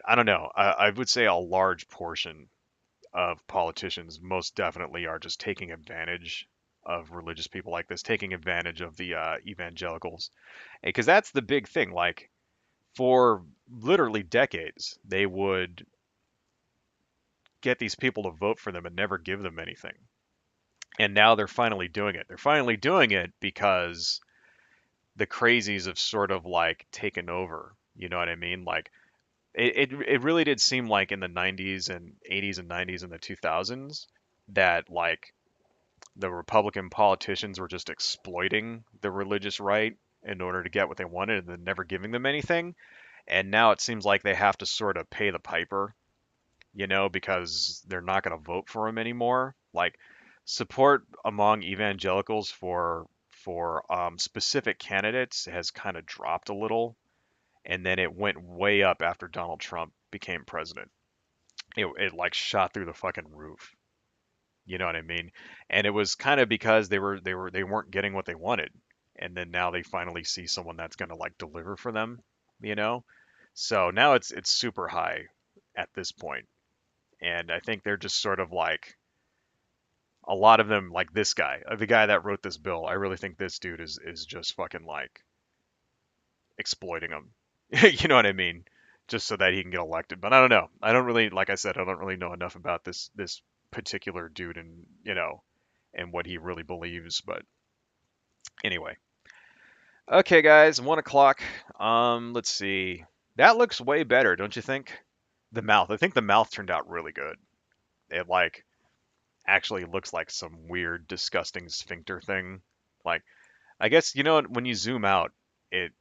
I don't know. I would say a large portion of politicians most definitely are just taking advantage of religious people like this, taking advantage of the evangelicals. Because that's the big thing. Like, for literally decades, they would get these people to vote for them and never give them anything. And now they're finally doing it. They're finally doing it because the crazies have sort of like taken over. You know what I mean? Like it really did seem like in the 90s and 80s and 90s and the 2000s that like the Republican politicians were just exploiting the religious right in order to get what they wanted and then never giving them anything. And now it seems like they have to sort of pay the piper, because they're not going to vote for him anymore. Like support among evangelicals for specific candidates has kind of dropped a little, and then it went way up after Donald Trump became president. It like shot through the fucking roof. You know what I mean? And it was kind of because they weren't getting what they wanted, and then now they finally see someone that's going to like deliver for them. You know, so now it's super high at this point, and I think they're just sort of like a lot of them like this guy, the guy that wrote this bill. I really think this dude is just fucking like exploiting them. You know what I mean? Just so that he can get elected. But I don't know. I don't really, like I said, I don't really know enough about this particular dude and and what he really believes. But anyway, okay, guys, 1 o'clock. Let's see. That looks way better, don't you think? The mouth. I think the mouth turned out really good. It like actually looks like some weird, disgusting sphincter thing. Like I guess when you zoom out, it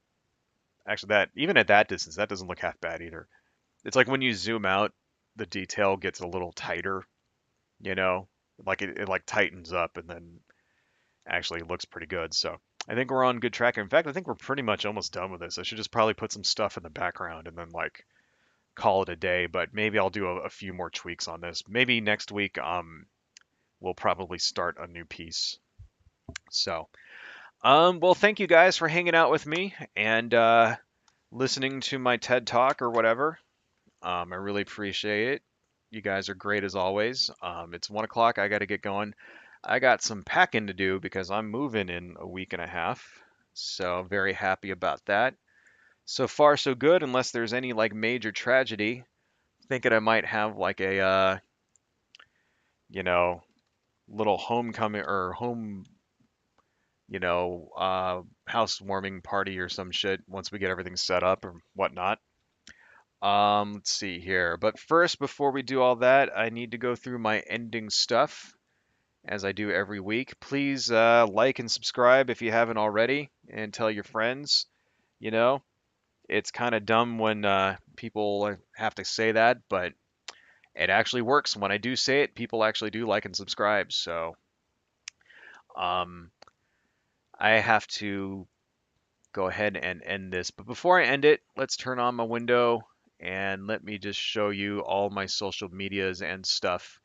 actually that even at that distance, that doesn't look half bad either. It's like when you zoom out, the detail gets a little tighter, you know, like it like tightens up and then actually looks pretty good. So I think we're on good track. In fact, I think we're pretty much almost done with this. I should just probably put some stuff in the background and then like call it a day. But maybe I'll do a few more tweaks on this. Maybe next week, we'll probably start a new piece. So, well, thank you guys for hanging out with me and listening to my TED Talk or whatever. I really appreciate it. You guys are great as always. It's 1 o'clock. I got to get going. I got some packing to do because I'm moving in a week and a half. So very happy about that. So far, so good, unless there's any like major tragedy. Thinking I might have like a you know, little homecoming or home, housewarming party or some shit once we get everything set up or whatnot. Let's see here. But first, before we do all that, I need to go through my ending stuff as I do every week. Please like and subscribe if you haven't already, and tell your friends. You know, it's kind of dumb when people have to say that, but it actually works. When I do say it, people actually do like and subscribe. So um, I have to go ahead and end this. But before I end it, let's turn on my window and let me just show you all my social medias and stuff.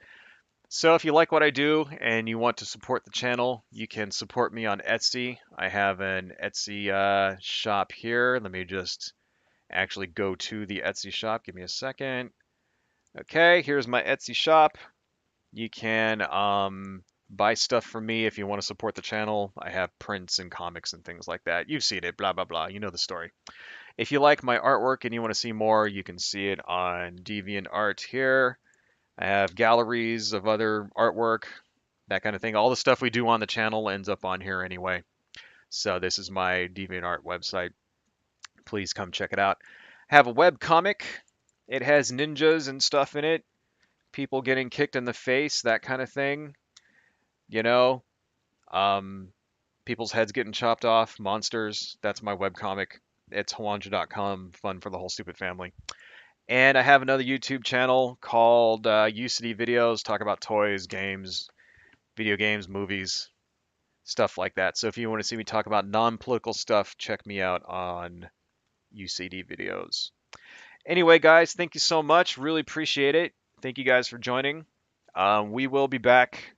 So if you like what I do and you want to support the channel, you can support me on Etsy. I have an Etsy shop here. Let me just actually go to the Etsy shop. Give me a second. Okay, here's my Etsy shop. You can buy stuff from me if you want to support the channel. I have prints and comics and things like that. You've seen it, blah, blah, blah. You know the story. If you like my artwork and you want to see more, you can see it on DeviantArt here. I have galleries of other artwork, that kind of thing. All the stuff we do on the channel ends up on here anyway. So this is my DeviantArt website. Please come check it out. I have a web comic. It has ninjas and stuff in it. People getting kicked in the face, that kind of thing. You know, um, people's heads getting chopped off, monsters. That's my webcomic. It's hawanja.com, fun for the whole stupid family. And I have another YouTube channel called UCD Videos, talk about toys, games, video games, movies, stuff like that. So if you want to see me talk about non-political stuff, check me out on UCD Videos. Anyway, guys, thank you so much. Really appreciate it. Thank you guys for joining. We will be back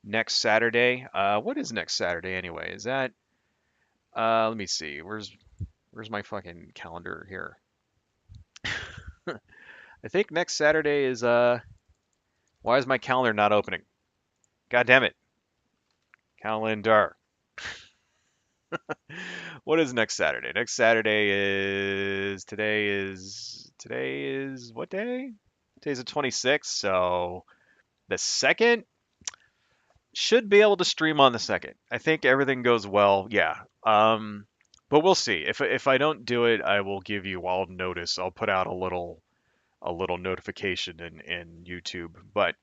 next Saturday. What is next Saturday anyway? Is that let me see. Where's my fucking calendar here? I think next Saturday is why is my calendar not opening? God damn it. Calendar. What is next Saturday? Next Saturday is today is what day? Today's the 26th, so the 2nd should be able to stream on the 2nd. I think everything goes well. Yeah. But we'll see. If I don't do it, I will give you all notice. I'll put out a little notification in YouTube. But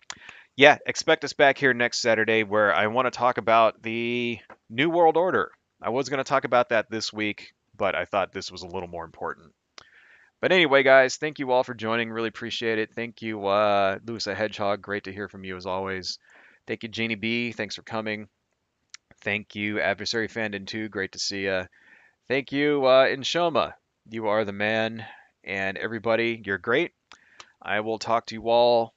yeah, expect us back here next Saturday where I want to talk about the New World Order. I was going to talk about that this week, but I thought this was a little more important. But anyway, guys, thank you all for joining. Really appreciate it. Thank you, Louis a Hedgehog. Great to hear from you as always. Thank you, Jeannie B. Thanks for coming. Thank you, Adversary Fandom 2. Great to see you. Thank you, Inshoma. You are the man. And everybody, you're great. I will talk to you all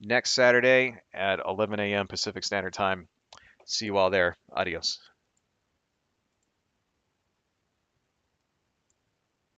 next Saturday at 11 a.m. Pacific Standard Time. See you all there. Adios.